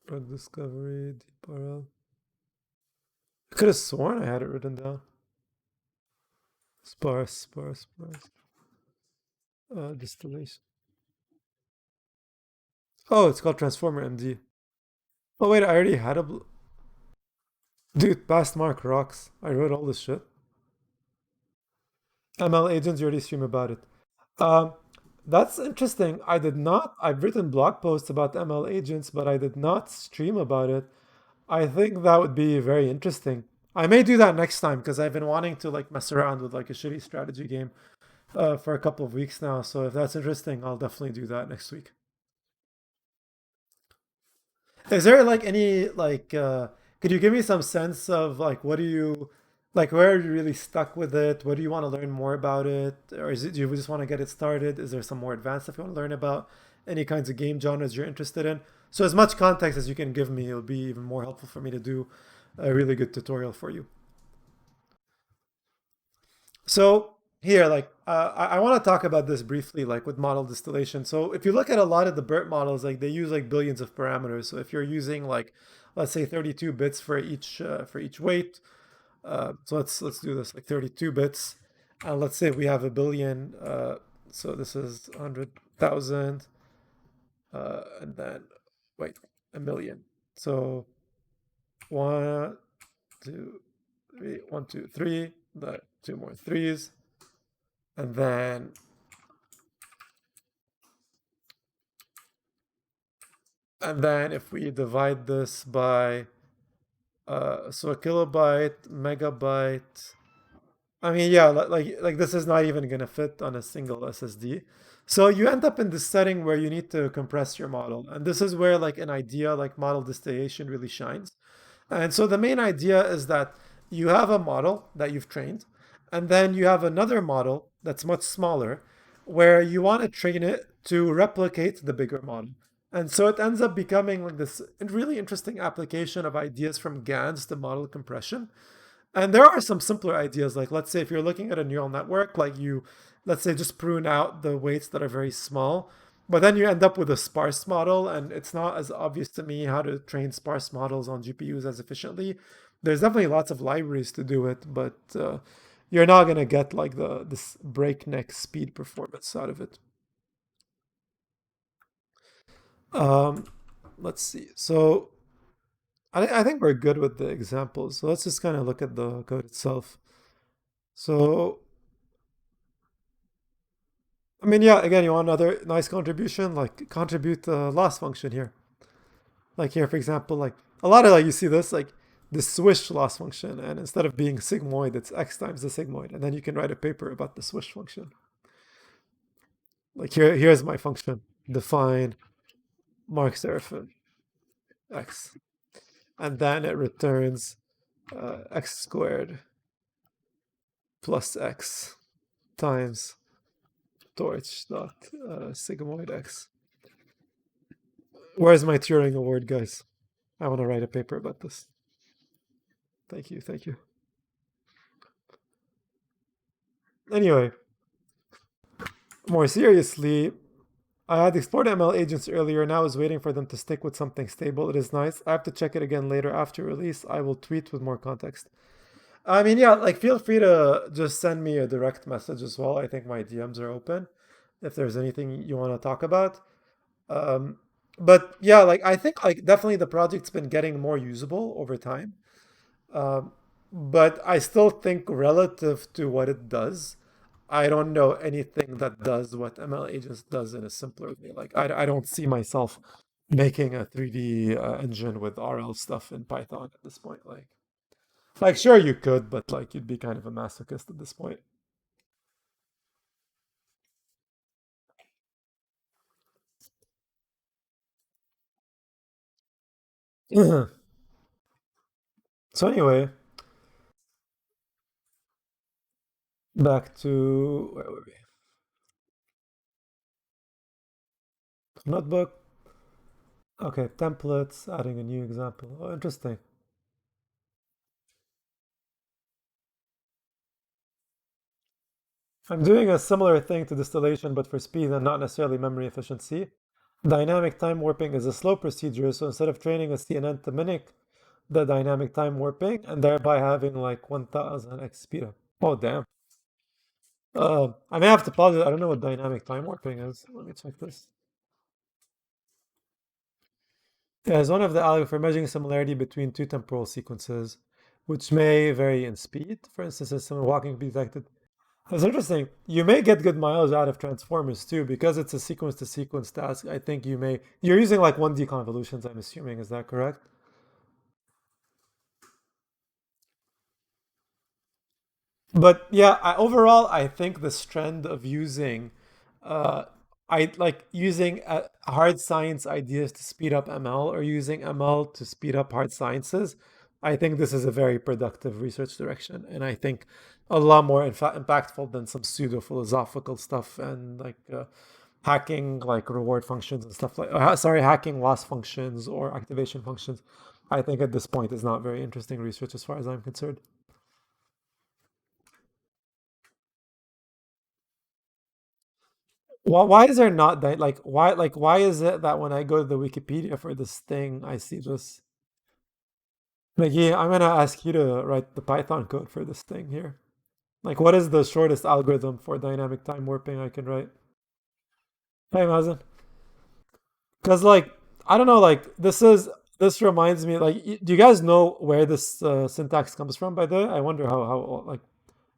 Drug discovery, deep RL. I could have sworn I had it written down. Sparse, sparse, sparse. Distillation. Oh, it's called Transformer MD. Oh wait, I already had a dude. Past Mark rocks. I wrote all this shit. ML agents. You already stream about it. Um, that's interesting. I did not. I've written blog posts about ML agents, but I did not stream about it. I think that would be very interesting. I may do that next time because I've been wanting to like mess around with like a shitty strategy game for a couple of weeks now. So if that's interesting, I'll definitely do that next week. Is there like any like could you give me some sense of like what do you like where are you really stuck with it? What do you want to learn more about it? Or is it do you just want to get it started? Is there some more advanced stuff you want to learn about? Any kinds of game genres you're interested in? So as much context as you can give me, it'll be even more helpful for me to do a really good tutorial for you. So here, like, I want to talk about this briefly, like with model distillation. So if you look at a lot of the BERT models, like they use like billions of parameters. So if you're using like, let's say 32 bits for each weight, so let's do this like 32 bits, and let's say we have a billion. So this is 100,000, and then wait, a million. So one, two, three, one, two, three. The two more threes. And then if we divide this by so a kilobyte, megabyte. I mean, yeah, like this is not even gonna fit on a single SSD. So you end up in this setting where you need to compress your model. And this is where like an idea like model distillation really shines. And so the main idea is that you have a model that you've trained, and then you have another model that's much smaller where you want to train it to replicate the bigger model. And so it ends up becoming like this really interesting application of ideas from GANs to model compression. And there are some simpler ideas, like let's say if you're looking at a neural network, like you, let's say just prune out the weights that are very small, but then you end up with a sparse model, and it's not as obvious to me how to train sparse models on GPUs as efficiently. There's definitely lots of libraries to do it, but you're not gonna get like this breakneck speed performance out of it. Um, let's see. So I think we're good with the examples. So let's just kind of look at the code itself. So I mean, yeah, again, you want another nice contribution? Like, contribute the loss function here. Like here, for example, like a lot of like you see this like the swish loss function, and instead of being sigmoid, it's x times the sigmoid, and then you can write a paper about the swish function. Like here's my function: define Mark Seraphin x, and then it returns x squared plus x times torch dot sigmoid x. Where's my Turing award, guys? I want to write a paper about this. Thank you, thank you. Anyway, more seriously, I had explored ML agents earlier and I was waiting for them to stick with something stable. It is nice. I have to check it again later after release. I will tweet with more context. I mean, yeah, like feel free to just send me a direct message as well. I think my DMs are open if there's anything you want to talk about. Um, but yeah, like I think like definitely the project's been getting more usable over time. Um, but I still think relative to what it does, I don't know anything that does what ML agents does in a simpler way. Like I don't see myself making a 3D engine with RL stuff in Python at this point. Like sure you could, but like you'd be kind of a masochist at this point. So anyway, back to where were we? Notebook. Okay, templates, adding a new example. Oh, interesting. I'm doing a similar thing to distillation, but for speed and not necessarily memory efficiency. Dynamic time warping is a slow procedure, so instead of training a CNN to mimic the dynamic time warping and thereby having like 1000x speed up. Oh, damn. I may have to pause it. I don't know what dynamic time warping is. Let me check this. Yeah, it's one of the algorithms for measuring similarity between two temporal sequences, which may vary in speed. For instance, if someone walking can be detected. That's interesting. You may get good mileage out of transformers too, because it's a sequence to sequence task. I think you're using like 1D convolutions, I'm assuming. Is that correct? But yeah, overall, I think this trend of using, uh, I like using hard science ideas to speed up ML or using ML to speed up hard sciences. I think this is a very productive research direction, and I think a lot more impactful than some pseudo philosophical stuff and like hacking like reward functions and stuff like. Sorry, hacking loss functions or activation functions. I think at this point is not very interesting research as far as I'm concerned. Why is there not that why is it that when I go to the Wikipedia for this thing I see this like yeah I'm gonna ask you to write the Python code for this thing here. Like what is the shortest algorithm for dynamic time warping I can write? Hey Mazen. Because like I don't know like this reminds me like do you guys know where this syntax comes from by the way? I wonder how like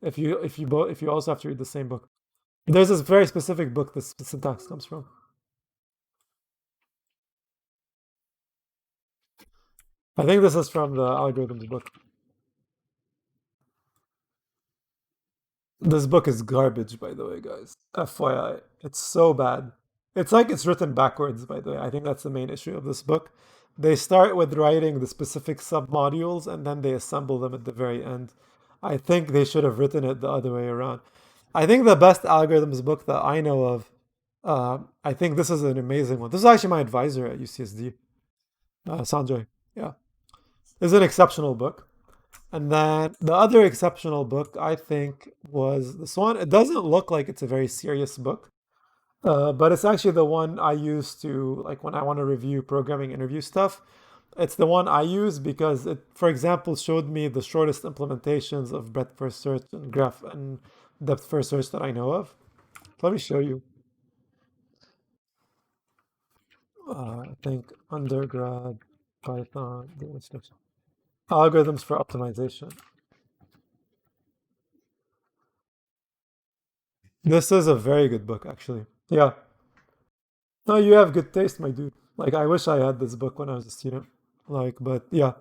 if you also have to read the same book. There's this very specific book this syntax comes from. I think this is from the algorithms book. This book is garbage, by the way, guys. FYI. It's so bad. It's like it's written backwards, by the way. I think that's the main issue of this book. They start with writing the specific submodules and then they assemble them at the very end. I think they should have written it the other way around. I think the best algorithms book that I know of, I think this is an amazing one. This is actually my advisor at UCSD, Sanjay. Yeah. It's an exceptional book. And then the other exceptional book I think was this one. It doesn't look like it's a very serious book, but it's actually the one I use to like when I want to review programming interview stuff. It's the one I use because it, for example, showed me the shortest implementations of breadth first search and graph and depth first search that I know of. Let me show you. I think undergrad Python data structure. Algorithms for optimization. This is a very good book, actually. Yeah. No, you have good taste, my dude. Like, I wish I had this book when I was a student. Like, but yeah,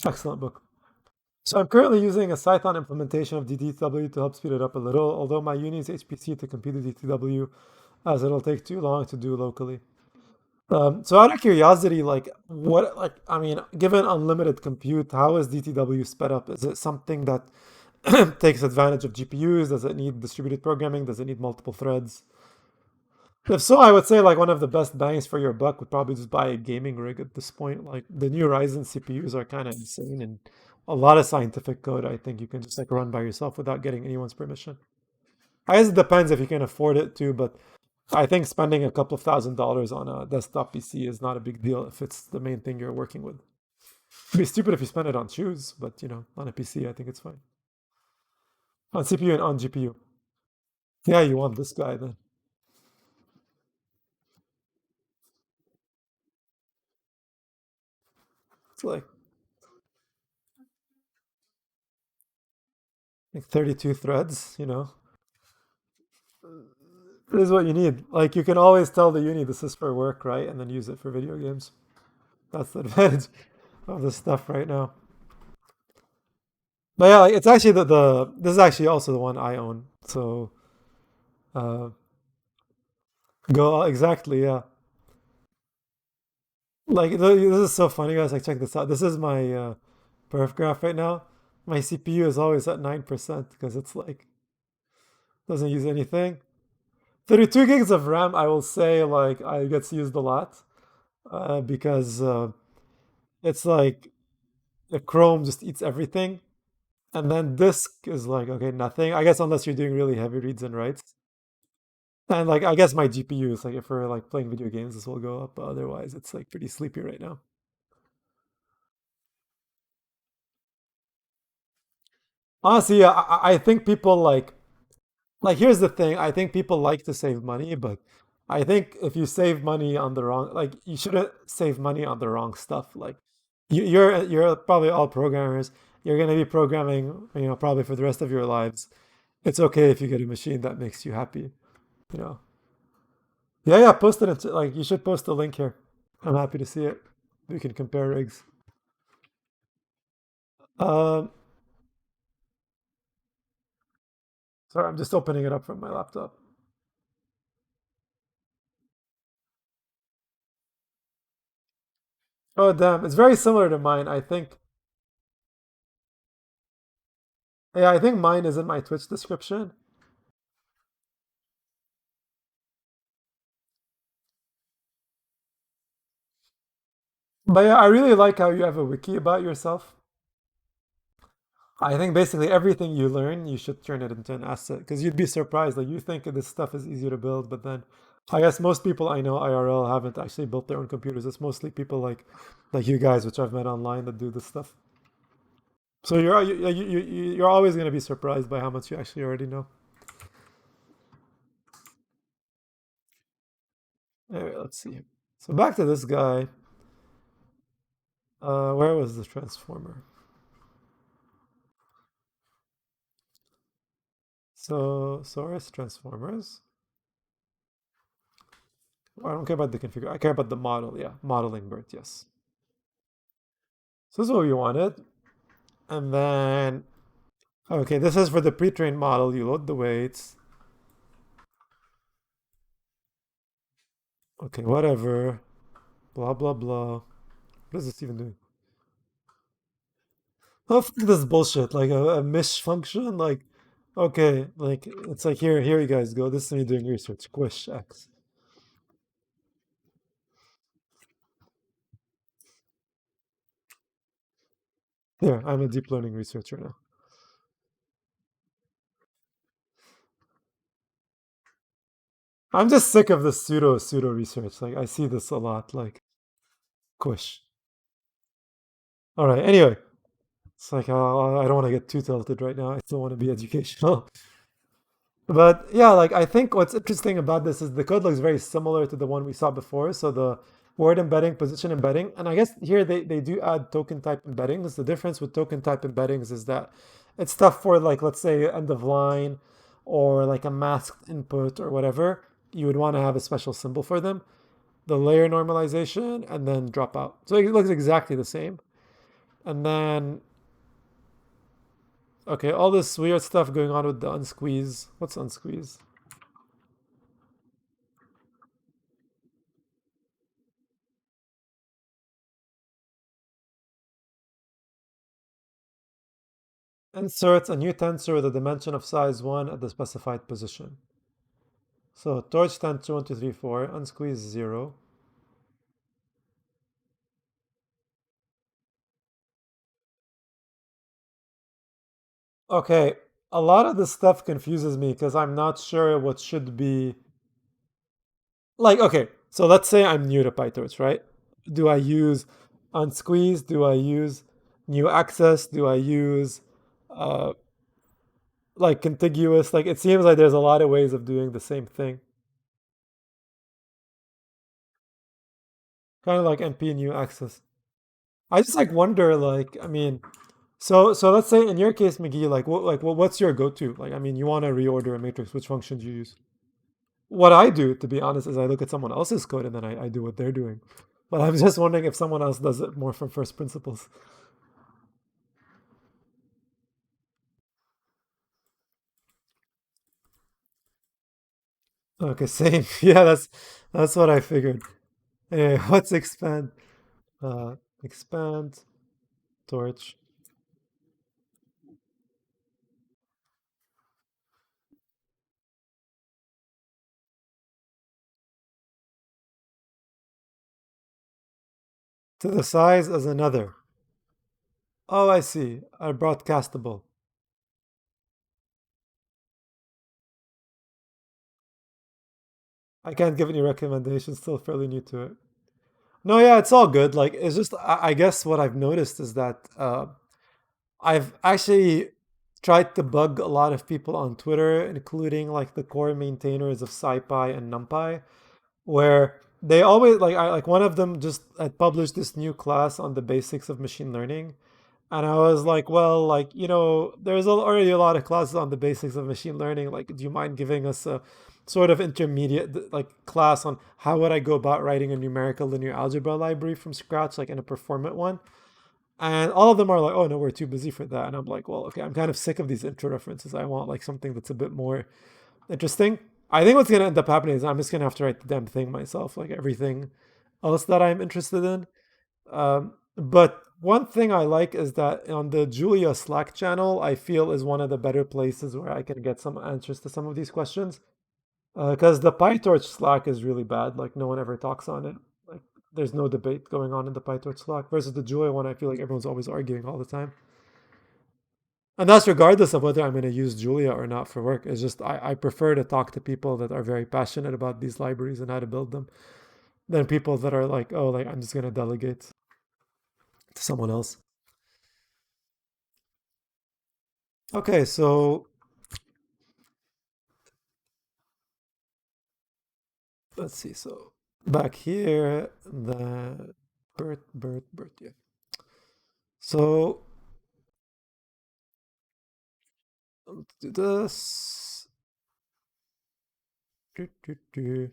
excellent book. So I'm currently using a Python implementation of DTW to help speed it up a little, although my uni is HPC to compute the DTW, as it'll take too long to do locally. So out of curiosity, I mean, given unlimited compute, how is DTW sped up? Is it something that takes advantage of GPUs? Does it need distributed programming? Does it need multiple threads? If so, I would say like one of the best bangs for your buck would probably just buy a gaming rig at this point. Like the new Ryzen CPUs are kind of insane, and a lot of scientific code I think you can just like run by yourself without getting anyone's permission. I guess it depends if you can afford it too, but I think spending a couple of $1,000s on a desktop PC is not a big deal if it's the main thing you're working with. It'd be stupid if you spend it on shoes, but on a PC, I think it's fine. On CPU and on GPU. Yeah, you want this guy then. It's like 32 threads. This is what you need. Like you can always tell the uni this is for work, right? And then use it for video games. That's the advantage of this stuff right now. But yeah, like, it's actually the this is actually also the one I own. So uh go exactly, yeah. Like this is so funny, guys. Like check this out. This is my perf graph right now. My CPU is always at 9% because it's like doesn't use anything. 32 gigs of RAM, I will say like I gets used a lot because it's like the Chrome just eats everything. And then disk is like, okay, nothing. I guess unless you're doing really heavy reads and writes. And like, I guess my GPU is like, if we're like playing video games, this will go up. But otherwise, it's like pretty sleepy right now. Honestly, yeah, I think people like, here's the thing. I think people like to save money, but I think if you save money on the wrong, like, you shouldn't save money on the wrong stuff. Like, you're probably all programmers. You're gonna be programming, probably for the rest of your lives. It's okay if you get a machine that makes you happy, you know. Yeah, yeah, post it. Like you should post a link here. I'm happy to see it. We can compare rigs. Um, Sorry, I'm just opening it up from my laptop. Oh, damn, it's very similar to mine. I think. Yeah, I think mine is in my Twitch description. But yeah, I really like how you have a wiki about yourself. I think basically everything you learn, you should turn it into an asset because you'd be surprised. Like you think this stuff is easy to build, but then I guess most people I know IRL haven't actually built their own computers. It's mostly people like you guys, which I've met online that do this stuff. So you're always going to be surprised by how much you actually already know. Anyway, let's see. So back to this guy. Where was the transformer? So source transformers. I don't care about the configure. I care about the model. Yeah, modeling BERT. Yes. So this is what we wanted, and then okay, this is for the pre-trained model. You load the weights. Okay, whatever. Blah blah blah. What is this even doing? Oh, fuck this bullshit. Like a Misc function. Like, okay, like it's like here you guys go. This is me doing research. Squish X. There, I'm a deep learning researcher now. I'm just sick of this pseudo research. Like I see this a lot. Like, squish. All right. Anyway, it's like I don't want to get too tilted right now. I still want to be educational. But yeah, like I think what's interesting about this is the code looks very similar to the one we saw before. So the word embedding, position embedding, and I guess here they do add token type embeddings. The difference with token type embeddings is that it's stuff for like let's say end of line. or like a masked input or whatever, you would want to have a special symbol for them. The layer normalization and then dropout. So it looks exactly the same. And then, okay, all this weird stuff going on with the unsqueeze. What's unsqueeze? Insert a new tensor with a dimension of size 1 at the specified position. So torch tensor 1, 2, 3, 4, unsqueeze 0. Okay, a lot of this stuff confuses me because I'm not sure what should be. Like, okay, so let's say I'm new to PyTorch, right? Do I use unsqueeze? Do I use new access? Do I use uh, like contiguous? Like, it seems like there's a lot of ways of doing the same thing. Kind of like NP new access. I just like wonder, like, I mean, so let's say in your case, McGee, what's your go-to? Like, I mean, you want to reorder a matrix. Which function do you use? What I do, to be honest, is I look at someone else's code and then I do what they're doing. But I'm just wondering if someone else does it more from first principles. Okay, same. Yeah, that's what I figured. Anyway, let's expand. Expand torch to the size as another. Oh, I see. A broadcastable. I can't give any recommendations. Still fairly new to it. No, yeah, it's all good. Like, it's just I guess what I've noticed is that I've actually tried to bug a lot of people on Twitter, including like the core maintainers of SciPy and NumPy, where they always like one of them just had published this new class on the basics of machine learning, and I was like, well, like, there's already a lot of classes on the basics of machine learning. Like, do you mind giving us a sort of intermediate like class on how would I go about writing a numerical linear algebra library from scratch, like in a performant one? And all of them are like, oh no, we're too busy for that. And I'm like, well, okay, I'm kind of sick of these intro references. I want like something that's a bit more interesting. I think what's gonna end up happening is I'm just gonna have to write the damn thing myself, like everything else that I'm interested in. But one thing I like is that on the Julia Slack channel, I feel is one of the better places where I can get some answers to some of these questions. Because the PyTorch Slack is really bad. Like no one ever talks on it. Like there's no debate going on in the PyTorch Slack. Versus the Julia one, I feel like everyone's always arguing all the time. And that's regardless of whether I'm going to use Julia or not for work. It's just I prefer to talk to people that are very passionate about these libraries and how to build them than people that are like, oh, like I'm just going to delegate to someone else. Okay, so let's see. So back here, the BERT, yeah. So let's do this. Do, do, do.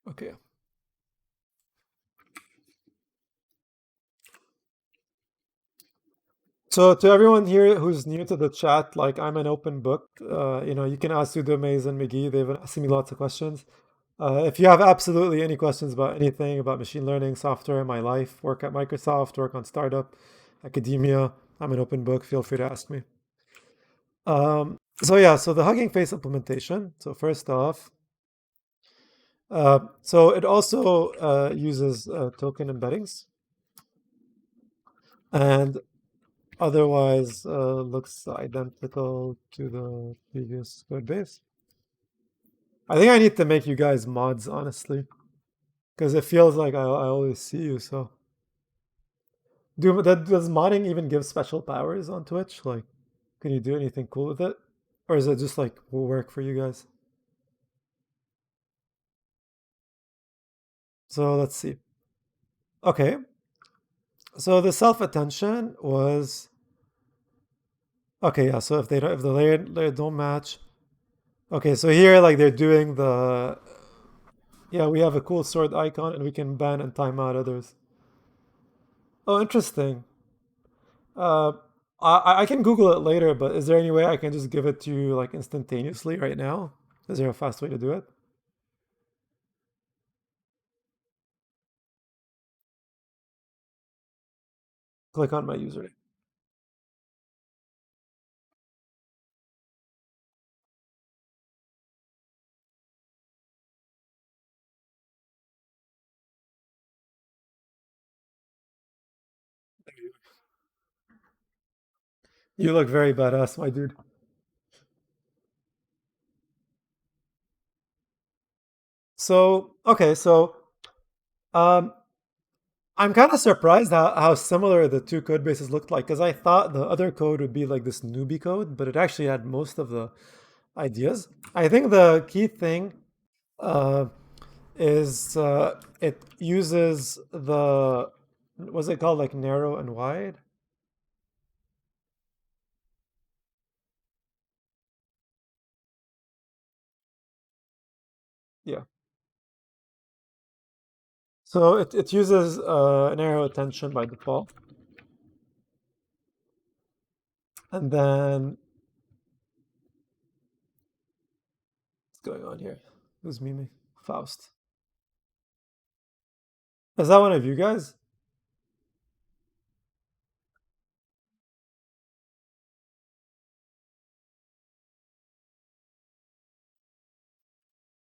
Okay. So to everyone here who's new to the chat, like I'm an open book. You can ask Maze and McGee. They've been asking me lots of questions. If you have absolutely any questions about anything about machine learning, software, my life, work at Microsoft, work on startup, academia, I'm an open book. Feel free to ask me. So yeah, so the Hugging Face implementation. So first off, so it also uses token embeddings and otherwise looks identical to the previous code base. I think I need to make you guys mods, honestly, because it feels like I always see you. So, does modding even give special powers on Twitch? Like, can you do anything cool with it, or is it just like will work for you guys? So let's see. Okay, so the self attention was Okay, yeah. So if the layer don't match. Okay, so here like they're doing the yeah, we have a cool sword icon and we can ban and time out others. Oh, interesting. Uh, I can Google it later, but is there any way I can just give it to you like instantaneously right now? Is there a fast way to do it? Click on my username. You look very badass, my dude. So, okay, so um, I'm kind of surprised how similar the two code bases looked like because I thought the other code would be like this newbie code, but it actually had most of the ideas. I think the key thing uh, is it uses the what's it called like narrow and wide? Yeah. So it uses narrow attention by default, and then what's going on here? Who's Mimi? Faust. Is that one of you guys?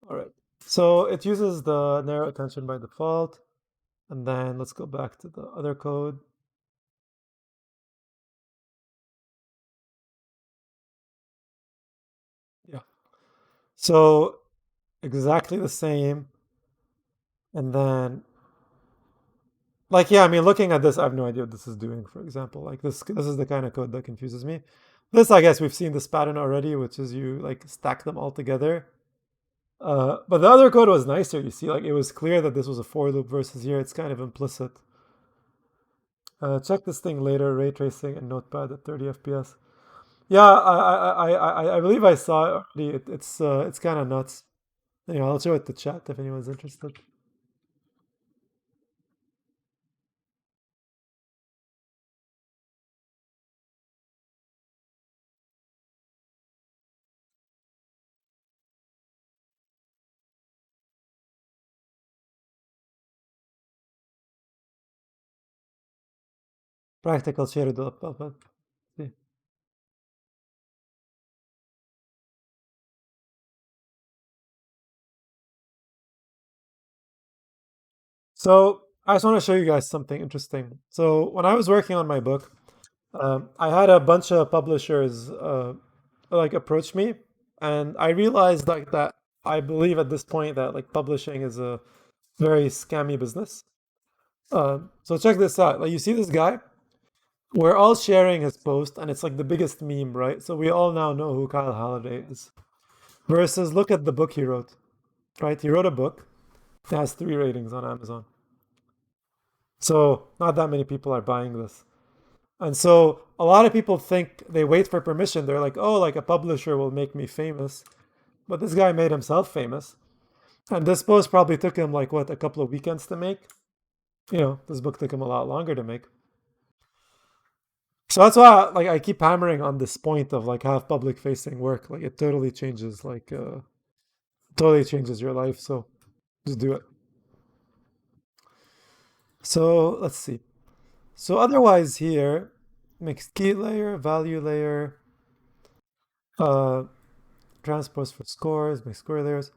All right. So it uses the narrow attention by default. And then let's go back to the other code. Yeah. So exactly the same. And then, like, yeah, I mean, looking at this, I have no idea what this is doing, for example. Like this is the kind of code that confuses me. This, I guess we've seen this pattern already, which is you like stack them all together. But the other code was nicer. You see, like it was clear that this was a for loop versus here it's kind of implicit. Check this thing later, ray tracing and notepad at 30 FPS. Yeah, I believe I saw it already. It's kind of nuts. Yeah, I'll show it to chat if anyone's interested. Practical share development. See. So I just want to show you guys something interesting. So when I was working on my book, I had a bunch of publishers like approach me, and I realized like that I believe at this point that like publishing is a very scammy business. So check this out. Like you see this guy, we're all sharing his post, and it's like the biggest meme, right? So we all now know who Kyle Halliday is. Versus look at the book he wrote, right? He wrote a book. It has 3 ratings on Amazon. So not that many people are buying this. And so a lot of people think they wait for permission. They're like, oh, like a publisher will make me famous. But this guy made himself famous. And this post probably took him like what, a couple of weekends to make? This book took him a lot longer to make. So that's why like I keep hammering on this point of like have public facing work. Like it totally changes your life. So just do it. So let's see. So otherwise here, mixed key layer, value layer, uh, transports for scores, mixed score layers.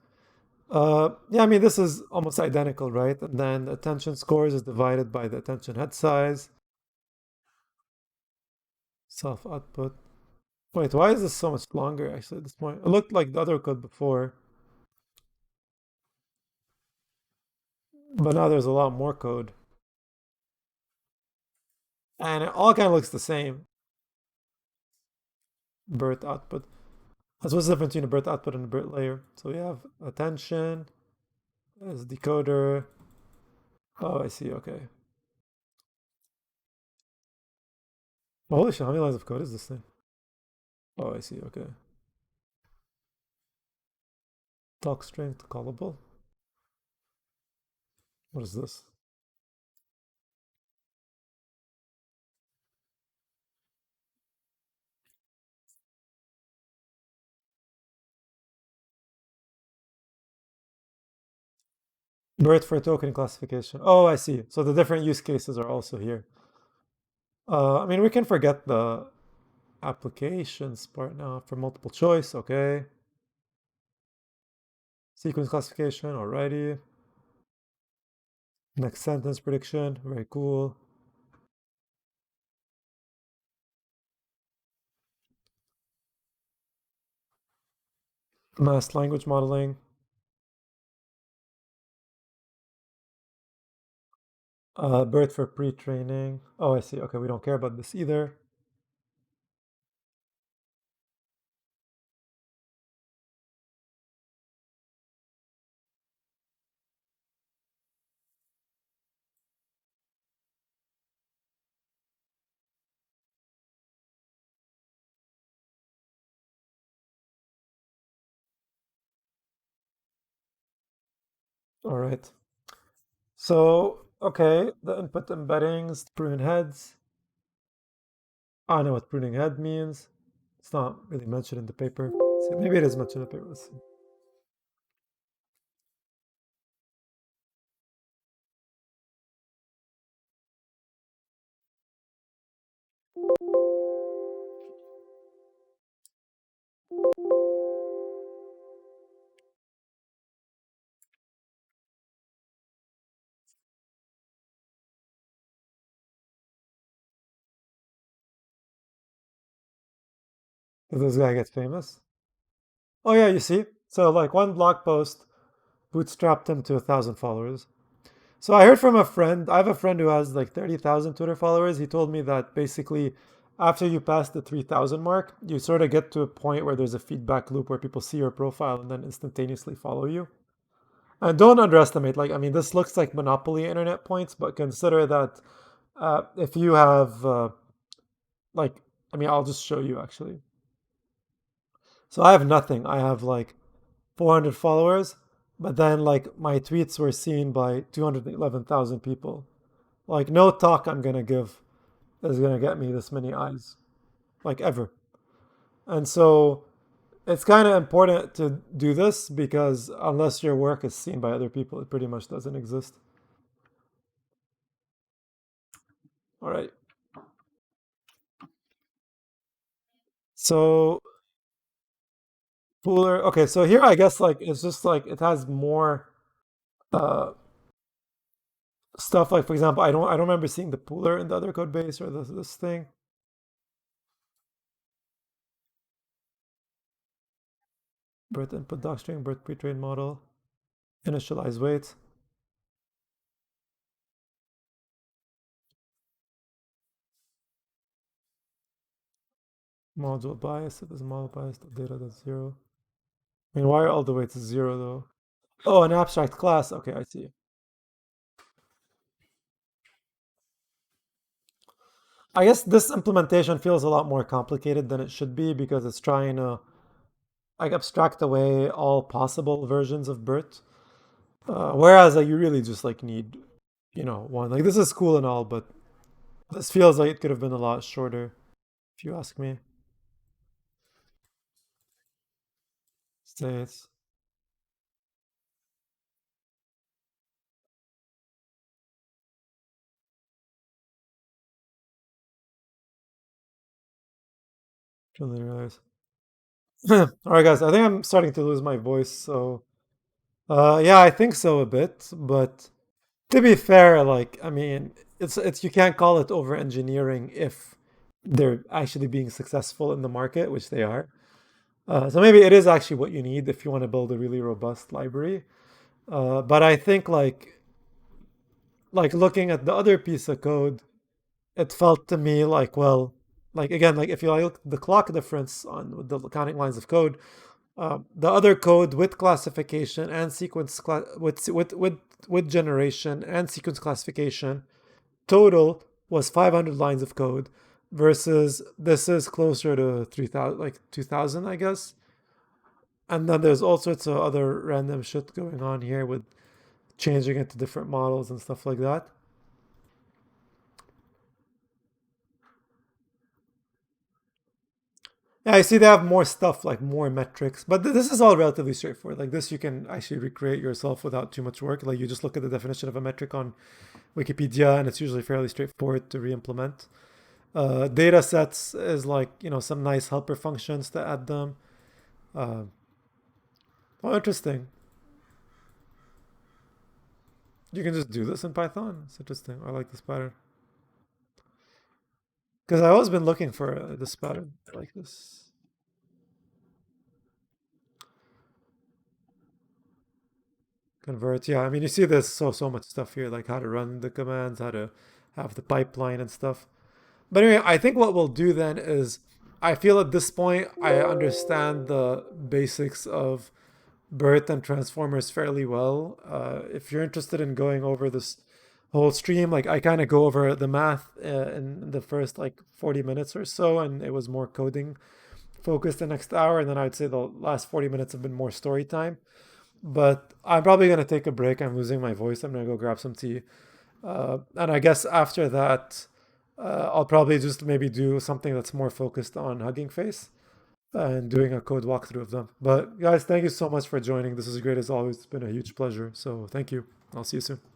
Yeah, I mean this is almost identical, right? And then attention scores is divided by the attention head size, self output. Wait, why is this so much longer actually at this point? It looked like the other code before, but now there's a lot more code. And it all kind of looks the same. BERT output. That's what's the difference between a BERT output and a BERT layer. So we have attention as decoder. Oh, I see. Okay. Holy shit, how many lines of code is this thing? Oh, I see. Okay. Talk strength callable. What is this? BERT for token classification. Oh, I see. So the different use cases are also here. I mean, we can forget the applications part now for multiple choice. Okay. Sequence classification. Alrighty. Next sentence prediction. Very cool. Mass language modeling. BERT for pre-training. Oh, I see. Okay, we don't care about this either. All right. So, okay, the input embeddings, pruning heads. I know what pruning head means. It's not really mentioned in the paper. So maybe it is mentioned in the paper. Let's see. Did this guy get famous? Oh yeah, you see. So like one blog post bootstrapped him to 1,000 followers. So I heard from a friend. I have a friend who has like 30,000 Twitter followers. He told me that basically, after you pass the 3,000 mark, you sort of get to a point where there's a feedback loop where people see your profile and then instantaneously follow you. And don't underestimate. Like, I mean, this looks like monopoly internet points, but consider that if you have like, I mean, I'll just show you actually. So I have nothing. I have like 400 followers, but then like my tweets were seen by 211,000 people. Like no talk I'm gonna give is gonna get me this many eyes, like ever. And so it's kind of important to do this because unless your work is seen by other people, it pretty much doesn't exist. All right. So Pooler. Okay, so here I guess like it's just like it has more uh stuff. Like for example, I don't remember seeing the pooler in the other code base or this thing. BERT input docstring, BERT pre-trained model, initialize weight. Module bias, if there's model bias, the data that's zero. I mean, why are all the weights zero though? Oh, an abstract class. Okay, I see. I guess this implementation feels a lot more complicated than it should be because it's trying to like abstract away all possible versions of BERT. Whereas like you really just like need, one. Like this is cool and all, but this feels like it could have been a lot shorter, if you ask me. States. Didn't realize. All right, guys. I think I'm starting to lose my voice, so yeah, I think so a bit. But to be fair, like I mean, it's you can't call it over engineering if they're actually being successful in the market, which they are. So maybe it is actually what you need if you want to build a really robust library. But I think like looking at the other piece of code, it felt to me like well, like again, like if you look at the clock difference on the counting lines of code, the other code with classification and with generation and sequence classification total was 500 lines of code. versus this is closer to 3000, like 2000, I guess. And then there's all sorts of other random shit going on here with changing it to different models and stuff like that. Yeah, I see they have more stuff, like more metrics, but this is all relatively straightforward. Like this, you can actually recreate yourself without too much work. Like you just look at the definition of a metric on Wikipedia, and it's usually fairly straightforward to re-implement. Data sets is like, some nice helper functions to add them. Uh, oh, interesting. You can just do this in Python. It's interesting. I like this pattern. Because I've always been looking for this pattern like this. Convert. Yeah, I mean, you see there's so much stuff here, like how to run the commands, how to have the pipeline and stuff. But anyway, I think what we'll do then is, I feel at this point I understand the basics of BERT and transformers fairly well. If you're interested in going over this whole stream, like I kind of go over the math in the first like 40 minutes or so, and it was more coding focused the next hour, and then I'd say the last 40 minutes have been more story time. But I'm probably gonna take a break. I'm losing my voice. I'm gonna go grab some tea, and I guess after that, I'll probably just maybe do something that's more focused on Hugging Face and doing a code walkthrough of them. But guys, thank you so much for joining. This is great as always. It's been a huge pleasure. So thank you. I'll see you soon.